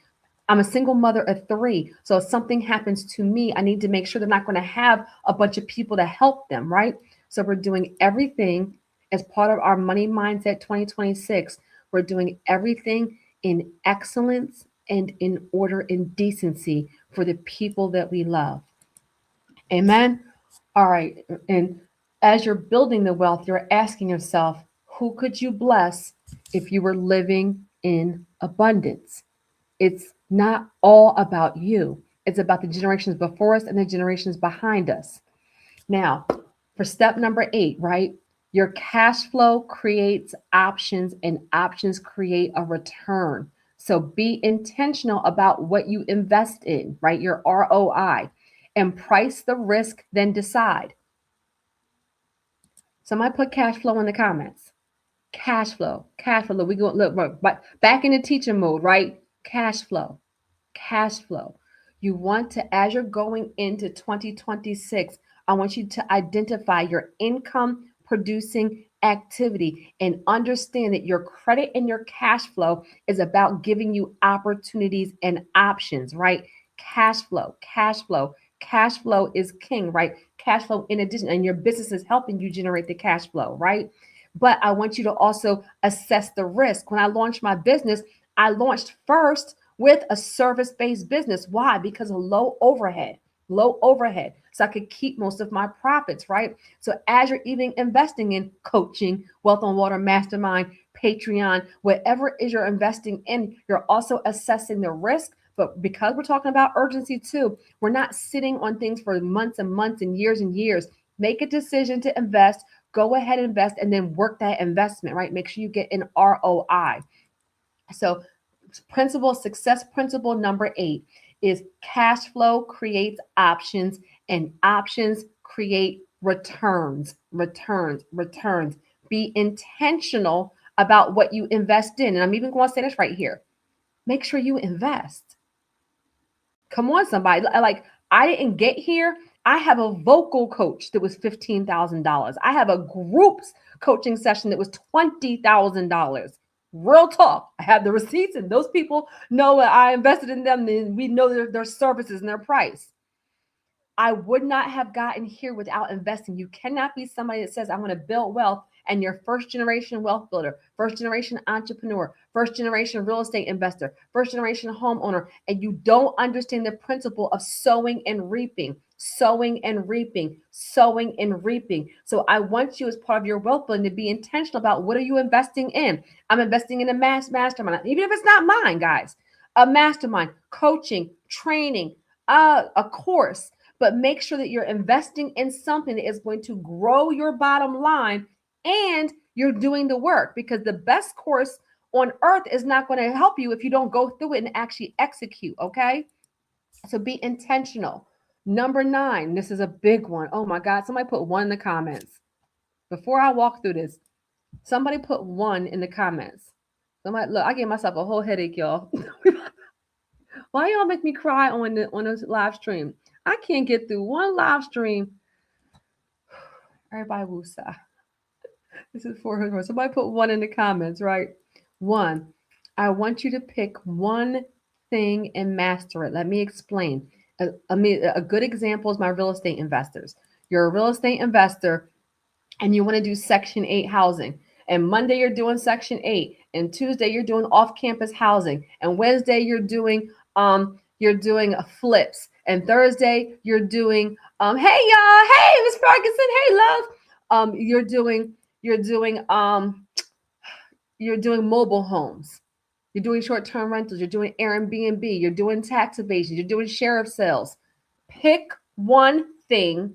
I'm a single mother of 3. So if something happens to me, I need to make sure they're not going to have a bunch of people to help them, right? So we're doing everything as part of our Money Mindset 2026. We're doing everything in excellence and in order and decency for the people that we love. Amen. All right. And as you're building the wealth, you're asking yourself, who could you bless if you were living in abundance? It's not all about you. It's about the generations before us and the generations behind us. Now, for step number 8, right? Your cash flow creates options and options create a return. So be intentional about what you invest in, right? Your ROI, and price the risk, then decide. Somebody put cash flow in the comments. Cash flow. We go look back in the teaching mode, right? Cash flow. You want to, as you're going into 2026, I want you to identify your income producing activity and understand that your credit and your cash flow is about giving you opportunities and options, right? Cash flow is king, right? Cash flow in addition, and your business is helping you generate the cash flow, right? But I want you to also assess the risk. When I launched my business, I launched first with a service-based business. Why? Because of low overhead. So I could keep most of my profits, right? So as you're even investing in coaching, Wealth on Water, Mastermind, Patreon, whatever it is you're investing in, you're also assessing the risk. But because we're talking about urgency too, we're not sitting on things for months and months and years. Make a decision to invest, go ahead and invest, and then work that investment, right? Make sure you get an ROI. So success principle number 8 is cash flow creates options and options create returns. Be intentional about what you invest in. And I'm even going to say this right here. Make sure you invest. Come on, somebody. Like, I didn't get here. I have a vocal coach that was $15,000. I have a groups coaching session that was $20,000. Real talk. I have the receipts, and those people know that I invested in them. And we know their services and their price. I would not have gotten here without investing. You cannot be somebody that says, I'm going to build wealth, and you're first generation wealth builder, first generation entrepreneur, first generation real estate investor, first generation homeowner, and you don't understand the principle of sowing and reaping. So I want you, as part of your wealth building, to be intentional about what are you investing in. I'm investing in a mastermind, even if it's not mine, guys. A mastermind, coaching, training, a course. But make sure that you're investing in something that is going to grow your bottom line and you're doing the work, because the best course on earth is not going to help you if you don't go through it and actually execute. Okay. So be intentional. Number 9, this is a big one. Oh my God. Somebody put 1 in the comments. Before I walk through this, somebody put 1 in the comments. Somebody, look, I gave myself a whole headache, y'all. Why y'all make me cry on this live stream? I can't get through one live stream. Everybody woosah. This is 400. Somebody put 1 in the comments, right? 1. I want you to pick one thing and master it. Let me explain. A good example is my real estate investors. You're a real estate investor and you want to do Section 8 housing. And Monday you're doing Section 8, and Tuesday you're doing off-campus housing, and Wednesday you're doing flips, and Thursday you're doing hey y'all, hey Miss Ferguson, hey love, you're doing mobile homes, you're doing short-term rentals, you're doing Airbnb, you're doing tax evasion, you're doing sheriff sales. Pick one thing,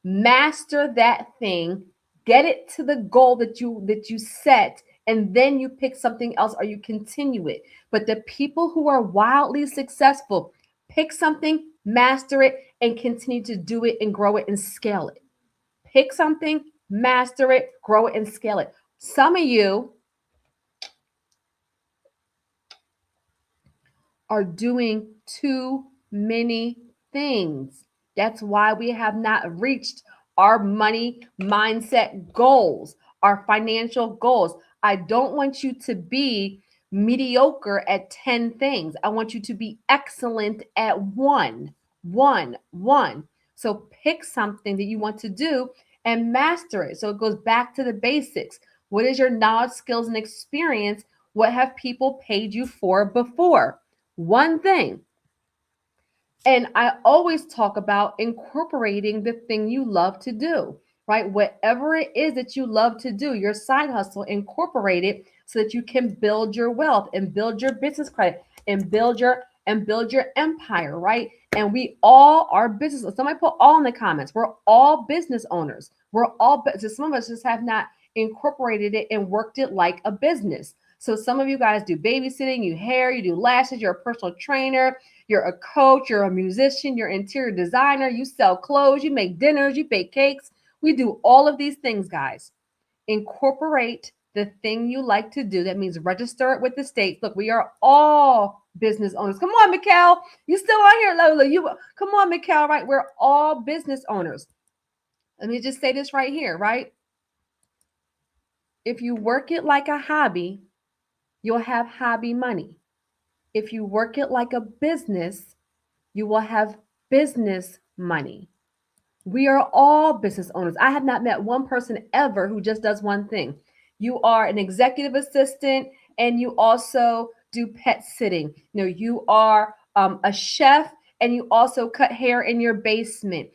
master that thing, get it to the goal that you set, and then you pick something else or you continue it. But the people who are wildly successful pick something, master it, and continue to do it and grow it and scale it. Pick something, master it, grow it, and scale it. Some of you are doing too many things. That's why we have not reached our money mindset goals, our financial goals. I don't want you to be mediocre at 10 things. I want you to be excellent at one. So pick something that you want to do and master it. So it goes back to the basics. What is your knowledge, skills, and experience? What have people paid you for before? One thing. And I always talk about incorporating the thing you love to do, right? Whatever it is that you love to do, your side hustle, incorporate it so that you can build your wealth and build your business credit and build your empire, right? And we all are business. Somebody put all in the comments. We're all business owners. We're all business. Some of us just have not incorporated it and worked it like a business. So some of you guys do babysitting, you hair, you do lashes, you're a personal trainer, you're a coach, you're a musician, you're an interior designer, you sell clothes, you make dinners, you bake cakes. We do all of these things, guys. Incorporate the thing you like to do. That means register it with the state. Look, we are all business owners. Come on, Mikkel. You still on here, Lola? Come on, Mikkel, right? We're all business owners. Let me just say this right here, right? If you work it like a hobby, you'll have hobby money. If you work it like a business, you will have business money. We are all business owners. I have not met one person ever who just does one thing. You are an executive assistant and you also do pet sitting. You are a chef and you also cut hair in your basement.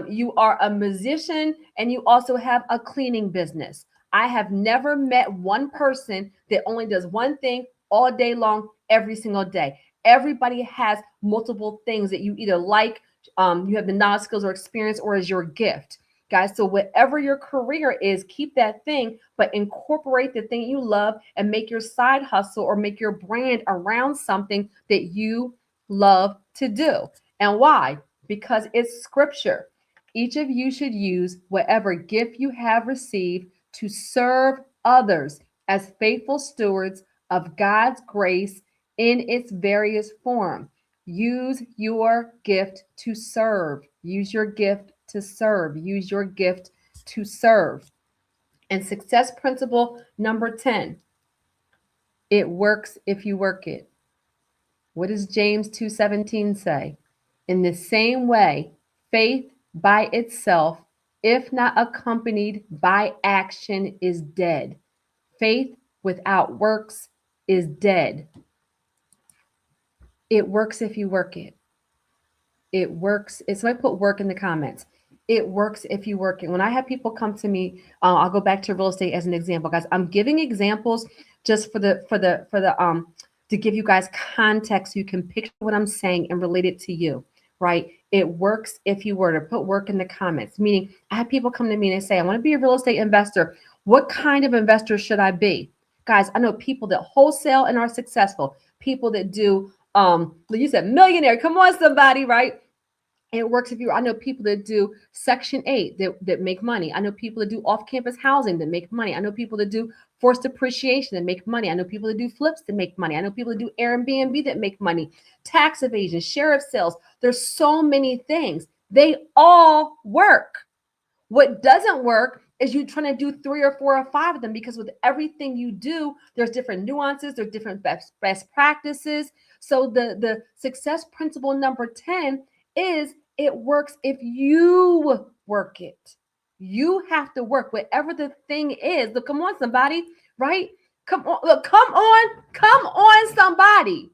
You are a musician and you also have a cleaning business. I have never met one person that only does one thing all day long, every single day. Everybody has multiple things that you either like, you have the knowledge, skills, or experience, or is your gift, guys. So whatever your career is, keep that thing, but incorporate the thing you love and make your side hustle or make your brand around something that you love to do. And why? Because it's scripture. Each of you should use whatever gift you have received to serve others as faithful stewards of God's grace in its various form. Use your gift to serve. Use your gift to serve. Use your gift to serve. And success principle number 10. It works if you work it. What does James 2:17 say? In the same way, faith by itself, if not accompanied by action, is dead. Faith without works is dead. It works if you work it. It works. Somebody put work in the comments. It works if you work it. When I have people come to me, I'll go back to real estate as an example, guys. I'm giving examples just to give you guys context so you can picture what I'm saying and relate it to you, right? It works if you were to put work in the comments. Meaning, I have people come to me and they say, I want to be a real estate investor. What kind of investor should I be? Guys, I know people that wholesale and are successful. People that do, you said millionaire. Come on, somebody, right? It works if you, I know people that do Section 8 that make money. I know people that do off-campus housing that make money. I know people that do forced appreciation that make money. I know people that do flips that make money. I know people that do Airbnb that make money. Tax evasion, sheriff sales. There's so many things. They all work. What doesn't work is you trying to do 3 or 4 or 5 of them, because with everything you do, there's different nuances, there's different best practices. So the success principle number 10 is it works if you work it. You have to work whatever the thing is. Look, come on, somebody, right? Come on, look, come on, somebody.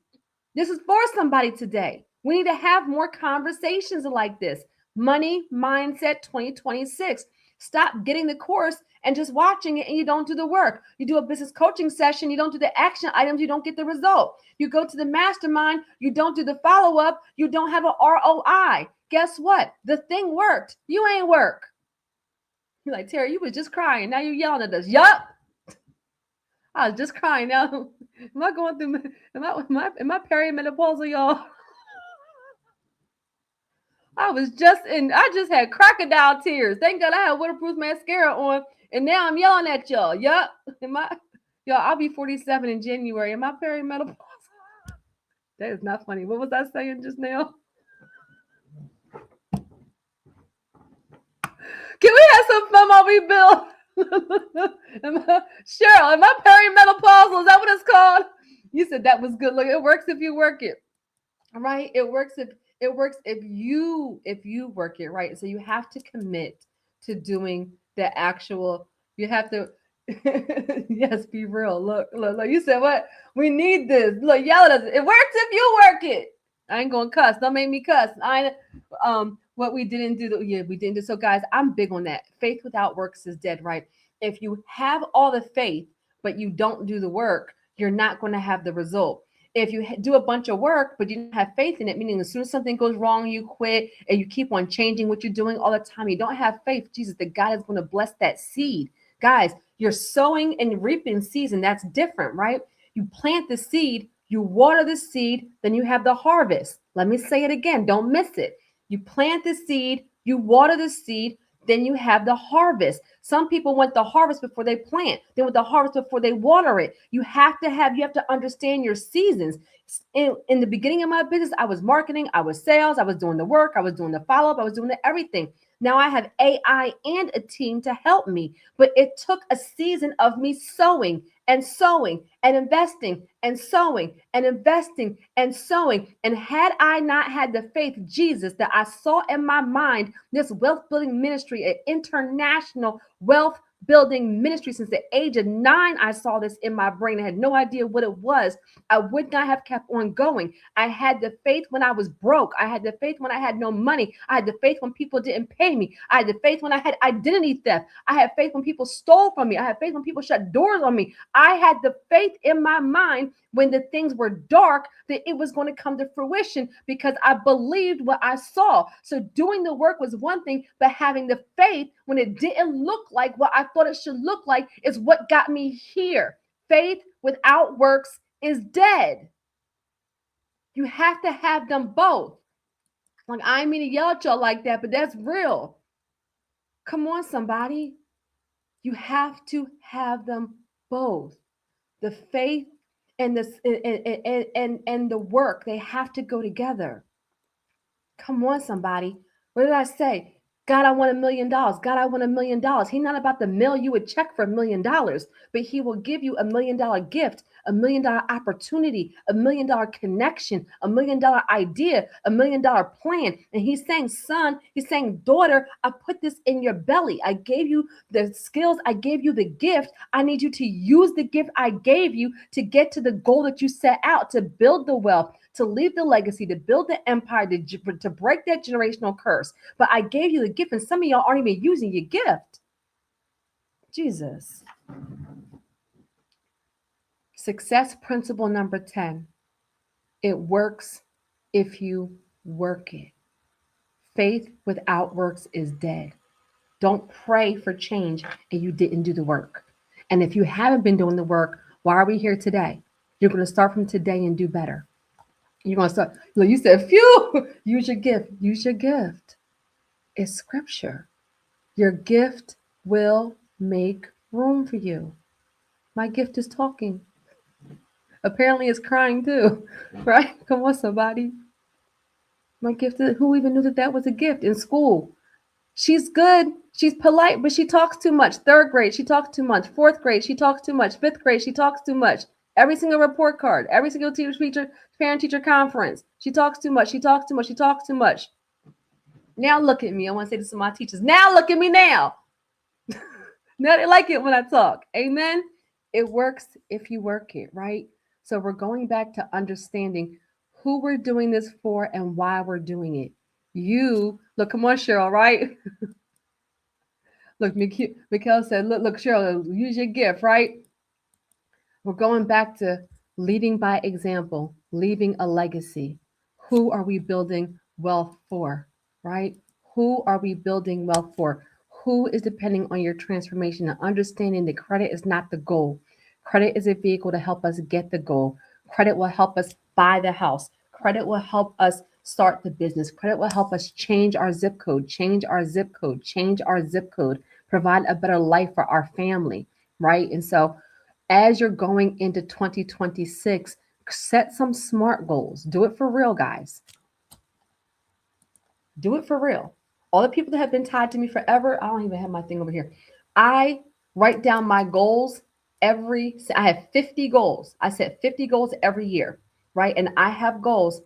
This is for somebody today. We need to have more conversations like this. Money Mindset 2026. Stop getting the course and just watching it and you don't do the work. You do a business coaching session, you don't do the action items, you don't get the result. You go to the mastermind, you don't do the follow-up, you don't have an ROI. Guess what? The thing worked. You ain't work. You're like, Terry, you was just crying. Now you're yelling at us. Yup. I was just crying. Now, am I going through, am I perimenopausal, y'all? I just had crocodile tears. Thank God I had waterproof mascara on, and now I'm yelling at y'all. Yup. Y'all, I'll be 47 in January. Am I perimenopausal? That is not funny. What was I saying just now? Can we have some fun while we build? Cheryl, am I perimenopausal? Is that what it's called? You said that was good. Look, it works if you work it. Right? It works if you work it, right? So you have to commit to doing the actual, you have to yes, be real. Look, you said what? We need this. Look, yell at us. It works if you work it. I ain't gonna cuss. Don't make me cuss. What we didn't do, we didn't do. So guys, I'm big on that. Faith without works is dead, right? If you have all the faith, but you don't do the work, you're not going to have the result. If you do a bunch of work, but you don't have faith in it, meaning as soon as something goes wrong, you quit and you keep on changing what you're doing all the time, you don't have faith, Jesus, that God is going to bless that seed. Guys, you're sowing and reaping season. That's different, right? You plant the seed, you water the seed, then you have the harvest. Let me say it again. Don't miss it. You plant the seed, you water the seed, then you have the harvest. Some people want the harvest before they plant. They want the harvest before they water it. You have to understand your seasons. In the beginning of my business, I was marketing, I was sales, I was doing the work, I was doing the follow-up, I was doing everything. Now I have AI and a team to help me, but it took a season of me sowing and sowing and investing and sowing and investing and sowing. And had I not had the faith, Jesus, that I saw in my mind, this wealth building ministry, an international wealth building ministry since the age of 9, I saw this in my brain. I had no idea what it was. I would not have kept on going. I had the faith when I was broke. I had the faith when I had no money. I had the faith when people didn't pay me. I had the faith when I had identity theft. I had faith when people stole from me. I had faith when people shut doors on me. I had the faith in my mind when the things were dark that it was going to come to fruition because I believed what I saw. So doing the work was one thing, but having the faith when it didn't look like what I thought it should look like is what got me here. Faith without works is dead. You have to have them both. Like, I ain't mean to yell at y'all like that, but that's real. Come on, somebody. You have to have them both. The faith and the work, they have to go together. Come on, somebody. What did I say? God, I want $1 million. God, I want $1 million. He's not about to mail you a check for $1 million, but he will give you $1 million gift, $1 million opportunity, $1 million connection, $1 million idea, $1 million plan. And he's saying, son, he's saying, daughter, I put this in your belly. I gave you the skills. I gave you the gift. I need you to use the gift I gave you to get to the goal that you set out, to build the wealth, to leave the legacy, to build the empire, to break that generational curse. But I gave you the gift, and some of y'all aren't even using your gift. Jesus. Success principle number 10. It works if you work it. Faith without works is dead. Don't pray for change and you didn't do the work. And if you haven't been doing the work, Why are we here today? You're going to start from today and do better. You're going to start. Look, you said, phew, use your gift. Use your gift. It's scripture. Your gift will make room for you. My gift is talking. Apparently, it's crying too, right? Come on, somebody. My gift is, who even knew that that was a gift in school? She's good. She's polite, but she talks too much. Third grade, she talks too much. Fourth grade, she talks too much. Fifth grade, she talks too much. Every single report card, every single teacher, parent teacher conference, she talks too much. She talks too much. She talks too much. Now look at me. I want to say this to my teachers. Now look at me now. Now they like it when I talk. Amen. It works if you work it, right? So we're going back to understanding who we're doing this for and why we're doing it. You look, come on, Cheryl, right? Look, Mikhail said, look, Cheryl, use your gift, right? We're going back to leading by example, leaving a legacy. Who are we building wealth for, right? Who are we building wealth for? Who is depending on your transformation and understanding that credit is not the goal. Credit is a vehicle to help us get the goal. Credit will help us buy the house. Credit will help us start the business. Credit will help us change our zip code, change our zip code, change our zip code, provide a better life for our family, right? And so as you're going into 2026, set some smart goals. Do it for real, guys. Do it for real. All the people that have been tied to me forever, I don't even have my thing over here. I write down my goals I have 50 goals. I set 50 goals every year, right? And I have goals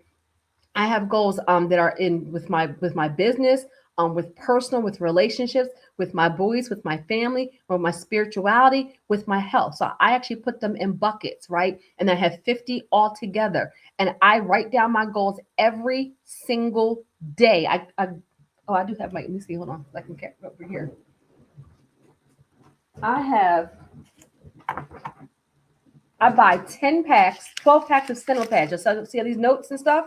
that are in with my business, with personal, with relationships, with my boys, with my family, with my spirituality, with my health. So I actually put them in buckets, right? And I have 50 all together. And I write down my goals every single day. I do have my, let me see, hold on. I can get over here. I buy 10 packs, 12 packs of steno pads. Just so see all these notes and stuff?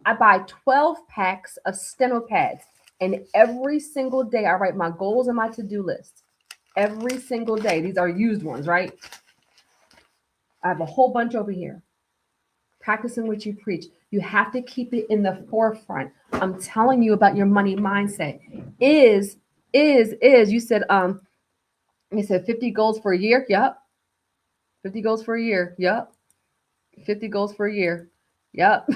I buy 12 packs of steno pads. And every single day I write my goals and my to-do list. Every single day. These are used ones, right? I have a whole bunch over here. Practicing what you preach. You have to keep it in the forefront. I'm telling you about your money mindset. You said 50 goals for a year. Yep. 50 goals for a year. Yep. 50 goals for a year. Yep.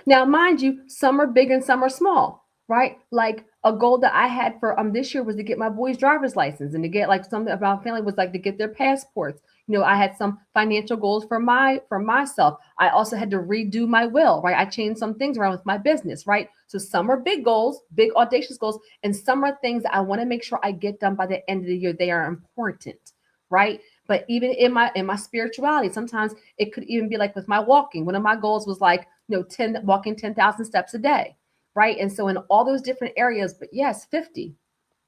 Now, mind you, some are big and some are small, right? Like a goal that I had for this year was to get my boys' driver's license and to get like something about family was like to get their passports. You know, I had some financial goals for myself. I also had to redo my will, right? I changed some things around with my business, right? So some are big goals, big audacious goals, and some are things that I want to make sure I get done by the end of the year. They are important, right? But even in my spirituality, sometimes it could even be like with my walking. One of my goals was like, walking 10,000 steps a day, right? And so in all those different areas, but yes, 50.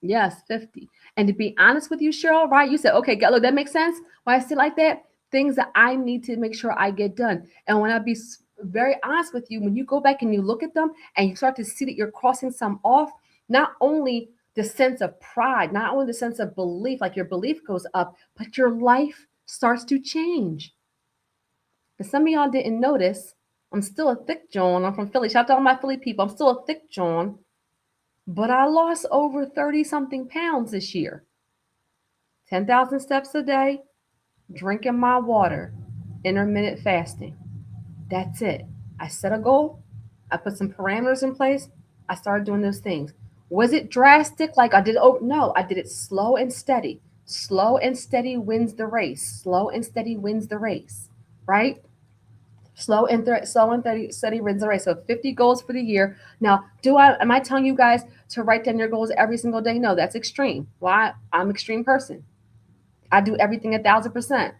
Yes, 50. And to be honest with you, Cheryl, right? You said, okay, look, that makes sense. Why I sit like that? Things that I need to make sure I get done. And when I be very honest with you, when you go back and you look at them and you start to see that you're crossing some off, not only the sense of pride, not only the sense of belief, like your belief goes up, but your life starts to change. But some of y'all didn't notice, I'm still a thick John. I'm from Philly. Shout out to all my Philly people. I'm still a thick John, but I lost over 30 something pounds this year. 10,000 steps a day, drinking my water, intermittent fasting. That's it. I set a goal. I put some parameters in place. I started doing those things. Was it drastic? Like I did? Oh, no, I did it slow and steady. Slow and steady wins the race. Slow and steady wins the race, right? Slow and steady wins the race. So 50 goals for the year. Now, am I telling you guys to write down your goals every single day? No, that's extreme. Why? I'm an extreme person. I do everything 1,000%.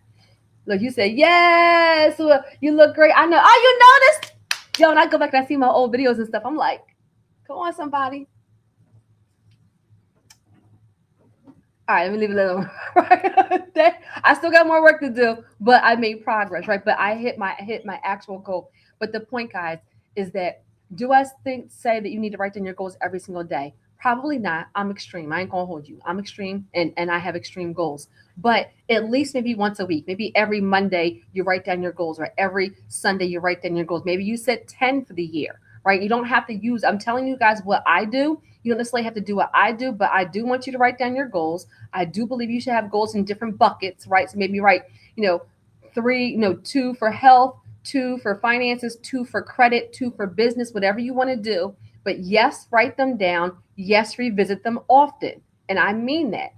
Look, you say, yes, you look great. I know. Oh, you noticed? Yo, and I go back and I see my old videos and stuff. I'm like, come on, somebody. All right, let me leave it alone. I still got more work to do, but I made progress, right? But I hit my actual goal. But the point, guys, is that say that you need to write down your goals every single day? Probably not. I'm extreme. I ain't gonna hold you. I'm extreme and I have extreme goals. But at least maybe once a week, maybe every Monday you write down your goals, right? Every Sunday you write down your goals. Maybe you set 10 for the year, right? You don't have to use, I'm telling you guys what I do. You don't necessarily have to do what I do, but I do want you to write down your goals. I do believe you should have goals in different buckets, right? So maybe write, three, two for health, two for finances, two for credit, two for business, whatever you want to do. But yes, write them down. Yes, revisit them often. And I mean that.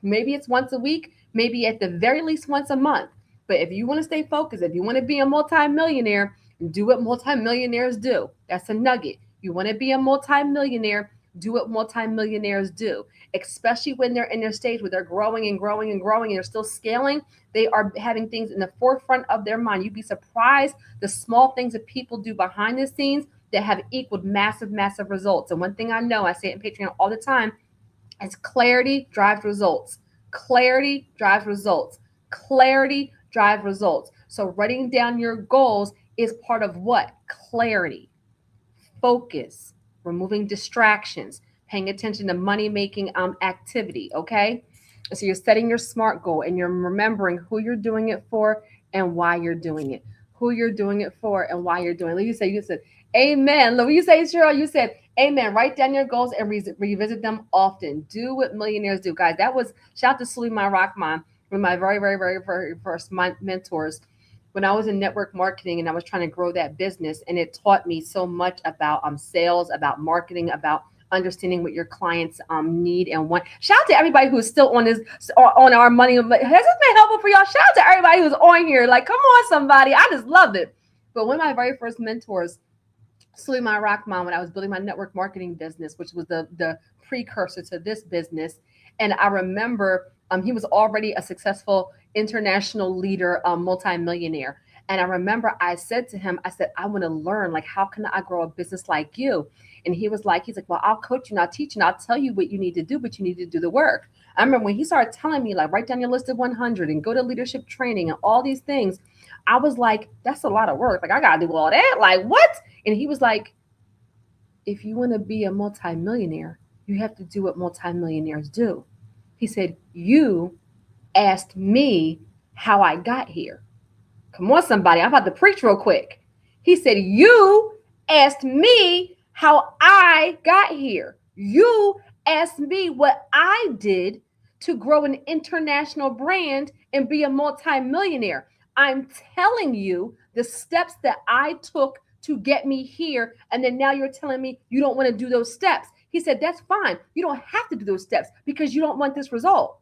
Maybe it's once a week, maybe at the very least once a month. But if you want to stay focused, if you want to be a multimillionaire, do what multimillionaires do. That's a nugget. You want to be a multimillionaire, do what multimillionaires do, especially when they're in their stage where they're growing and growing and growing and they're still scaling. They are having things in the forefront of their mind. You'd be surprised the small things that people do behind the scenes that have equaled massive, massive results. And one thing I know, I say it in Patreon all the time, is clarity drives results. Clarity drives results. Clarity drives results. So writing down your goals is part of what? Clarity, focus, removing distractions, paying attention to money making activity. Okay. So you're setting your SMART goal and you're remembering who you're doing it for and why you're doing it. Who you're doing it for and why you're doing it. You said, amen. Look, you say, Cheryl, you said, amen. Write down your goals and revisit them often. Do what millionaires do, guys. That was, shout out to Suleiman Rahman, one of my very, very, very, very first mentors when I was in network marketing and I was trying to grow that business. And it taught me so much about sales, about marketing, about understanding what your clients need and want. Shout out to everybody who's still on this, on our money. Has this been helpful for y'all? Shout out to everybody who's on here. Like, come on, somebody. I just loved it. But one of my very first mentors, Suleiman Rahman, when I was building my network marketing business, which was the precursor to this business. And I remember he was already a successful international leader, multimillionaire. And I remember I said to him, I said, I want to learn, like, how can I grow a business like you? And he's like, well, I'll coach you and I'll teach you and I'll tell you what you need to do, but you need to do the work. I remember when he started telling me, like, write down your list of 100 and go to leadership training and all these things. I was like, that's a lot of work. Like, I got to do all that. Like, what? And he was like, if you want to be a multimillionaire, you have to do what multimillionaires do. He said, you asked me how I got here. Come on, somebody. I'm about to preach real quick. He said, you asked me how I got here. You asked me what I did to grow an international brand and be a multimillionaire. I'm telling you the steps that I took to get me here. And then now you're telling me you don't want to do those steps. He said, that's fine. You don't have to do those steps because you don't want this result.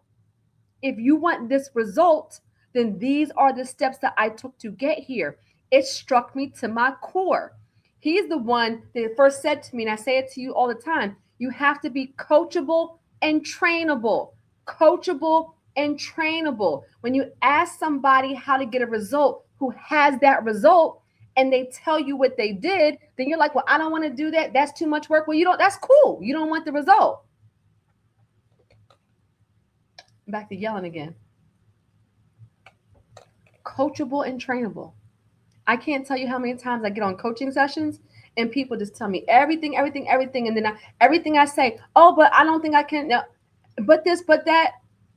If you want this result, then these are the steps that I took to get here. It struck me to my core. He's the one that first said to me, and I say it to you all the time, you have to be coachable and trainable. Coachable and trainable. When you ask somebody how to get a result who has that result and they tell you what they did, then you're like, well, I don't want to do that. That's too much work. Well, that's cool. You don't want the result. Back to yelling again. Coachable and trainable. I can't tell you how many times I get on coaching sessions and people just tell me everything. And then everything I say, oh, but I don't think I can. No, but this, but that.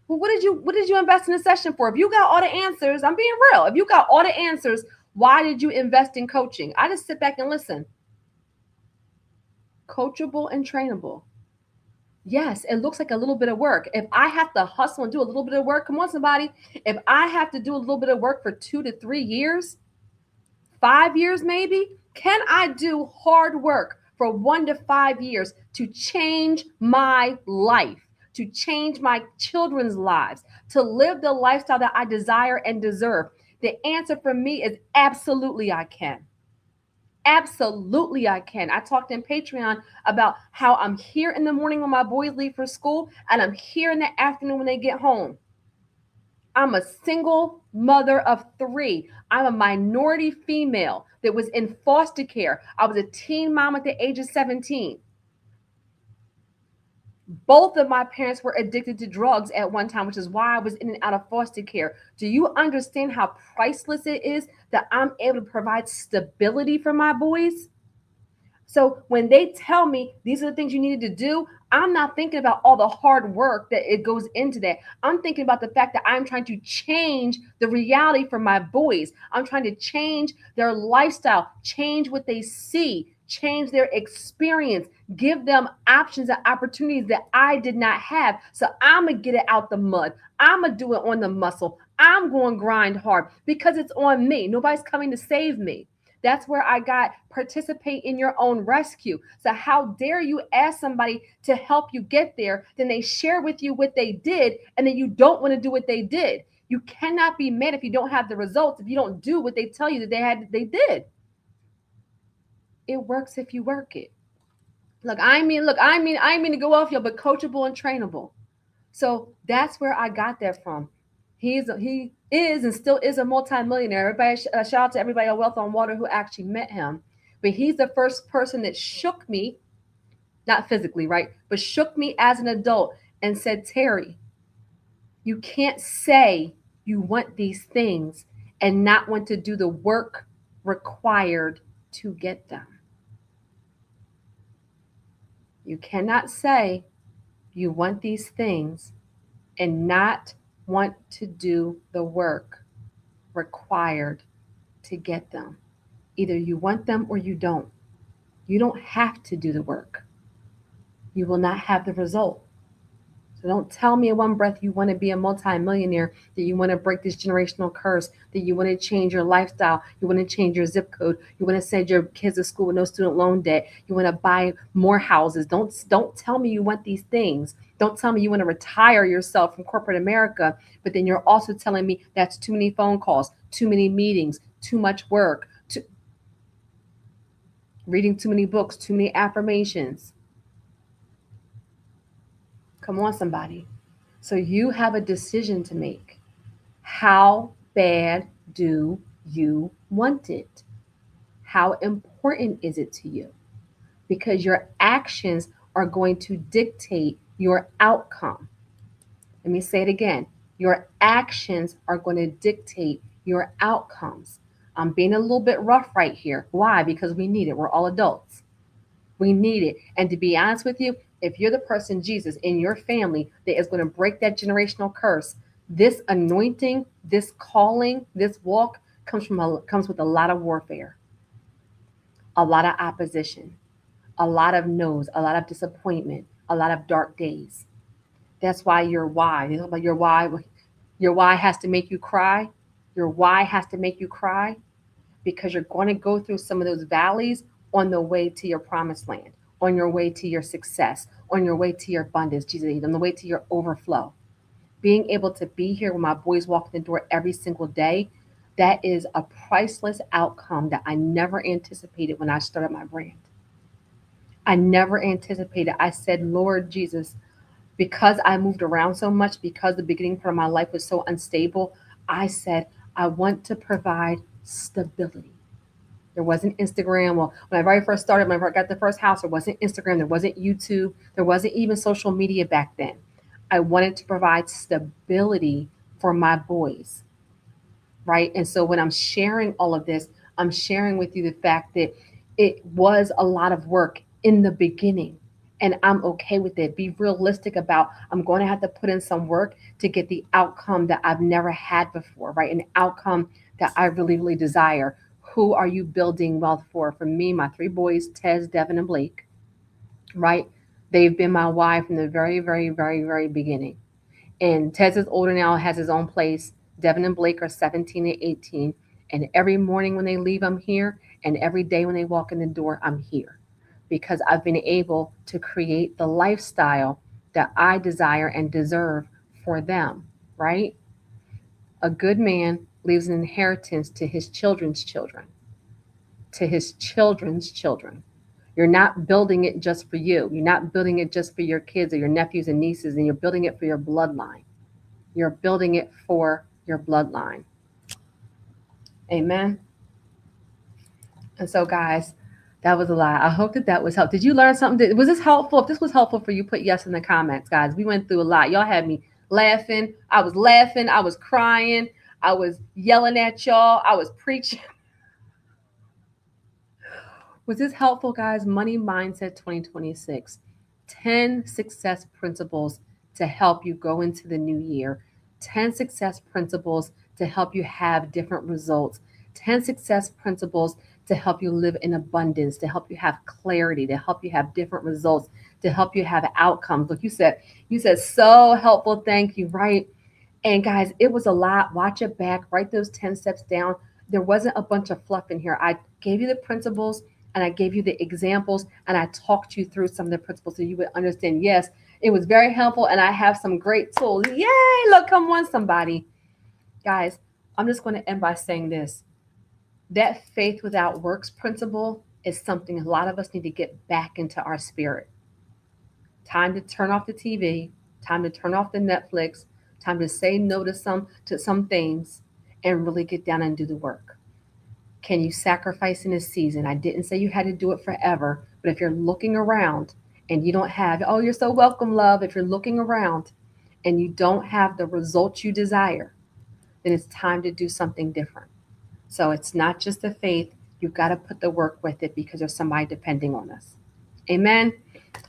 Well, what did you invest in a session for? If you got all the answers, I'm being real. If you got all the answers, why did you invest in coaching? I just sit back and listen. Coachable and trainable. Yes, it looks like a little bit of work. If I have to hustle and do a little bit of work, come on, somebody. If I have to do a little bit of work for 2 to 3 years, 5 years maybe, can I do hard work for 1 to 5 years to change my life, to change my children's lives, to live the lifestyle that I desire and deserve? The answer for me is absolutely I can. Absolutely, I can. I talked in Patreon about how I'm here in the morning when my boys leave for school and I'm here in the afternoon when they get home. I'm a single mother of 3. I'm a minority female that was in foster care. I was a teen mom at the age of 17. Both of my parents were addicted to drugs at one time, which is why I was in and out of foster care. Do you understand how priceless it is that I'm able to provide stability for my boys? So when they tell me these are the things you needed to do, I'm not thinking about all the hard work that it goes into that. I'm thinking about the fact that I'm trying to change the reality for my boys. I'm trying to change their lifestyle, change what they see, change their experience, give them options and opportunities that I did not have. So I'm going to get it out the mud. I'm going to do it on the muscle. I'm going to grind hard because it's on me. Nobody's coming to save me. That's where I got participate in your own rescue. So how dare you ask somebody to help you get there, then they share with you what they did, and then you don't want to do what they did. You cannot be mad if you don't have the results, if you don't do what they tell you that they did. It works if you work it. I mean to go off y'all, but coachable and trainable. So that's where I got that from. He is and still is a multimillionaire. Everybody, shout out to everybody on Wealth on Water who actually met him. But he's the first person that shook me, not physically, right? But shook me as an adult and said, Terry, you can't say you want these things and not want to do the work required to get them. You cannot say you want these things and not want to do the work required to get them. Either you want them or you don't. You don't have to do the work. You will not have the result. So don't tell me in one breath you want to be a multimillionaire, that you want to break this generational curse, that you want to change your lifestyle, you want to change your zip code, you want to send your kids to school with no student loan debt, you want to buy more houses. Don't tell me you want these things. Don't tell me you want to retire yourself from corporate America, but then you're also telling me that's too many phone calls, too many meetings, too much work, reading too many books, too many affirmations. Come on, somebody. So you have a decision to make. How bad do you want it? How important is it to you? Because your actions are going to dictate your outcome. Let me say it again. Your actions are going to dictate your outcomes. I'm being a little bit rough right here. Why? Because we need it. We're all adults. We need it. And to be honest with you, if you're the person, Jesus, in your family that is going to break that generational curse, this anointing, this calling, this walk comes with a lot of warfare, a lot of opposition, a lot of no's, a lot of disappointment, a lot of dark days. That's why your why. You know about your why has to make you cry. Your why has to make you cry because you're going to go through some of those valleys on the way to your promised land, on your way to your success, on your way to your abundance, Jesus, on the way to your overflow. Being able to be here when my boys walk in the door every single day, that is a priceless outcome that I never anticipated when I started my brand. I never anticipated. I said, Lord Jesus, because I moved around so much, because the beginning part of my life was so unstable, I said, I want to provide stability. There wasn't Instagram. Well, when I very first started, when I got the first house, there wasn't Instagram, there wasn't YouTube, there wasn't even social media back then. I wanted to provide stability for my boys, right? And so when I'm sharing all of this, I'm sharing with you the fact that it was a lot of work in the beginning. And I'm okay with it. Be realistic about I'm going to have to put in some work to get the outcome that I've never had before, right? An outcome that I really, really desire. Who are you building wealth for? For me, my three boys, Tez, Devin, and Blake, right? They've been my why from the very, very, very, very beginning. And Tez is older now, has his own place. Devin and Blake are 17 and 18. And every morning when they leave, I'm here. And every day when they walk in the door, I'm here. Because I've been able to create the lifestyle that I desire and deserve for them, right? A good man leaves an inheritance to his children's children, to his children's children. You're not building it just for you. You're not building it just for your kids or your nephews and nieces, and you're building it for your bloodline. You're building it for your bloodline. Amen. And so, guys, that was a lot. I hope that was helpful. Did you learn something? Was this helpful? If this was helpful for you, put yes in the comments, guys. We went through a lot. Y'all had me laughing. I was laughing. I was crying. I was yelling at y'all. I was preaching. Was this helpful, guys? Money Mindset 2026. 10 success principles to help you go into the new year. 10 success principles to help you have different results. 10 success principles to help you live in abundance, to help you have clarity, to help you have different results, to help you have outcomes. Look, you said so helpful. Thank you, right? And guys, it was a lot. Watch it back, write those 10 steps down. There wasn't a bunch of fluff in here. I gave you the principles and I gave you the examples and I talked you through some of the principles so you would understand. Yes, it was very helpful and I have some great tools. Yay! Look, come on, somebody. Guys, I'm just going to end by saying this. That faith without works principle is something a lot of us need to get back into our spirit. Time to turn off the TV, time to turn off the Netflix, time to say no to some things and really get down and do the work. Can you sacrifice in a season? I didn't say you had to do it forever, but if you're looking around and you don't have, oh, you're so welcome, love. If you're looking around and you don't have the results you desire, then it's time to do something different. So it's not just the faith, you've got to put the work with it because there's somebody depending on us. Amen.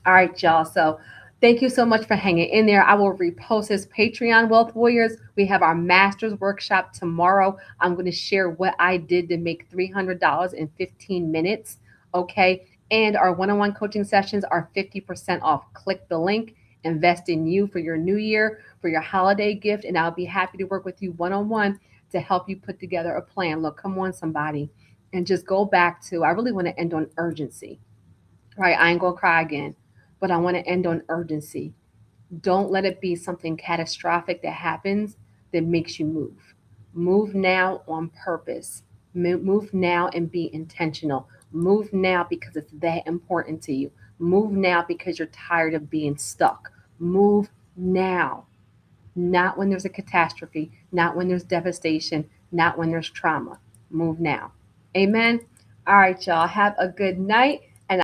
All right, y'all. So thank you so much for hanging in there. I will repost this Patreon, Wealth Warriors. We have our master's workshop tomorrow. I'm going to share what I did to make $300 in 15 minutes. Okay. And our one-on-one coaching sessions are 50% off. Click the link, invest in you for your new year, for your holiday gift. And I'll be happy to work with you one-on-one to help you put together a plan. Look, come on, somebody. And just go back to, I really want to end on urgency. Right? I ain't gonna cry again, but I want to end on urgency. Don't let it be something catastrophic that happens that makes you move. Move now on purpose. Move now and be intentional. Move now because it's that important to you. Move now because you're tired of being stuck. Move now, not when there's a catastrophe, not when there's devastation, not when there's trauma. Move now. Amen. All right, y'all. Have a good night.